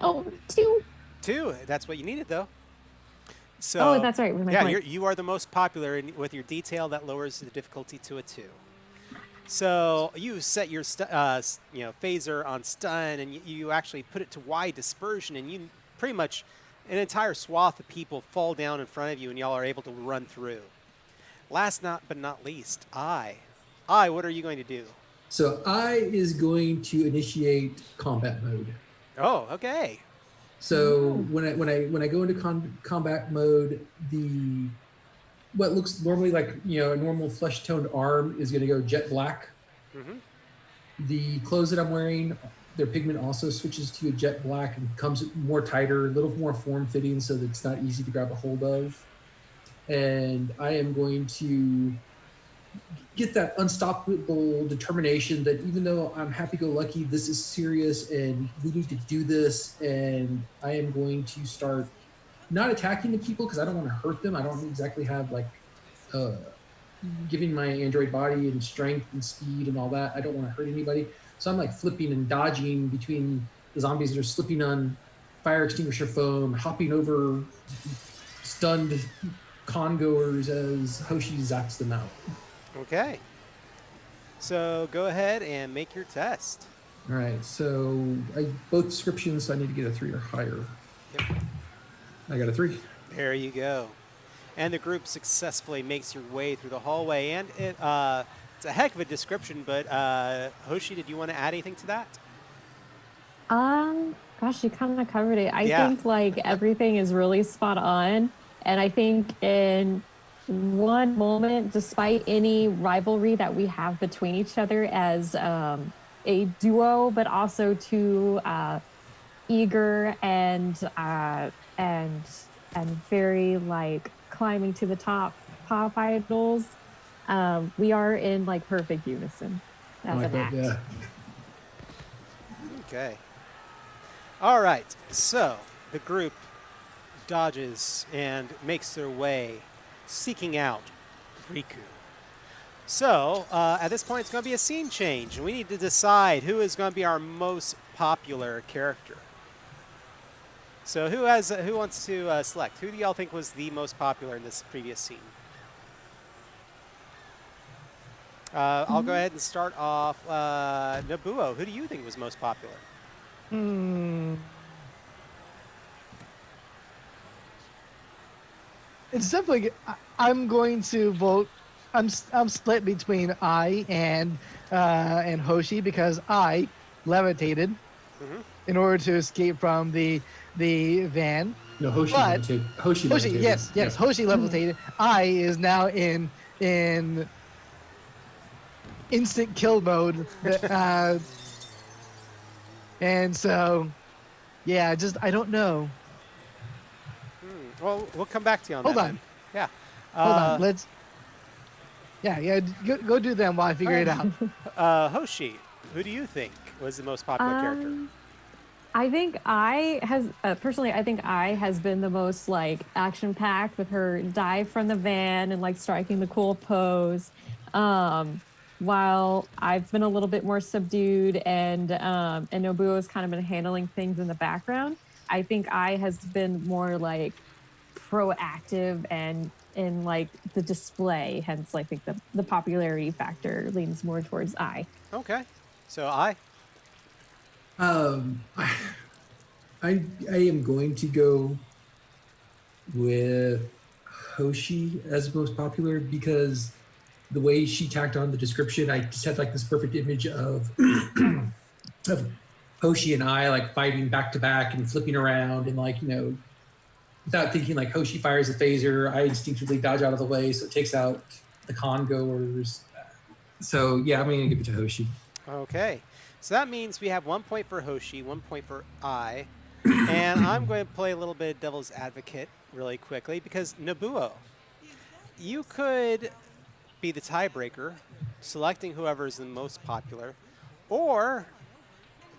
Oh, 2. 2, that's what you needed, though. So, Oh, that's right. With my yeah, point. you are the most popular with your detail. That lowers the difficulty to a 2. So you set your phaser on stun, and you actually put it to wide dispersion, and you pretty much an entire swath of people fall down in front of you, and y'all are able to run through. Last but not least, what are you going to do? So I is going to initiate combat mode. Oh, okay. So when I go into combat mode, what looks normally like a normal flesh toned arm is going to go jet black. Mm-hmm. The clothes that I'm wearing, their pigment also switches to a jet black and becomes more tighter, a little more form fitting, so that it's not easy to grab a hold of. And I am going to get that unstoppable determination that even though I'm happy-go-lucky, this is serious and we need to do this. And I am going to start not attacking the people because I don't want to hurt them. I don't exactly have giving my android body and strength and speed and all that. I don't want to hurt anybody. So I'm flipping and dodging between the zombies that are slipping on fire extinguisher foam, hopping over stunned congoers as Hoshi zaps them out. Okay. So go ahead and make your test. All right. So both descriptions, I need to get a 3 or higher. Yep. I got a 3. There you go. And the group successfully makes your way through the hallway. And it's a heck of a description, but Hoshi, did you want to add anything to that? Gosh, you kind of covered it. I think everything is really spot on. And I think in one moment, despite any rivalry that we have between each other as a duo, but also two eager and very climbing to the top pop idols, we are in perfect unison as an act. Yeah. Okay. All right. So the group dodges and makes their way, seeking out Riku. So at this point, it's going to be a scene change, and we need to decide who is going to be our most popular character. So who wants to select? Who do y'all think was the most popular in this previous scene? I'll go ahead and start off. Nobuo, who do you think was most popular? It's definitely. I'm going to vote. I'm split between I and Hoshi because I levitated Hmm. in order to escape from the van. No, Hoshi But levitated. Hoshi Hoshi, levitated. yes, Hoshi levitated. I is now in instant kill mode. And so yeah, just I don't know. Well, we'll come back to you on Hold that then. on, Yeah. hold on. Uh, Let's yeah. Go do them while I figure it out. Hoshi, who do you think was the most popular character? Um, I think I has personally, I think I has been the most like action packed with her dive from the van and like striking the cool pose. Um, while I've been a little bit more subdued and Nobuo has kind of been handling things in the background. I think I has been more like proactive and in like the display. Hence, I think the popularity factor leans more towards I. Okay. So I. Um, I, I am going to go with Hoshi as most popular because the way she tacked on the description, I just had like this perfect image of of Hoshi and I like fighting back to back and flipping around and like, without thinking like Hoshi fires a phaser, I instinctively dodge out of the way so it takes out the con goers. So yeah, I'm gonna give it to Hoshi. Okay. So that means we have 1 point for Hoshi, 1 point for I. And I'm going to play a little bit of devil's advocate really quickly because Nobuo, you could be the tiebreaker, selecting whoever is the most popular, or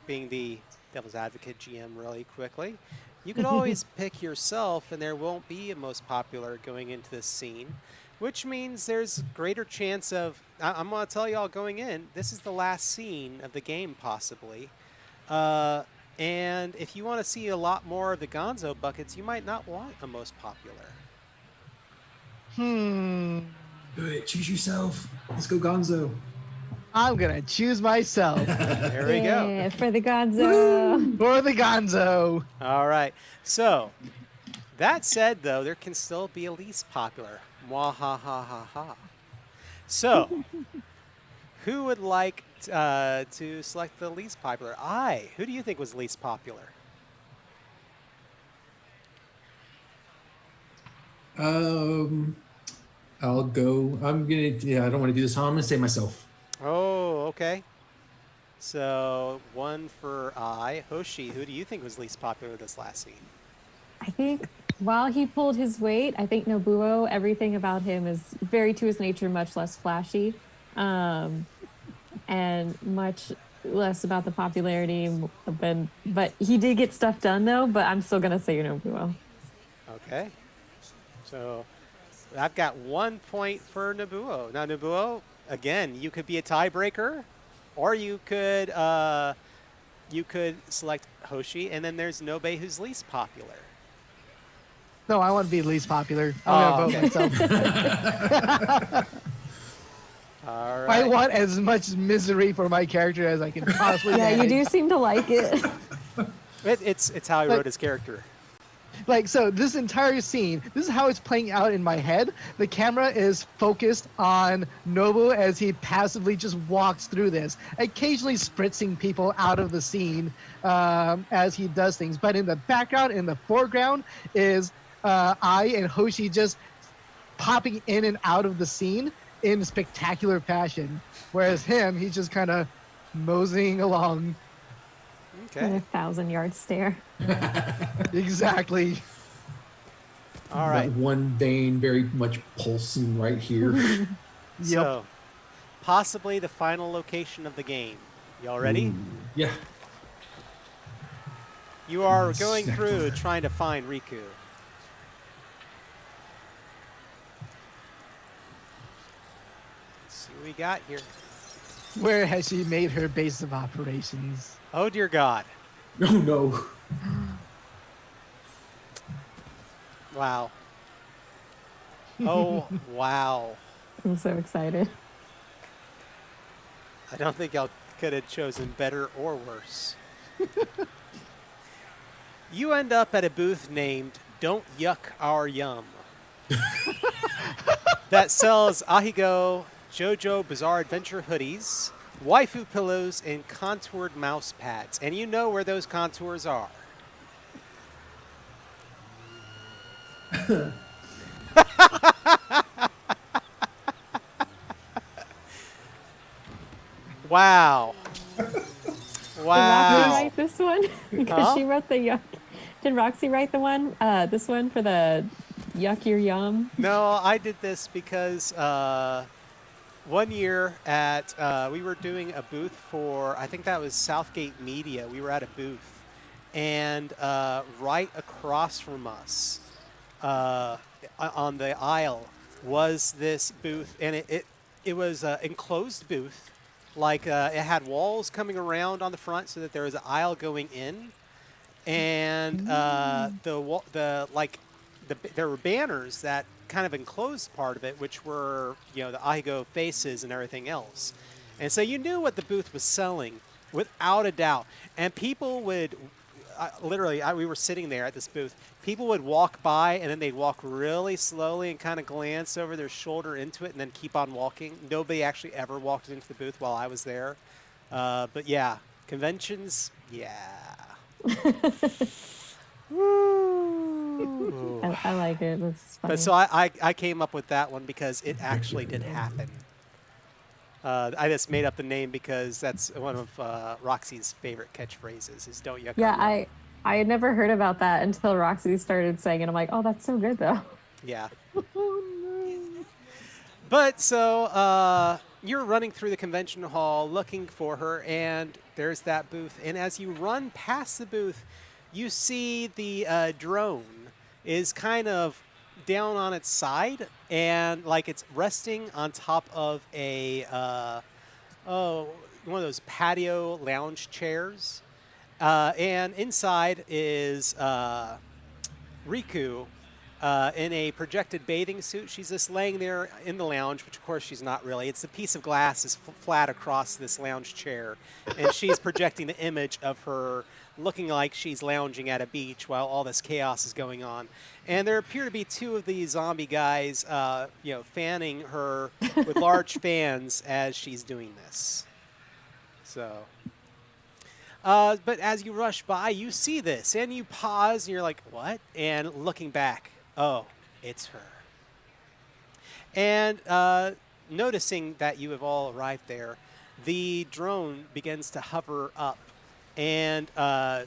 being the devil's advocate GM really quickly. You could always pick yourself, and there won't be a most popular going into this scene, which means there's greater chance of. I'm going to tell y'all going in, this is the last scene of the game, possibly. And if you want to see a lot more of the Gonzo buckets, you might not want a most popular. Hmm. Do it. Choose yourself. Let's go Gonzo. I'm gonna choose myself There we go. Yeah, for the Gonzo. for the Gonzo. All right. So, that said, though, there can still be a least popular. Mwah ha ha ha ha. So, who would like to select the least popular? Who do you think was least popular? I'll go. I don't want to do this. I'm gonna say myself. Oh, okay. So, one for I. Hoshi, who do you think was least popular this last scene? I think while he pulled his weight, I think Nobuo, everything about him is very to his nature, much less flashy, and much less about the popularity. But he did get stuff done though. But I'm still gonna say Nobuo. Okay. So, I've got 1 point for Nobuo. Now, Nobuo, again, you could be a tiebreaker, or you could select Hoshi, and then there's Nobe, who's least popular. No, I want to be least popular. I'm gonna vote myself. All I right. want as much misery for my character as I can possibly Yeah, you manage. do seem to like it. It's how he Like- wrote his character. Like, so this entire scene, this is how it's playing out in my head. The camera is focused on Nobu as he passively just walks through this, occasionally spritzing people out of the scene as he does things. But in the background, in the foreground, is I and Hoshi just popping in and out of the scene in spectacular fashion. Whereas him, he's just kind of moseying along. And Okay. 1,000-yard stare. Exactly. All right. That one vein very much pulsing right here. So, possibly the final location of the game. Y'all ready? Ooh, yeah. You are Yes, going next through one. trying to find Riku. Let's see what we got here. Where has she made her base of operations? Oh, dear God. Oh no. Wow. Oh, wow. I'm so excited. I don't think y'all could have chosen better or worse. You end up at a booth named Don't Yuck Our Yum. that sells Ahigo JoJo Bizarre Adventure hoodies, waifu pillows, and contoured mouse pads. And you know where those contours are. Wow. Did Roxy Wow. write this one? Because Huh? she wrote the yuck. Did Roxy write the one? This one for the yuck your yum? No, I did this because one year at we were doing a booth for, I think that was Southgate Media. We were at a booth, and right across from us on the aisle was this booth, and it was an enclosed booth. Like it had walls coming around on the front so that there was an aisle going in, and there were banners that kind of enclosed part of it, which were the Aigo faces and everything else, and so you knew what the booth was selling without a doubt. And people would we were sitting there at this booth. People would walk by and then they'd walk really slowly and kind of glance over their shoulder into it and then keep on walking. Nobody actually ever walked into the booth while I was there. But yeah, conventions, yeah. Woo. I like it. It's funny. But so I came up with that one because it actually did happen. I just made up the name because that's one of Roxy's favorite catchphrases is "Don't yuck." Yeah, I had never heard about that until Roxy started saying it. I'm like, oh, that's so good though. Yeah. But so you're running through the convention hall looking for her, and there's that booth. And as you run past the booth, you see the drone is kind of down on its side, and like it's resting on top of a one of those patio lounge chairs, and inside is Riku in a projected bathing suit. She's just laying there in the lounge, which of course she's not really. It's a piece of glass is flat across this lounge chair, and she's projecting the image of her looking like she's lounging at a beach while all this chaos is going on. And there appear to be two of the zombie guys, fanning her with large fans as she's doing this. So, but as you rush by, you see this, and you pause, and you're like, what? And looking back, oh, it's her. And noticing that you have all arrived there, the drone begins to hover up. And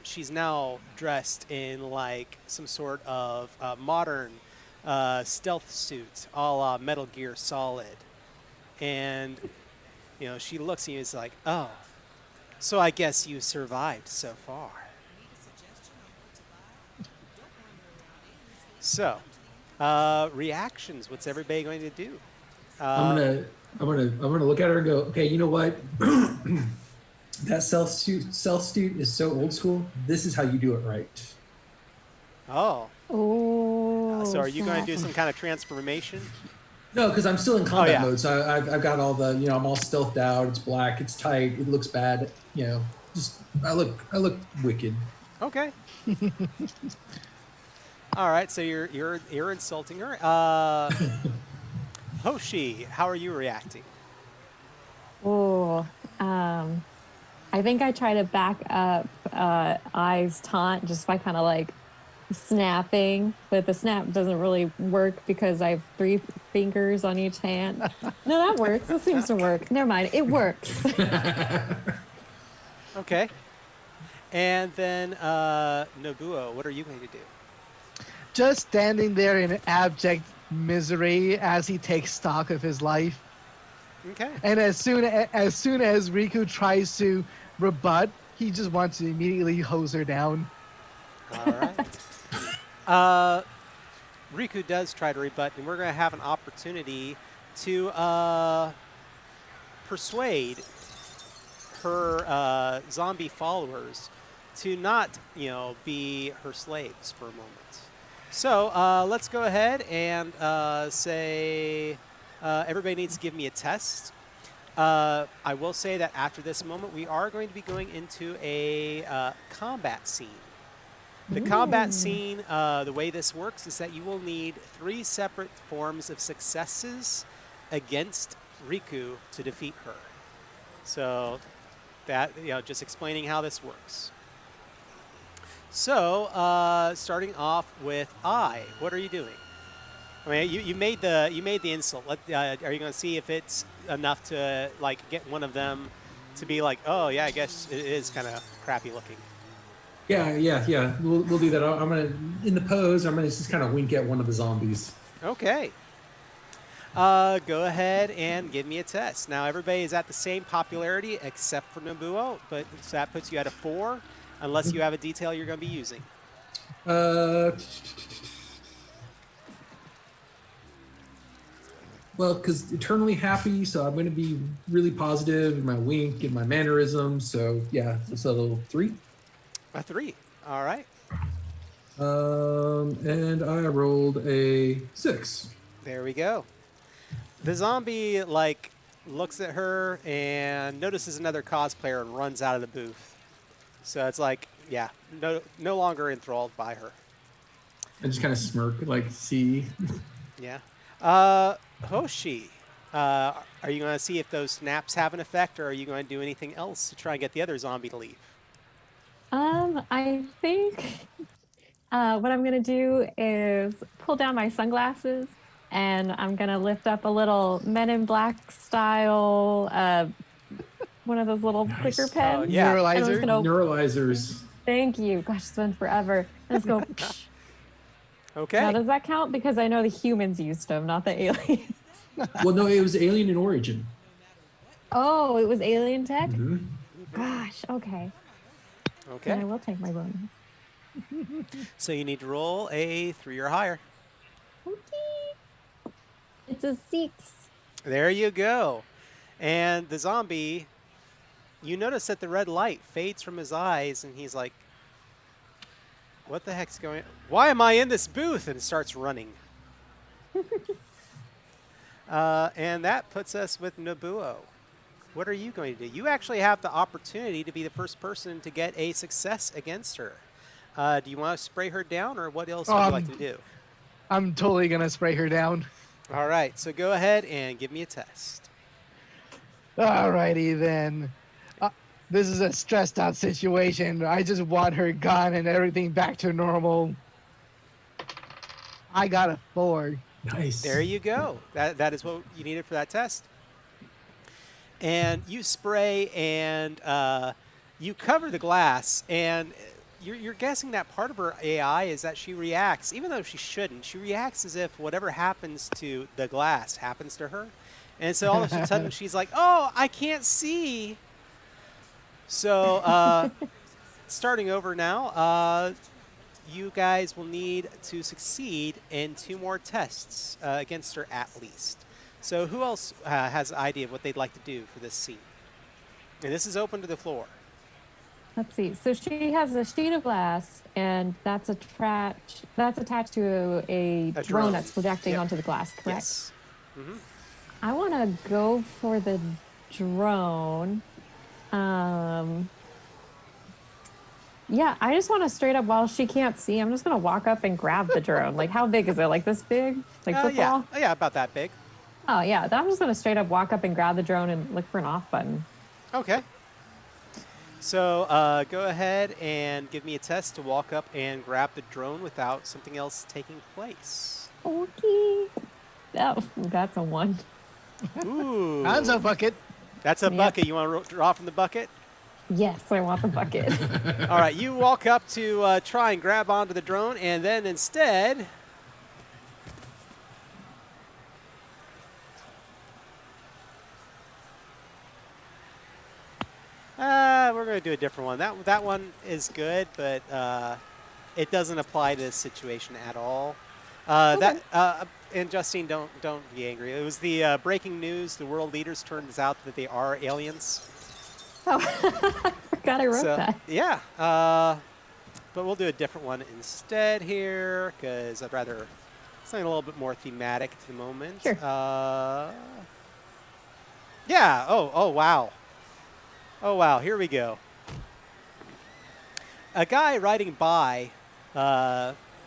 she's now dressed in like some sort of modern stealth suit, a la Metal Gear Solid. And she looks at you and is like, "Oh, so I guess you survived so far." So, reactions. What's everybody going to do? I'm gonna look at her and go, okay, you know what? That self suit is so old school. This is how you do it right. Oh. Oh. So are you going to do some kind of transformation? No, because I'm still in combat yeah. mode. So I've got all the, I'm all stealthed out. It's black. It's tight. It looks bad. Just I look wicked. Okay. All right. So you're insulting her. Hoshi, how are you reacting? Oh. I think I try to back up I's taunt just by kind of like snapping, but the snap doesn't really work because I have 3 fingers on each hand. No, that works. That seems to work. Never mind. It works. Okay. And then Nobuo, what are you going to do? Just standing there in abject misery as he takes stock of his life. Okay. And as soon as Riku tries to rebut, he just wants to immediately hose her down. All right. Riku does try to rebut, and we're going to have an opportunity to persuade her zombie followers to not, be her slaves for a moment. So let's go ahead and say everybody needs to give me a test. I will say that after this moment, we are going to be going into a combat scene. The combat Ooh. scene, the way this works is that you will need 3 separate forms of successes against Riku to defeat her. So that, just explaining how this works. So, starting off with what are you doing? I mean, you made the insult. Are you going to see if it's enough to like get one of them to be like, oh yeah, I guess it is kind of crappy looking. Yeah. We'll do that. I'm gonna in the pose. I'm gonna just kind of wink at one of the zombies. Okay. Go ahead and give me a test. Now everybody is at the same popularity except for Nobuo, but so that puts you at a 4, unless you have a detail you're going to be using. Well, because eternally happy, so I'm going to be really positive in my wink and my mannerisms. So yeah, so 3. A 3. All right. And I rolled a 6. There we go. The zombie looks at her and notices another cosplayer and runs out of the booth. So it's like, yeah, no longer enthralled by her. I just kind of smirk, like, see. Yeah. Hoshi, are you going to see if those snaps have an effect, or are you going to do anything else to try and get the other zombie to leave? I think what I'm gonna do is pull down my sunglasses and I'm gonna lift up a little Men in Black style, one of those little clicker Nice. pens. Oh, yeah. And I'm just Neuralizer. gonna, Neuralizers. thank you. Gosh, it's been forever. And let's go. Okay. Now, does that count? Because I know the humans used them, not the aliens. Well, no, it was Alien in Origin. Oh, it was alien tech? Mhm. Gosh, okay. Then I Okay. will take my bonus. So you need to roll a 3 or higher. Okay. It's a 6. There you go. And the zombie, you notice that the red light fades from his eyes, and he's like, what the heck's going on? Why am I in this booth? And starts running. And that puts us with Nobuo. What are you going to do? You actually have the opportunity to be the first person to get a success against her. Do you want to spray her down, or what else would you like to do? I'm totally gonna spray her down. All right, so go ahead and give me a test. Alrighty then. This is a stressed out situation. I just want her gone and everything back to normal. I got a 4. Nice. There you go. That is what you needed for that test. And you spray and you cover the glass, and you're guessing that part of her AI is that she reacts, even though she shouldn't, she reacts as if whatever happens to the glass happens to her. And so all of a sudden she's like, oh, I can't see. So starting over now, you guys will need to succeed in 2 more tests against her at least. So who else has an idea of what they'd like to do for this scene? And this is open to the floor. Let's see. So she has a sheet of glass, and that's attached to a A drone drone. that's projecting Yep. onto the glass, correct? Yes. Mm-hmm. I want to go for the drone. Yeah, I just want to straight up, while she can't see, I'm just going to walk up and grab the drone. Like, how big is it? Like this big? Like football? Yeah, about that big. Oh, yeah. I'm just going to straight up walk up and grab the drone and look for an off button. Okay. So go ahead and give me a test to walk up and grab the drone without something else taking place. Okay. Oh, that's a 1. Ooh. Hands up, bucket. That's a Yep. bucket. You want to draw from the bucket? Yes, I want the bucket. All right, you walk up to try and grab onto the drone, and then instead, we're going to do a different one. That one is good, but it doesn't apply to this situation at all. Okay. And Justine, don't be angry. It was the breaking news. The world leaders turns out that they are aliens. Oh, I forgot I wrote that. Yeah, but we'll do a different one instead here, because I'd rather something a little bit more thematic to the moment. Sure. Yeah. Oh, wow. Oh, wow. Here we go. A guy riding by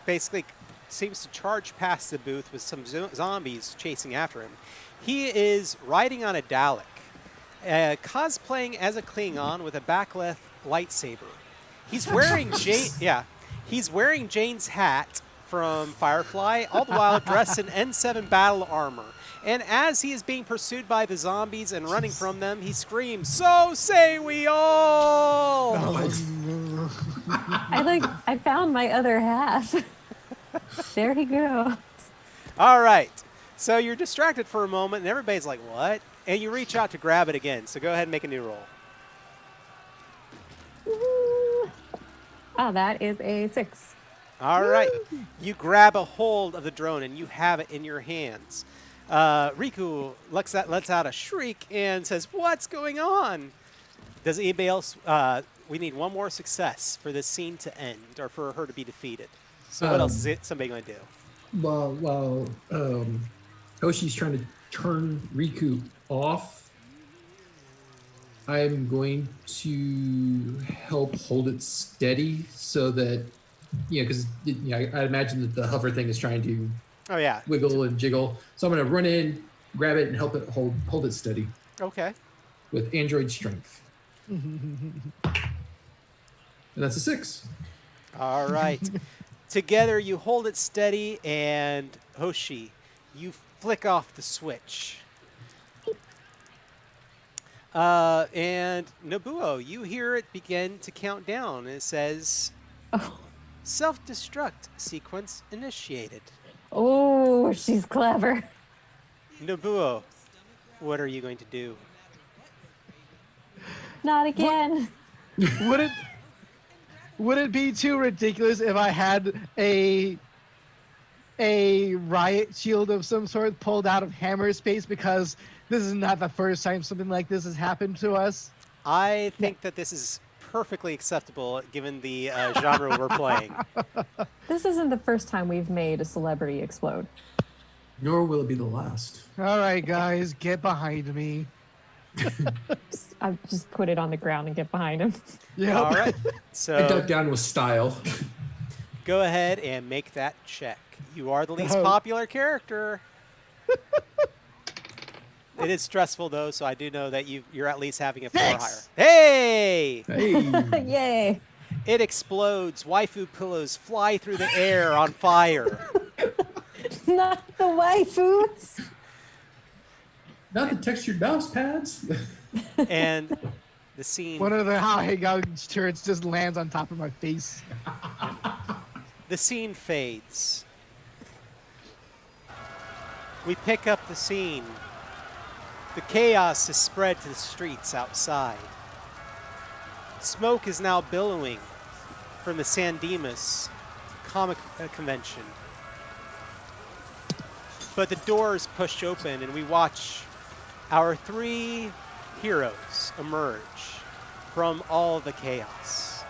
basically seems to charge past the booth with some zombies chasing after him. He is riding on a Dalek, cosplaying as a Klingon with a backlit lightsaber. He's wearing he's wearing Jane's hat from Firefly, all the while dressed in N7 battle armor. And as he is being pursued by the zombies and running from them, he screams, "So say we all!" I found my other half. There he goes. All right. So you're distracted for a moment, and everybody's like, "What?" And you reach out to grab it again. So go ahead and make a new roll. Woo. Oh, that is a 6. All right. You grab a hold of the drone, and you have it in your hands. Riku lets out a shriek and says, "What's going on?" Does anybody else? We need one more success for this scene to end, or for her to be defeated. So what else is somebody going to do? While Hoshi's trying to turn Riku off, I'm going to help hold it steady so that, because I imagine that the hover thing is trying to wiggle and jiggle. So I'm going to run in, grab it, and help it hold it steady. Okay. With android strength. And that's a 6. All right. Together, you hold it steady, and Hoshi, you flick off the switch. And Nobuo, you hear it begin to count down. It says, self-destruct sequence initiated. Oh, she's clever. Nobuo, what are you going to do? Not again. Would it be too ridiculous if I had a riot shield of some sort pulled out of hammer space, because this is not the first time something like this has happened to us? I think that this is perfectly acceptable given the genre we're playing. This isn't the first time we've made a celebrity explode. Nor will it be the last. All right, guys, get behind me. I just put it on the ground and get behind him. Yeah. All right. I So duck down with style. go ahead and make that check. You are the least popular character. It is stressful, though, so I do know that you're at least having a 4 higher. Hey! Hey! Yay. It explodes. Waifu pillows fly through the air on fire. Not the waifus. Not the textured mouse pads. And the scene... One of the Hang turrets just lands on top of my face. The scene fades. We pick up the scene. The chaos has spread to the streets outside. Smoke is now billowing from the San Dimas comic convention. But the doors push open and we watch our 3 heroes emerge from all the chaos.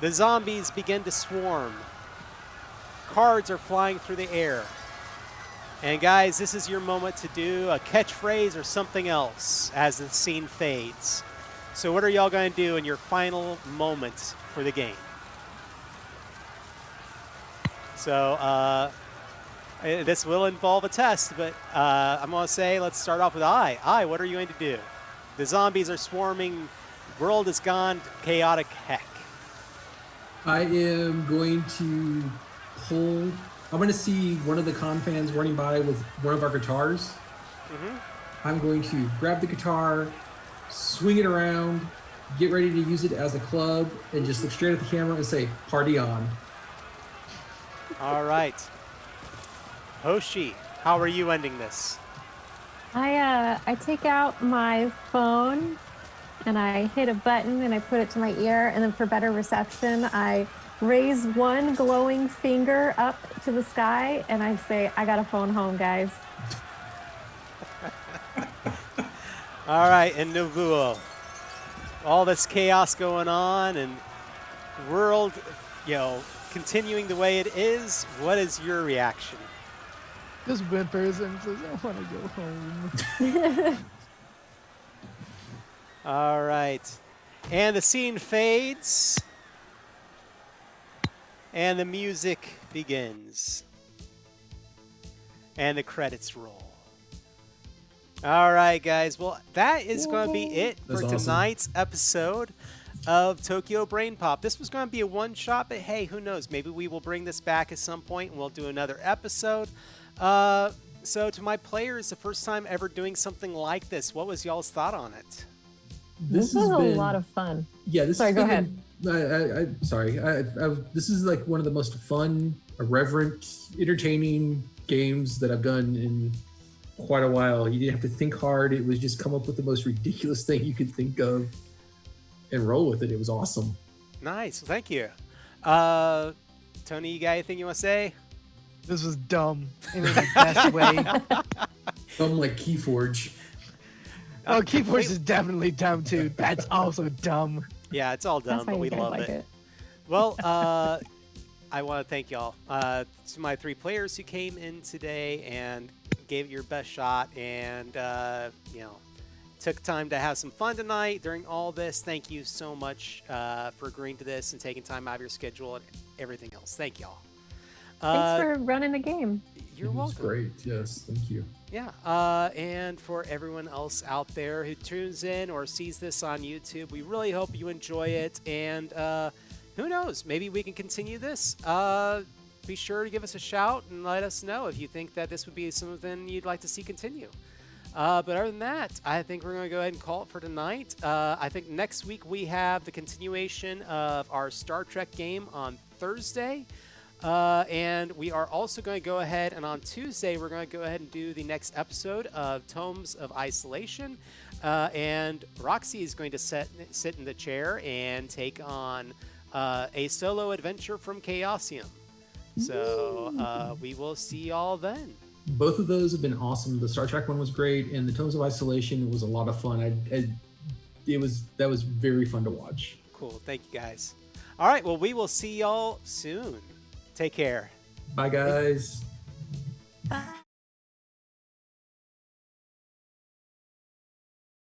The zombies begin to swarm. Cards are flying through the air. And guys, this is your moment to do a catchphrase or something else as the scene fades. So what are y'all going to do in your final moments for the game? So this will involve a test, but I'm going to say let's start off with I. I, what are you going to do? The zombies are swarming. World is gone chaotic heck. I am going to pull... I'm going to see one of the con fans running by with one of our guitars. Mm-hmm. I'm going to grab the guitar, swing it around, get ready to use it as a club, and just look straight at the camera and say, "Party on." All right. Hoshi, how are you ending this? I take out my phone and I hit a button and I put it to my ear, and then for better reception, I raise one glowing finger up to the sky and I say, "I got a phone home, guys." All right, and Nobuo, all this chaos going on and world, continuing the way it is. What is your reaction? Just whimpers and says, "I want to go home." All right, and the scene fades. And the music begins. And the credits roll. All right, guys. Well, that is going to be it for That's awesome. tonight's episode of Tokyo Brain Pop. This was going to be a one-shot, but hey, who knows? Maybe we will bring this back at some point and we'll do another episode. So to my players, the first time ever doing something like this, what was y'all's thought on it? This was a lot of fun. Yeah, this Sorry, has go been- ahead. This is like one of the most fun, irreverent, entertaining games that I've done in quite a while. You didn't have to think hard. It was just come up with the most ridiculous thing you could think of and roll with it. It was awesome. Nice. Well, thank you. Tony, you got anything you want to say? This was dumb in the best way. Something like Keyforge. Oh, Keyforce is definitely dumb too. That's also dumb. Yeah, it's all dumb, That's why but you we guys love like it. Well, I want to thank y'all. To my 3 players who came in today and gave it your best shot and, took time to have some fun tonight during all this. Thank you so much for agreeing to this and taking time out of your schedule and everything else. Thank y'all. Thanks for running the game. You're It was welcome. great. Yes, thank you. Yeah, and for everyone else out there who tunes in or sees this on YouTube, we really hope you enjoy it. And who knows, maybe we can continue this. Be sure to give us a shout and let us know if you think that this would be something you'd like to see continue. But other than that, I think we're going to go ahead and call it for tonight. I think next week we have the continuation of our Star Trek game on Thursday. And we are also going to go ahead and on Tuesday, we're going to go ahead and do the next episode of Tomes of Isolation. And Roxy is going to sit in the chair and take on a solo adventure from Chaosium. So we will see y'all then. Both of those have been awesome. The Star Trek one was great, and the Tones of Isolation was a lot of fun. That was very fun to watch. Cool. Thank you, guys. All right. Well, we will see y'all soon. Take care. Bye, guys. Bye.